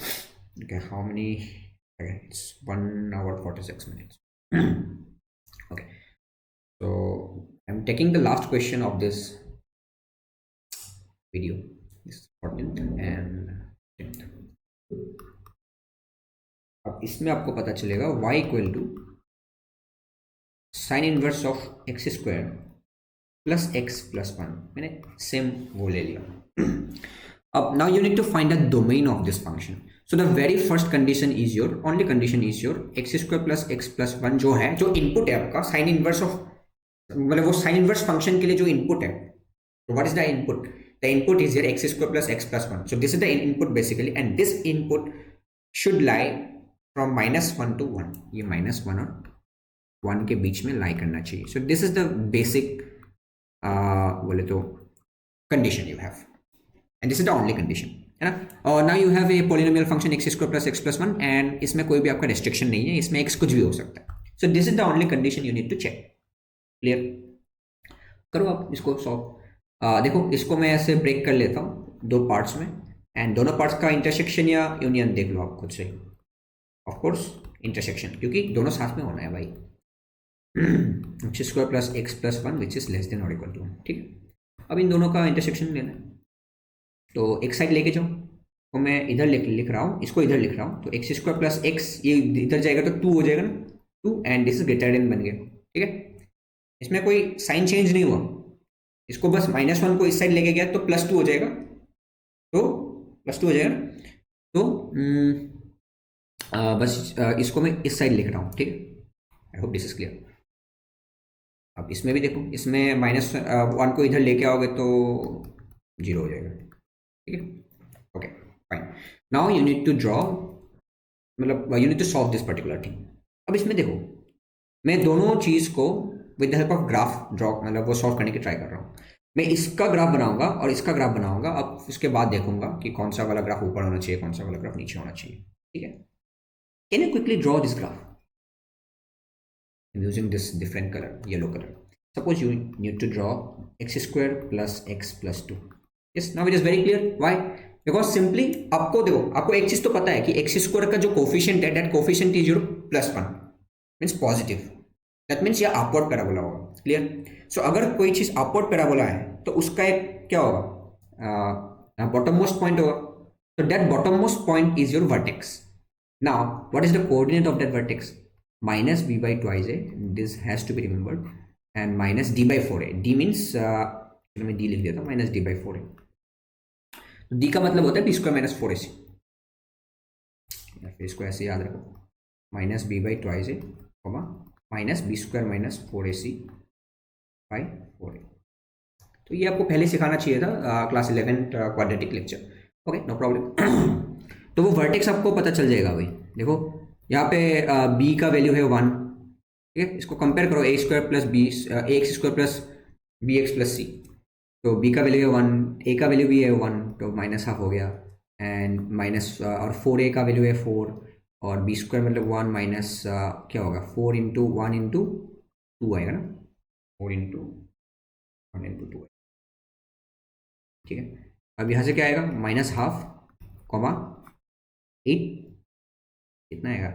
Okay, how many, it's 1 hour 46 minutes. Okay, so I'm taking the last question of this video, this 14th and 10th. अब इसमें आपको पता चलेगा y equal to sine inverse of x square plus x plus 1. मैंने same वो ले लिया. अब now you need to find the domain of this function. So the very first condition is your, only condition is your x square plus x plus 1 जो है, जो input है आपका साइन इनवर्स ऑफ, मतलब वो साइन इनवर्स फंक्शन के लिए जो इनपुट है. तो what is the input? The input is your x square plus x plus 1. So this is the input basically, and this input should lie from -1 to 1. ये -1 और 1 के बीच में लाई करना चाहिए. सो दिस इज द बेसिक बोले तो condition you have, and this is the only condition, है ना. और now you have a polynomial function x square plus x plus 1, and इसमें कोई भी आपका रेस्ट्रिक्शन नहीं है, इसमें एक्स कुछ भी हो सकता है. So this is the only condition you need to check. Clear? करो आप इसको सॉल्व. देखो इसको मैं ऐसे ब्रेक कर लेता हूँ 2 पार्ट्स में, एंड दोनों पार्ट्स का इंटरसेक्शन या यूनियन देख लो आप खुद से. ऑफकोर्स इंटरसेक्शन, क्योंकि दोनों साथ में होना है भाई. X square plus x plus 1 which is less then और इक्वल टू 1. ठीक है, अब इन दोनों का इंटरसेक्शन लेना है. तो एक साइड लेके जाओ, तो मैं इधर लिख रहा हूँ, इसको इधर लिख रहा हूँ. तो एक्स स्क्वायर प्लस एक्स ये इधर जाएगा तो 2 हो जाएगा ना, 2, and this is greater then बन गया. ठीक है, इसमें कोई साइन चेंज नहीं हुआ. इसको बस -1 को इस साइड लेके गया तो +2 हो जाएगा. तो +2 हो जाएगा. तो बस इसको मैं इस साइड लिख रहा हूँ. ठीक है, I hope this is clear. अब इसमें भी देखो, इसमें -1 को इधर लेके आओगे तो 0 हो जाएगा. ठीक है, okay fine. Now you need to draw, मतलब you need to solve this particular thing. अब इसमें देखो, मैं दोनों चीज़ को with the help of graph draw, मतलब वो सॉल्व करने की ट्राई कर रहा हूँ. मैं इसका ग्राफ बनाऊंगा और इसका ग्राफ बनाऊंगा. अब उसके बाद देखूंगा कि कौन सा वाला ग्राफ ऊपर होना चाहिए, कौन सा वाला ग्राफ नीचे होना चाहिए. ठीक है, can you quickly draw this graph using this different color, yellow color? Suppose you need to draw x square plus x plus 2. Yes, now it is very clear. Why? Because simply आपको देखो, आपको एक चीज तो पता है कि x square का जो कोफिशिएंट है, that coefficient is your +1, means positive. That means ये अपवर्ड पैराबोला होगा. क्लियर? सो अगर कोई चीज अपवर्ड पैराबोला है तो उसका एक क्या होगा, बॉटम मोस्ट पॉइंट होगा. So that bottom most point is your vertex. Now what is the coordinate of that vertex? -b by twice a, this has to be remembered, and minus d by 4a. d means मैं d लिख देता हूँ, -d by 4a. तो d का मतलब होता है b square minus 4ac, या फिर इसको ऐसे याद रखो, -b by twice a, minus b square minus 4ac by 4a. तो ये आपको पहले सिखाना चाहिए था class 11 quadratic lecture. Okay, no problem. तो वो वर्टेक्स आपको पता चल जाएगा भाई. देखो यहाँ पे b का वैल्यू है 1. ठीक है, इसको कंपेयर करो a square plus b, ax square plus bx plus c. तो बी का वैल्यू है 1, ए का वैल्यू भी है 1, तो माइनस हाफ हो गया, एंड माइनस और 4 ए का वैल्यू है 4, और बी स्क्वायर मतलब 1 माइनस क्या होगा 4 इंटू 1 इंटू 2 आएगा ना, 4 इंटू 1 इंटू 2, ठीक है। अब यहाँ से क्या आएगा माइनस हाफ कॉमा 8, कितना आएगा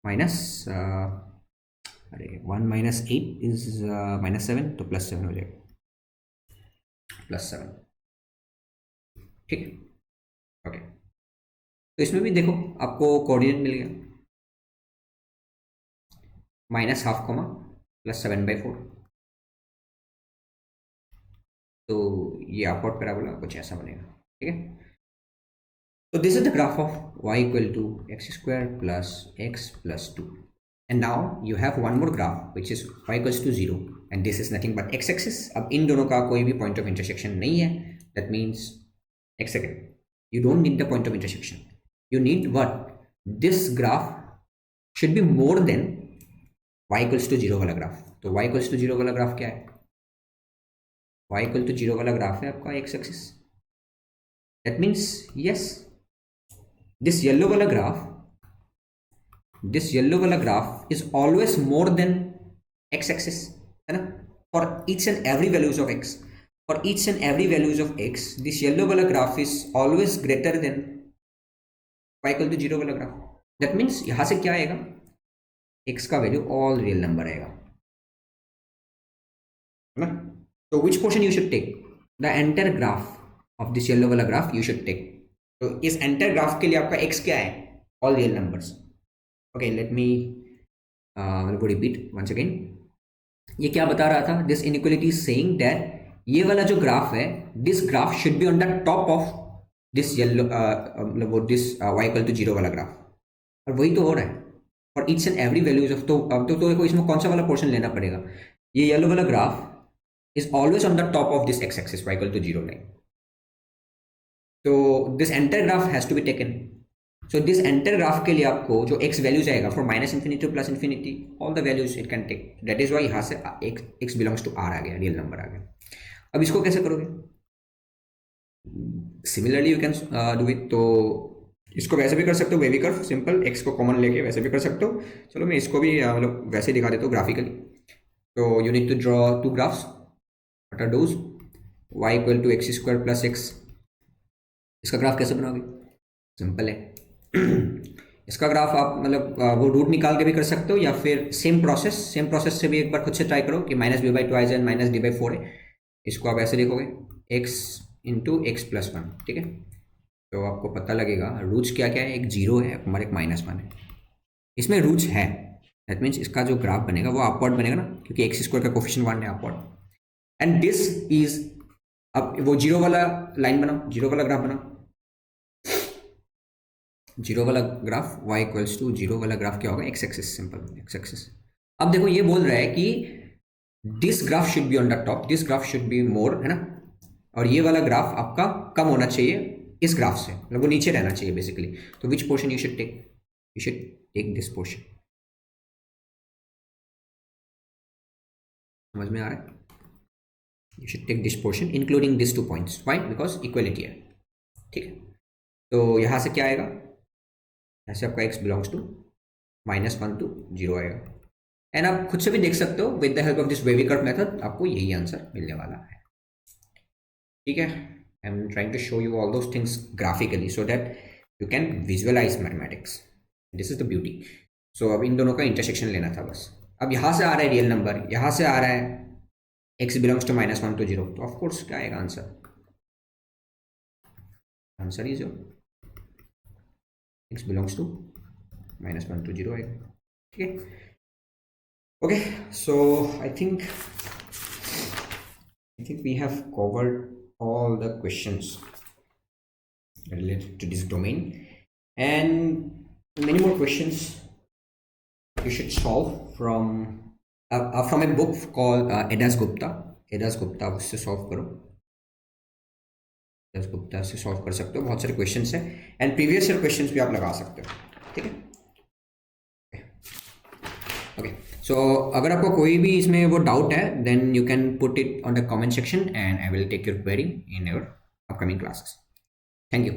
माइनस अरे 1 माइनस 8 इज माइनस 7, तो प्लस 7 हो जाएगा, प्लस 7, ठीक है। ओके, तो इसमें भी देखो आपको कोऑर्डिनेट मिल गया, माइनस हाफ कॉमा प्लस 7/4, तो ये अपवर्ड पैराबोला कुछ ऐसा बनेगा, ठीक है। So this is the graph of y equal to x square plus x plus 2. And now you have one more graph which is y equals to 0 and this is nothing but x-axis. अब इन दोनों का कोई भी point of intersection नहीं है. That means एक second. You don't need the point of intersection. You need what? This graph should be more than y equals to 0 वाला graph. तो y equals to 0 वाला graph क्या है? y equal to 0 वाला graph है आपका x-axis. That means yes. This yellow wala graph is always more than x-axis, है ना? For each and every values of x, this yellow wala graph is always greater than y equal to 0 वाला graph. That means यहाँ से क्या आएगा? x का value all real number आएगा, है ना? So which portion you should take? The entire graph of this yellow wala graph you should take. तो इस एंटर ग्राफ के लिए आपका x क्या है? All real numbers. Okay, let me go repeat once again. ये क्या बता रहा था? This inequality is saying that ये वाला जो ग्राफ है, this graph should be on the top of this yellow मतलब दिस y इक्वल टू 0 वाला ग्राफ, और वही तो हो रहा है for each and every values of. तो अब तो देखो इसमें कौन सा वाला पोर्शन लेना पड़ेगा. ये येलो वाला graph is always on the top of this x axis y equal to 0 line. तो this entire graph has to be taken. So this entire graph के लिए आपको जो x वैल्यूज आएगा from minus infinity to plus infinity, all the values it can take. That is y यहाँ से x belongs to r आ गया, real number आ गया. अब इसको कैसे करोगे? Similarly you can do it. तो इसको वैसे भी कर सकते हो, वेवी कर्व सिंपल, x को कॉमन लेके वैसे भी कर सकते हो. चलो मैं इसको भी मतलब वैसे दिखा देता हूँ ग्राफिकली. तो you need to draw two graphs. What are those? y equal to x square plus x. इसका ग्राफ कैसे बनाओगे? सिंपल है. इसका ग्राफ आप मतलब वो रूट निकाल के भी कर सकते हो, या फिर सेम प्रोसेस से भी एक बार खुद से ट्राई करो कि minus b by 2 and minus d by 4 है. इसको आप ऐसे लिखोगे x इंटू एक्स प्लस 1, ठीक है. तो आपको पता लगेगा रूट्स क्या क्या है. एक 0 है हमारे, एक -1 है. इसमें रूट्स है. दैट मीन्स इसका जो ग्राफ बनेगा वो अपवर्ड बनेगा ना, क्योंकि एक्स स्क्वायर का कोफिशिएंट 1 है अपवर्ड. एंड दिस इज, अब वो 0 वाला लाइन बनाओ, 0 वाला ग्राफ बनाओ. 0 वाला ग्राफ y इक्वल्स टू 0 वाला ग्राफ क्या होगा? x axis, simple x axis. अब देखो ये बोल रहा है कि this graph should be on the top, this graph should be more, है ना. और ये वाला ग्राफ आपका कम होना चाहिए इस ग्राफ से, मतलब वो नीचे रहना चाहिए बेसिकली. तो which portion you should take? You should take this portion. समझ में आ रहा है? You should take this portion including this 2 points. Why? Because equality है, ठीक है. तो यहाँ से क्या आएगा? ऐसे आपका x बिलोंग्स टू -1 टू 0 आएगा. एंड आप खुद से भी देख सकते हो with the help of this wavy curve method, आपको यही आंसर मिलने वाला है, ठीक है. I am trying to show you all those things graphically so that you can visualise mathematics. This is the beauty. So अब इन दोनों का इंटरसेक्शन लेना था बस. अब यहाँ से आ रहा है रियल नंबर, यहाँ से आ रहा है x बिलोंग्स टू -1 टू 0, तो ऑफकोर्स क्या आएगा answer? Answer is x belongs to -1 to 0 आएगा, ठीक है. Okay, so I think we have covered all the questions related to this domain, and many more questions you should solve from a book called Edas Gupta. उससे solve करो. गुप्ता से solve कर सकते हो. बहुत सारे क्वेश्चंस हैं एंड प्रीवियस ईयर क्वेश्चंस भी आप लगा सकते हो, ठीक है. ओके. सो अगर आपको कोई भी इसमें वो डाउट है then you can put it on the comment section and I will take your query in your upcoming classes. Thank you.